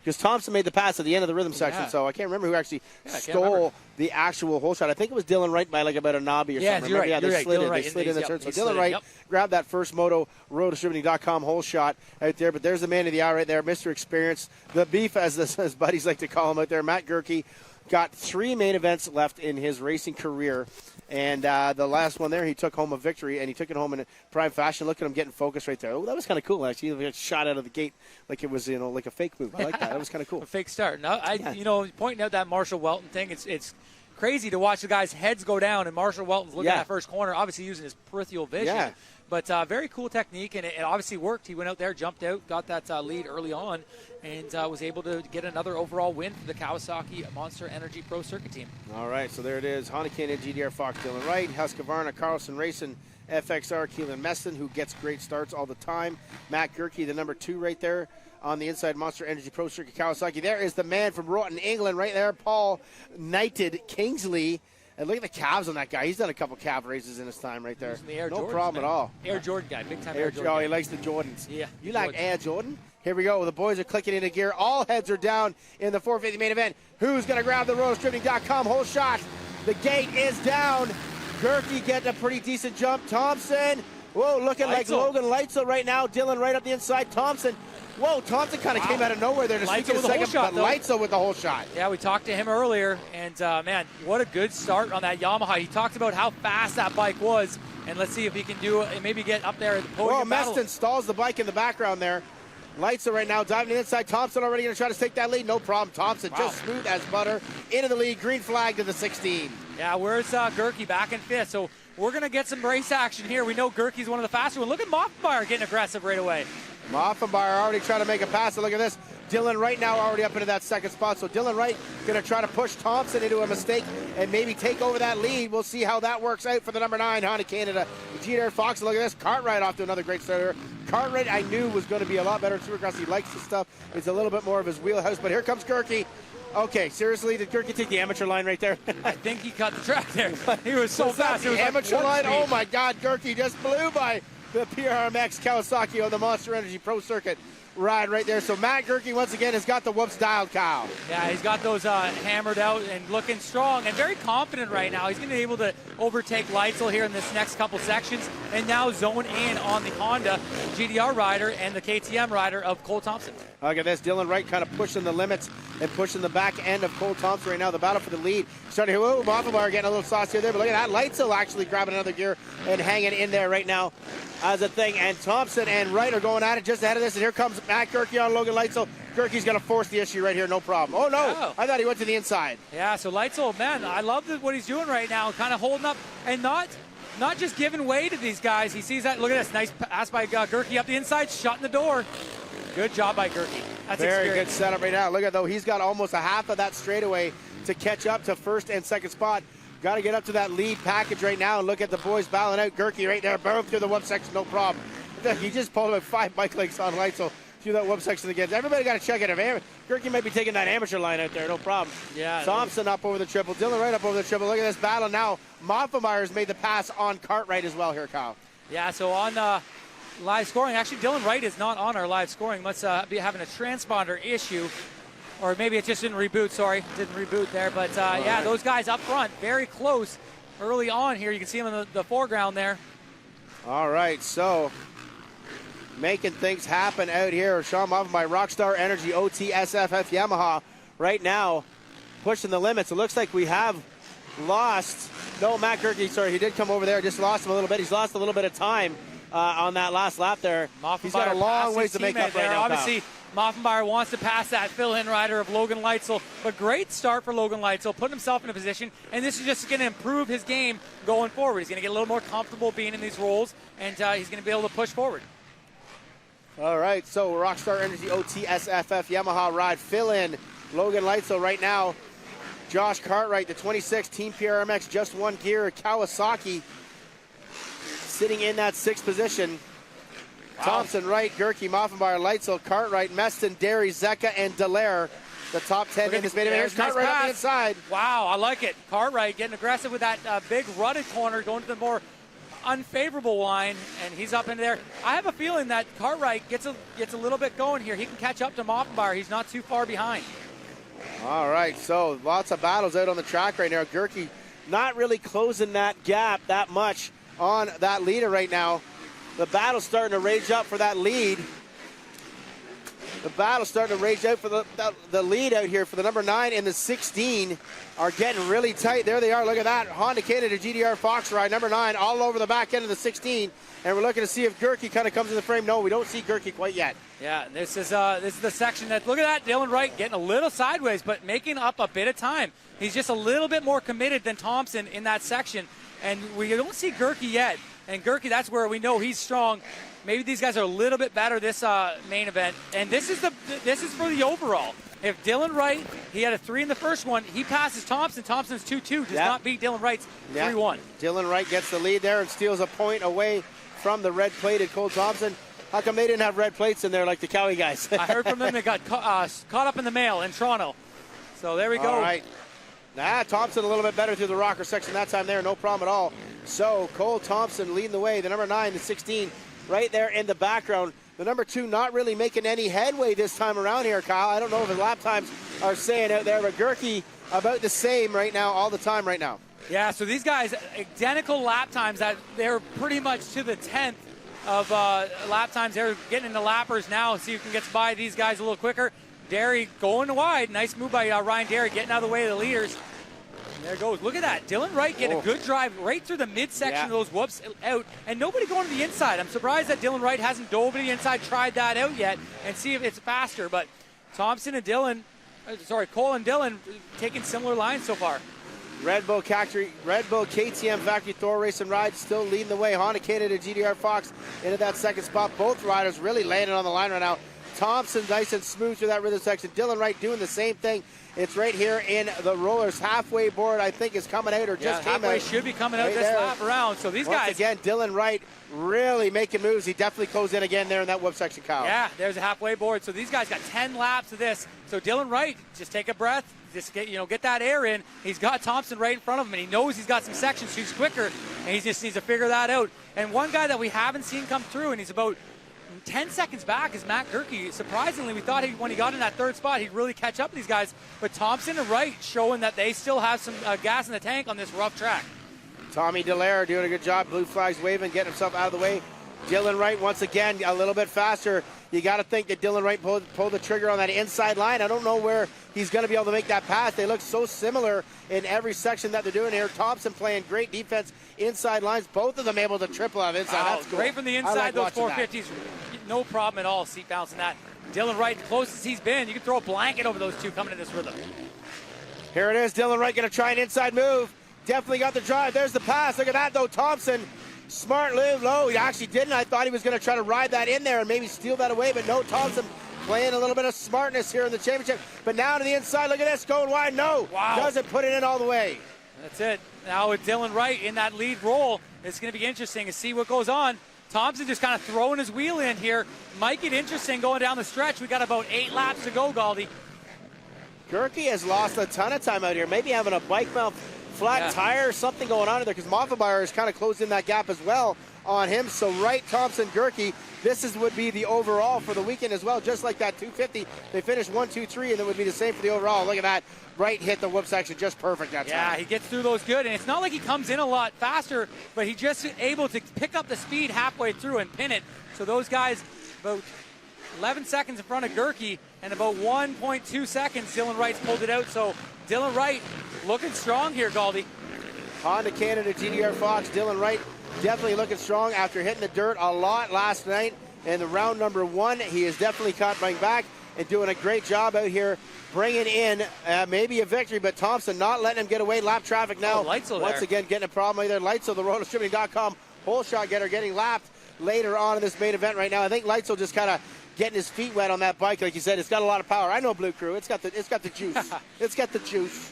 because Thompson made the pass at the end of the rhythm section, so I can't remember who actually stole the actual hole shot. I think it was Dylan Wright by like about a knobby or something. You're right. Yeah, they slid in the turn. So Dylan Wright grabbed that first moto RotoDistributing.com hole shot out there. But there's the man of the hour right there, Mr. Experience, the beef, as his buddies like to call him out there. Matt Gerke got 3 main events left in his racing career. And the last one there, he took home a victory, and he took it home in prime fashion. Look at him getting focused right there. Oh, that was kind of cool, actually. He shot out of the gate like it was, like a fake move. I like that. That was kind of cool. A fake start. No, pointing out that Marshall Welton thing, it's crazy to watch the guys' heads go down, and Marshall Welton's looking at that first corner, obviously using his peripheral vision. Yeah. But very cool technique, and it obviously worked. He went out there, jumped out, got that lead early on, and was able to get another overall win for the Kawasaki Monster Energy Pro Circuit team. All right, so there it is. Honeykin and GDR Fox, Dylan Wright, Husqvarna, Carlson Racing, FXR, Keelan Meston, who gets great starts all the time. Matt Gerke, the number 2 right there on the inside, Monster Energy Pro Circuit Kawasaki. There is the man from Rotten, England, right there, Paul Knighted Kingsley. And look at the calves on that guy. He's done a couple calf races in his time right there. No Jordans, problem at all. Air Jordan guy, big time Air Jordan. Oh, he likes the Jordans. Yeah. You like Air Jordan? Here we go. The boys are clicking into gear. All heads are down in the 450 main event. Who's going to grab the RotoDistributing.com whole shot? The gate is down. Gerke getting a pretty decent jump. Thompson. Whoa, looking like Logan Leitzel right now. Dylan right up the inside. Thompson. Whoa, Thompson kind of came out of nowhere there to sneak in a second, but Leitzel with the whole shot. Yeah, we talked to him earlier, and man, what a good start on that Yamaha. He talked about how fast that bike was, and let's see if he can do it and maybe get up there at the podium. Well, Meston stalls the bike in the background there. Leitzel right now diving inside. Thompson already going to try to take that lead. No problem. Thompson just smooth as butter into the lead. Green flag to the 16. Yeah, where's Gerke back in 5th? So we're going to get some race action here. We know Gerke's one of the faster ones. Look at Moffenbauer getting aggressive right away. Moffenbauer already trying to make a pass. So look at this. Dylan Wright now already up into that second spot. So Dylan Wright going to try to push Thompson into a mistake and maybe take over that lead. We'll see how that works out for the number 9 Honda Canada. GDR Fox, look at this. Cartwright off to another great starter. Cartwright I knew was going to be a lot better. Supercross, he likes this stuff. It's a little bit more of his wheelhouse. But here comes Gerke. Okay, seriously, did Gerke take the amateur line right there? I think he cut the track there. He was so fast. The amateur line? Oh my God, Gerke just blew by the PRMX Kawasaki on the Monster Energy Pro Circuit ride right there. So Matt Gerke once again has got the whoops dialed, Kyle. Yeah, he's got those hammered out and looking strong and very confident right now. He's going to be able to overtake Leitzel here in this next couple sections and now zone in on the Honda GDR rider and the KTM rider of Cole Thompson. Look at this, Dylan Wright kind of pushing the limits and pushing the back end of Cole Thompson right now. The battle for the lead. Starting here, whoa, Moffenbauer getting a little saucy there, but look at that. Leitzel actually grabbing another gear and hanging in there right now as a thing. And Thompson and Wright are going at it just ahead of this. And here comes Matt Gerke on Logan Leitzel. Gerke's going to force the issue right here, no problem. Oh, no. I thought he went to the inside. Yeah, so Leitzel, man, I love what he's doing right now, kind of holding up and not just giving way to these guys. He sees that. Look at this. Nice pass by Gerke up the inside, shutting the door. Good job by Gerke. That's very good setup right now. Look at though, he's got almost a half of that straightaway to catch up to first and second spot. Got to get up to that lead package right now and look at the boys battling out. Gerke right there, boom through the whoop section, no problem. He just pulled about 5 bike legs on Leitzel through that whoop section again. Everybody got to check it. Gerke might be taking that amateur line out there, no problem. Yeah. Thompson up over the triple, Dylan Wright up over the triple. Look at this battle now. Moffenbauer's made the pass on Cartwright as well here, Kyle. Yeah, so on live scoring, actually Dylan Wright is not on our live scoring. Must be having a transponder issue. Or maybe it just didn't reboot, didn't reboot there. But yeah, those guys up front, very close early on here. You can see them in the foreground there. All right, so making things happen out here. Sean Moffenbauer, Rockstar Energy, OTSFF Yamaha right now pushing the limits. It looks like we have lost. No, Matt Gerke, sorry, he did come over there. Just lost him a little bit. He's lost a little bit of time on that last lap there. He's got a long ways to make up right now. Obviously, Moffenbauer wants to pass that fill-in rider of Logan Leitzel. But great start for Logan Leitzel, put himself in a position, and this is just going to improve his game going forward. He's going to get a little more comfortable being in these roles, and he's going to be able to push forward. All right, so Rockstar Energy OTSFF Yamaha ride fill-in Logan Leitzel right now. Josh Cartwright, the 26 Team PRMX, just one gear. Kawasaki sitting in that 6th position. Wow. Thompson, Wright, Gerke, Moffenbauer, Leitzel, Cartwright, Meston, Derry, Zeka, and Dallaire. The top 10 in this main event. Here's Cartwright on the inside. Wow, I like it. Cartwright getting aggressive with that big rutted corner, going to the more unfavorable line, and he's up in there. I have a feeling that Cartwright gets a little bit going here. He can catch up to Moffenbauer. He's not too far behind. All right, so lots of battles out on the track right now. Gerke not really closing that gap that much on that leader right now. The battle's starting to rage up for that lead. The battle's starting to rage out for the lead out here for the number 9 and the 16 are getting really tight. There they are. Look at that. Honda Canada GDR Fox ride, number 9, all over the back end of the 16. And we're looking to see if Gerke kind of comes in the frame. No, we don't see Gerke quite yet. Yeah, this is the section that, look at that, Dylan Wright getting a little sideways, but making up a bit of time. He's just a little bit more committed than Thompson in that section. And we don't see Gerke yet. And Gerke, that's where we know he's strong. Maybe these guys are a little bit better this main event. And this is for the overall. If Dylan Wright, he had a 3 in the first one, he passes Thompson. Thompson's 2-2, does not beat Dylan Wright's 3-1. Dylan Wright gets the lead there and steals a point away from the red-plated Cole Thompson. How come they didn't have red plates in there like the Cowie guys? I heard from them they got caught up in the mail in Toronto. So there we go. All right. Thompson a little bit better through the rocker section that time there, no problem at all. So Cole Thompson leading the way, the number 9, the 16, right there in the background. The number 2 not really making any headway this time around here, Kyle. I don't know if his lap times are saying out there, but Gerke about the same right now, all the time right now. Yeah, so these guys, identical lap times. That they're pretty much to the 10th of lap times. They're getting into lappers now, see who can get by these guys a little quicker. Derry going wide. Nice move by Ryan Derry, getting out of the way of the leaders. And there it goes. Look at that. Dylan Wright getting a good drive right through the midsection of those whoops out. And nobody going to the inside. I'm surprised that Dylan Wright hasn't dove to the inside, tried that out yet, and see if it's faster. But Thompson and Cole and Dylan taking similar lines so far. Red Bull KTM Factory Thor Racing Ride still leading the way. Honda Canada GDR Fox into that second spot. Both riders really landing on the line right now. Thompson nice and smooth through that rhythm section. Dylan Wright doing the same thing. It's right here in the rollers. Halfway board, I think, is coming out or just came out. Halfway should be coming out this lap around. So these guys. Again, Dylan Wright really making moves. He definitely closed in again there in that whoop section, Kyle. Yeah, there's a halfway board. So these guys got 10 laps of this. So Dylan Wright, just take a breath. Just get that air in. He's got Thompson right in front of him, and he knows he's got some sections. So he's quicker, and he just needs to figure that out. And one guy that we haven't seen come through, and he's about 10 seconds back, is Matt Gerke. Surprisingly, we thought when he got in that third spot, he'd really catch up with these guys. But Thompson and Wright showing that they still have some gas in the tank on this rough track. Tommy Dallaire doing a good job. Blue flags waving, getting himself out of the way. Dylan Wright, once again, a little bit faster. You got to think that Dylan Wright pulled the trigger on that inside line. I don't know where he's going to be able to make that pass. They look so similar in every section that they're doing here. Thompson playing great defense inside lines. Both of them able to triple out inside. Wow, that's cool. Great from the inside, like those 450s. No problem at all, seat bouncing that. Dylan Wright, the closest he's been. You can throw a blanket over those two coming in this rhythm. Here it is. Dylan Wright going to try an inside move. Definitely got the drive. There's the pass. Look at that, though. Thompson. Smart live low. He actually didn't. I thought he was going to try to ride that in there and maybe steal that away, but no, Thompson playing a little bit of smartness here in the championship. But now to the inside, look at this, going wide. No, doesn't put it in all the way. That's it. Now with Dylan Wright in that lead role, it's going to be interesting to see what goes on. Thompson just kind of throwing his wheel in here. Might get interesting going down the stretch. We got about 8 laps to go, Galdi. Gerke has lost a ton of time out here. Maybe having a bike mount flat tire, something going on in there, because Moffenbauer is kind of closed in that gap as well on him. So Wright, Thompson, Gerke, would be the overall for the weekend as well. Just like that 250, they finished 1, 2, 3, and it would be the same for the overall. Look at that. Wright hit the whoop section just perfect that time. Yeah, he gets through those good, and it's not like he comes in a lot faster, but he's just able to pick up the speed halfway through and pin it. So those guys, about 11 seconds in front of Gerke, and about 1.2 seconds, Dylan Wright's pulled it out. So Dylan Wright looking strong here, Galdi. Honda Canada GDR Fox, Dylan Wright definitely looking strong after hitting the dirt a lot last night in the round number 1. He is definitely coming back and doing a great job out here, bringing in maybe a victory, but Thompson not letting him get away. Lap traffic now. Once again, getting a problem either. Leitzel, the RotoStripping.com whole shot getter, getting lapped later on in this main event right now. I think Leitzel just kind of getting his feet wet on that bike. Like you said, it's got a lot of power. I know Blue Crew. It's got the juice. It's got the juice.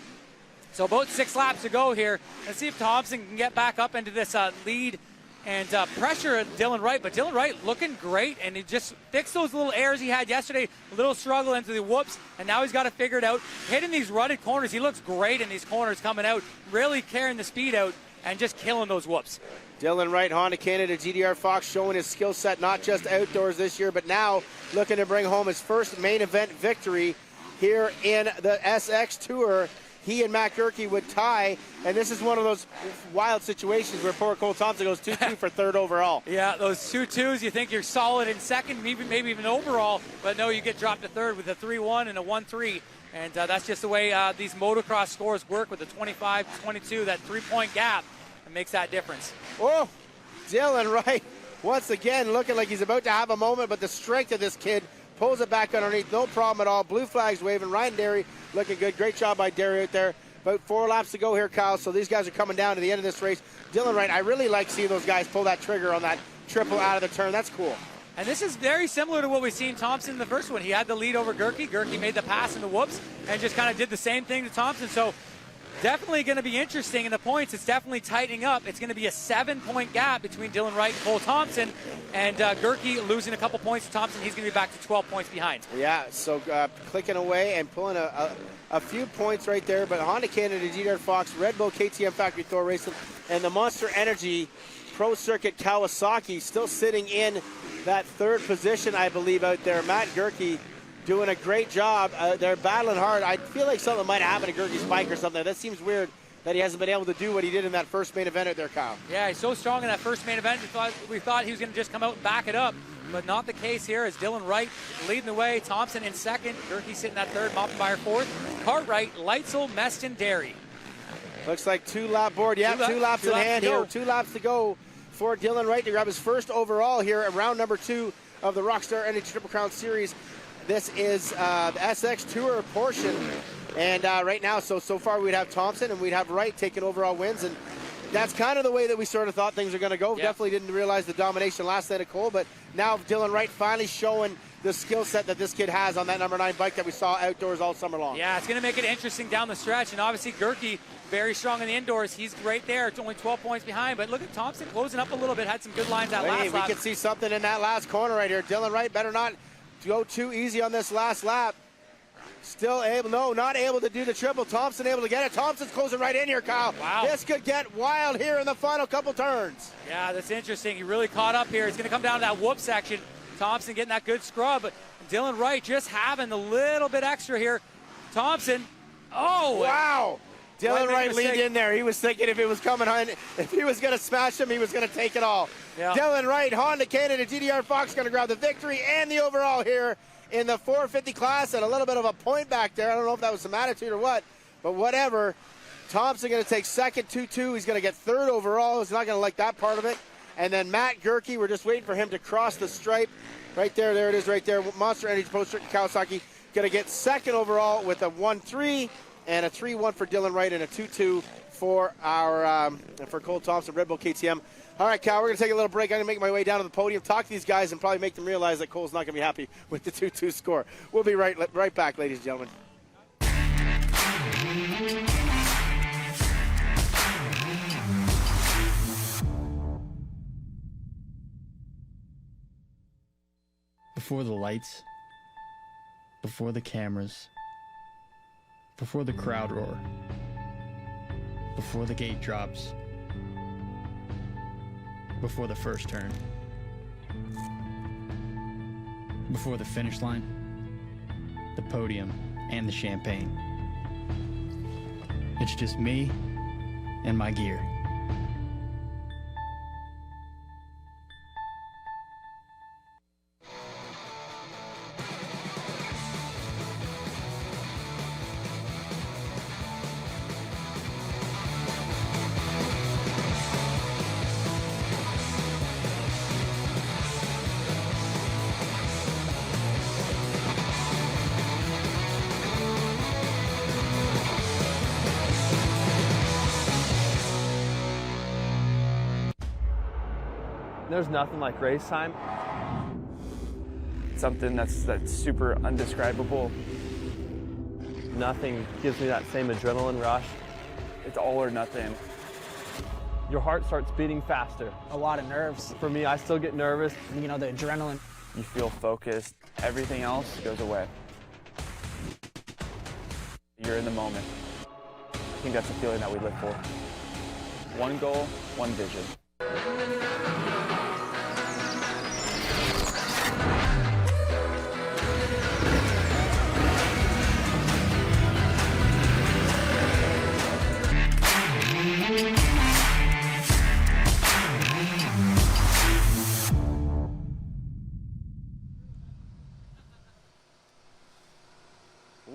So about 6 laps to go here. Let's see if Thompson can get back up into this lead and pressure Dylan Wright. But Dylan Wright looking great, and he just fixed those little errors he had yesterday. A little struggle into the whoops, and now he's got to figure it out. Hitting these rutted corners, he looks great in these corners coming out, really carrying the speed out. and just killing those whoops. Dylan Wright, Honda Canada GDR Fox, showing his skill set not just outdoors this year, but now looking to bring home his first main event victory here in the SX Tour. He and Matt Gerke would tie, and this is one of those wild situations where poor Cole Thompson goes 2-2 for third overall. Yeah, those 2-2s, you think you're solid in second, maybe even overall, but no, you get dropped to third with a 3-1 and a 1-3. And that's just the way these motocross scores work with the 25-22, that 3-point gap. It makes that difference. Oh, Dylan Wright, once again, looking like he's about to have a moment, but the strength of this kid pulls it back underneath, no problem at all. Blue flags waving. Ryan Derry looking good. Great job by Derry out there. About 4 laps to go here, Kyle, so these guys are coming down to the end of this race. Dylan Wright, I really like seeing those guys pull that trigger on that triple out of the turn. That's cool. And this is very similar to what we've seen Thompson in the first one. He had the lead over Gerke. Gerke made the pass in the whoops and just kind of did the same thing to Thompson. So definitely going to be interesting in the points. It's definitely tightening up. It's going to be a 7-point gap between Dylan Wright and Cole Thompson. And Gerke losing a couple points to Thompson. He's going to be back to 12 points behind. Yeah, so clicking away and pulling a few points right there. But Honda Canada GDR Fox, Red Bull KTM Factory Thor Racing, and the Monster Energy Pro Circuit Kawasaki still sitting in that third position, I believe, out there. Matt Gerke doing a great job. They're battling hard. I feel like something might happen to Gerke's bike or something. That seems weird that he hasn't been able to do what he did in that first main event out there, Kyle. Yeah, he's so strong in that first main event. We thought he was going to just come out and back it up, but not the case here as Dylan Wright leading the way. Thompson in second. Gerke sitting at third. Moppenbeyer fourth. Cartwright, Leitzel, Meston, Derry. Looks like 2-lap board. Yeah, two laps in hand here. 2 laps to go for Dylan Wright to grab his first overall here at round number 2 of the Rockstar Energy Triple Crown Series. This is the SX Tour portion. And right now, so far we'd have Thompson and we'd have Wright taking overall wins. And that's kind of the way that we sort of thought things were going to go. Yeah. Definitely didn't realize the domination last night of Cole. But now Dylan Wright finally showing the skill set that this kid has on that number 9 bike that we saw outdoors all summer long. Yeah, it's going to make it interesting down the stretch. And obviously Gerke, very strong in the indoors. He's right there. It's only 12 points behind. But look at Thompson closing up a little bit. Had some good lines that last lap. We can see something in that last corner right here. Dylan Wright better not go too easy on this last lap. Still able, no, not able to do the triple. Thompson able to get it. Thompson's closing right in here, Kyle. Wow. This could get wild here in the final couple turns. Yeah, that's interesting. He really caught up here. It's going to come down to that whoop section. Thompson getting that good scrub, but Dylan Wright just having a little bit extra here. Thompson, oh. Wow. Dylan Wright leaned in there. He was thinking if it was coming on, if he was going to smash him, he was going to take it all. Yeah. Dylan Wright, Honda Canada GDR Fox going to grab the victory and the overall here in the 450 class, and a little bit of a point back there. I don't know if that was some attitude or what, but whatever. Thompson going to take second, 2-2. He's going to get third overall. He's not going to like that part of it. And then Matt Gerke, we're just waiting for him to cross the stripe. Right there, there it is right there. Monster Energy Pro Circuit Kawasaki going to get second overall with a 1-3 and a 3-1 for Dylan Wright and a 2-2 for our for Cole Thompson, Red Bull KTM. All right, Cal, we're going to take a little break. I'm going to make my way down to the podium, talk to these guys, and probably make them realize that Cole's not going to be happy with the 2-2 score. We'll be right back, ladies and gentlemen. Before the lights, before the cameras, before the crowd roar, before the gate drops, before the first turn, before the finish line, the podium, and the champagne. It's just me and my gear. There's nothing like race time. Something that's super undescribable. Nothing gives me that same adrenaline rush. It's all or nothing. Your heart starts beating faster. A lot of nerves. For me, I still get nervous. You know, the adrenaline. You feel focused. Everything else goes away. You're in the moment. I think that's the feeling that we live for. one goal, one vision.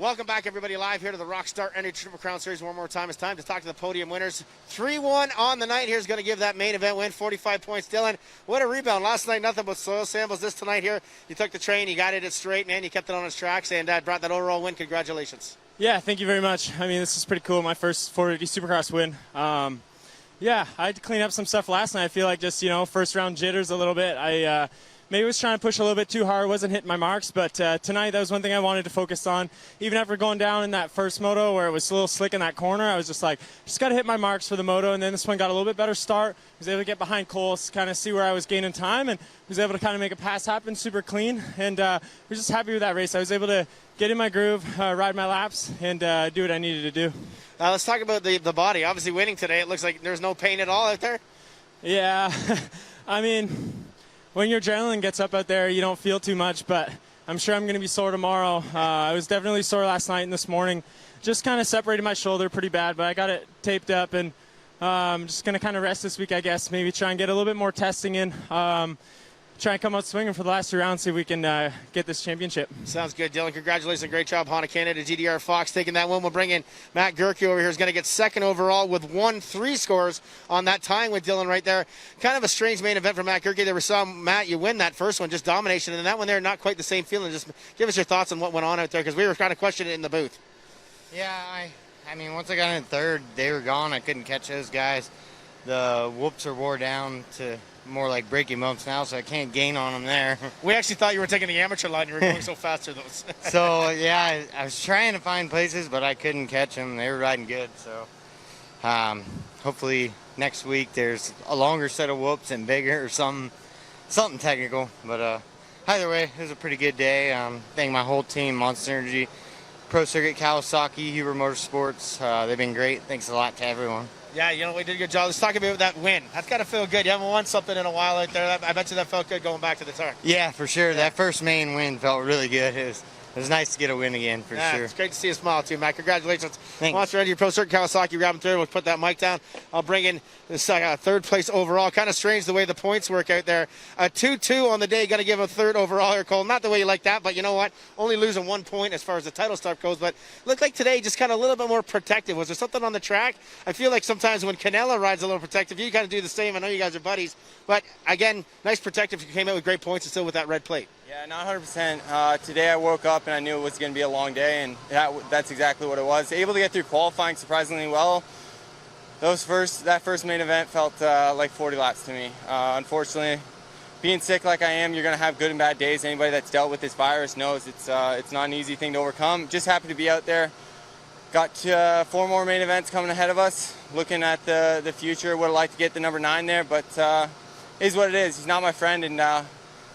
Welcome back, everybody, live here to the Rockstar SX Triple Crown Series one more time. It's time to talk to the podium winners. 3-1 on the night. Here's going to give that main event win, 45 points. Dylan, what a rebound. Last night, nothing but soil samples. This tonight here, you took the train, you got it straight, man. You kept it on its tracks and brought that overall win. Congratulations. Yeah, thank you very much. I mean, this is pretty cool. My first 450 Supercross win. Yeah, I had to clean up some stuff last night. I feel like just, first round jitters a little bit. I maybe was trying to push a little bit too hard, wasn't hitting my marks, but tonight that was one thing I wanted to focus on. Even after going down in that first moto where it was a little slick in that corner, I was just like, just got to hit my marks for the moto, and then this one got a little bit better start. Was able to get behind Cole, kind of see where I was gaining time, and was able to kind of make a pass happen super clean, and was just happy with that race. I was able to get in my groove, ride my laps, and do what I needed to do. Let's talk about the body. Obviously winning today, it looks like there's no pain at all out there. Yeah, I mean, when your adrenaline gets up out there, you don't feel too much, but I'm sure I'm going to be sore tomorrow. I was definitely sore last night and this morning. Just kind of separated my shoulder pretty bad, but I got it taped up, and I'm just going to kind of rest this week, I guess. Maybe try and get a little bit more testing in. Try and come out swinging for the last 2 rounds, see if we can get this championship. Sounds good, Dylan. Congratulations. Great job, Honda Canada. GDR Fox taking that one. We'll bring in Matt Gerke over here. Is going to get second overall with 1-3 scores on that, tying with Dylan right there. Kind of a strange main event for Matt Gerke. There we saw Matt, you win that first one, just domination. And that one there, not quite the same feeling. Just give us your thoughts on what went on out there, because we were kind of questioning it in the booth. Yeah, I mean, once I got in third, they were gone. I couldn't catch those guys. The whoops are wore down to more like breaking bumps now, so I can't gain on them there. We actually thought you were taking the amateur line. You were going so fast through those. So, yeah, I was trying to find places, but I couldn't catch them. They were riding good, so hopefully next week there's a longer set of whoops and bigger or something technical. But either way, it was a pretty good day. Thank my whole team, Monster Energy, Pro Circuit, Kawasaki, Huber Motorsports. They've been great. Thanks a lot to everyone. Yeah, we did a good job. Let's talk about that win. That's got to feel good. You haven't won something in a while out there. I bet you that felt good going back to the turn. Yeah, for sure. Yeah. That first main win felt really good. It was nice to get a win again, for sure. It's great to see a smile, too, Matt. Congratulations. Thanks. Monster Energy, Pro Circuit, Kawasaki, grabbing third. We'll put that mic down. I'll bring in this third place overall. Kind of strange the way the points work out there. A 2-2 on the day. Got to give a third overall here, Cole. Not the way you like that, but you know what? Only losing 1 point as far as the title start goes. But looked like today just kind of a little bit more protective. Was there something on the track? I feel like sometimes when Canella rides a little protective, you kind of do the same. I know you guys are buddies. But, again, nice protective. You came out with great points and still with that red plate. Yeah, not 100%. Today I woke up and I knew it was going to be a long day, and that's exactly what it was. Able to get through qualifying surprisingly well. That first main event felt like 40 laps to me. Unfortunately, being sick like I am, you're going to have good and bad days. Anybody that's dealt with this virus knows it's not an easy thing to overcome. Just happy to be out there. Got 4 more main events coming ahead of us. Looking at the future, would have liked to get the number 9 there, but it is what it is. He's not my friend, and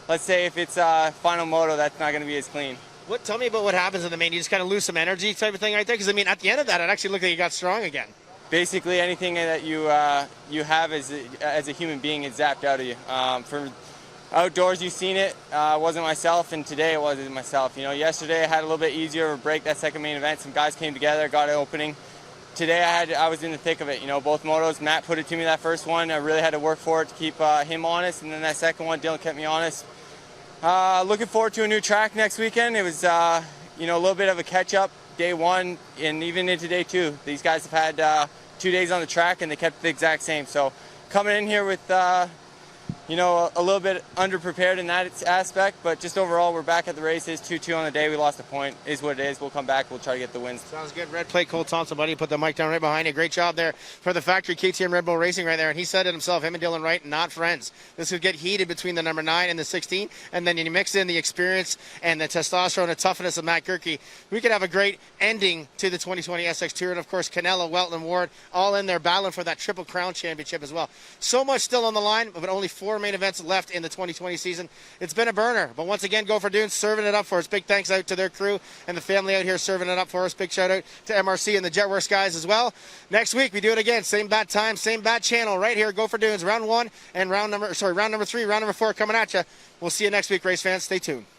let's say if it's final moto, that's not going to be as clean. Tell me about what happens in the main. You just kind of lose some energy type of thing right there? Because, I mean, at the end of that, it actually looked like you got strong again. Basically, anything that you have as a human being is zapped out of you. For outdoors, you've seen it. Wasn't myself, and today it wasn't myself. Yesterday I had a little bit easier of a break that second main event. Some guys came together, got an opening. Today I was in the thick of it. Both motos. Matt put it to me that first one. I really had to work for it to keep him honest, and then that second one, Dylan kept me honest. Looking forward to a new track next weekend. It was a little bit of a catch-up day 1 and even into day 2. These guys have had 2 days on the track, and they kept the exact same. So coming in here with a little bit underprepared in that aspect, but just overall, we're back at the races. 2-2 on the day. We lost a point. Is what it is. We'll come back. We'll try to get the wins. Sounds good. Red plate, Cole Thompson, buddy. Put the mic down right behind you. Great job there for the factory KTM Red Bull Racing right there. And he said it himself, him and Dylan Wright, not friends. This would get heated between the number 9 and the 16. And then you mix in the experience and the testosterone and toughness of Matt Gerke. We could have a great ending to the 2020 SX Tour. And, of course, Canella, Welton, and Ward all in there battling for that Triple Crown Championship as well. So much still on the line, but only 4 4 main events left in the 2020 season. It's been a burner, but once again, Gopher Dunes serving it up for us. Big thanks out to their crew and the family out here serving it up for us. Big shout out to MRC and the Jetworks guys as well. Next week we do it again, same bat time, same bat channel, right here, Gopher Dunes, round 1 and round number 3, round number 4 coming at you. We'll see you next week, race fans. Stay tuned.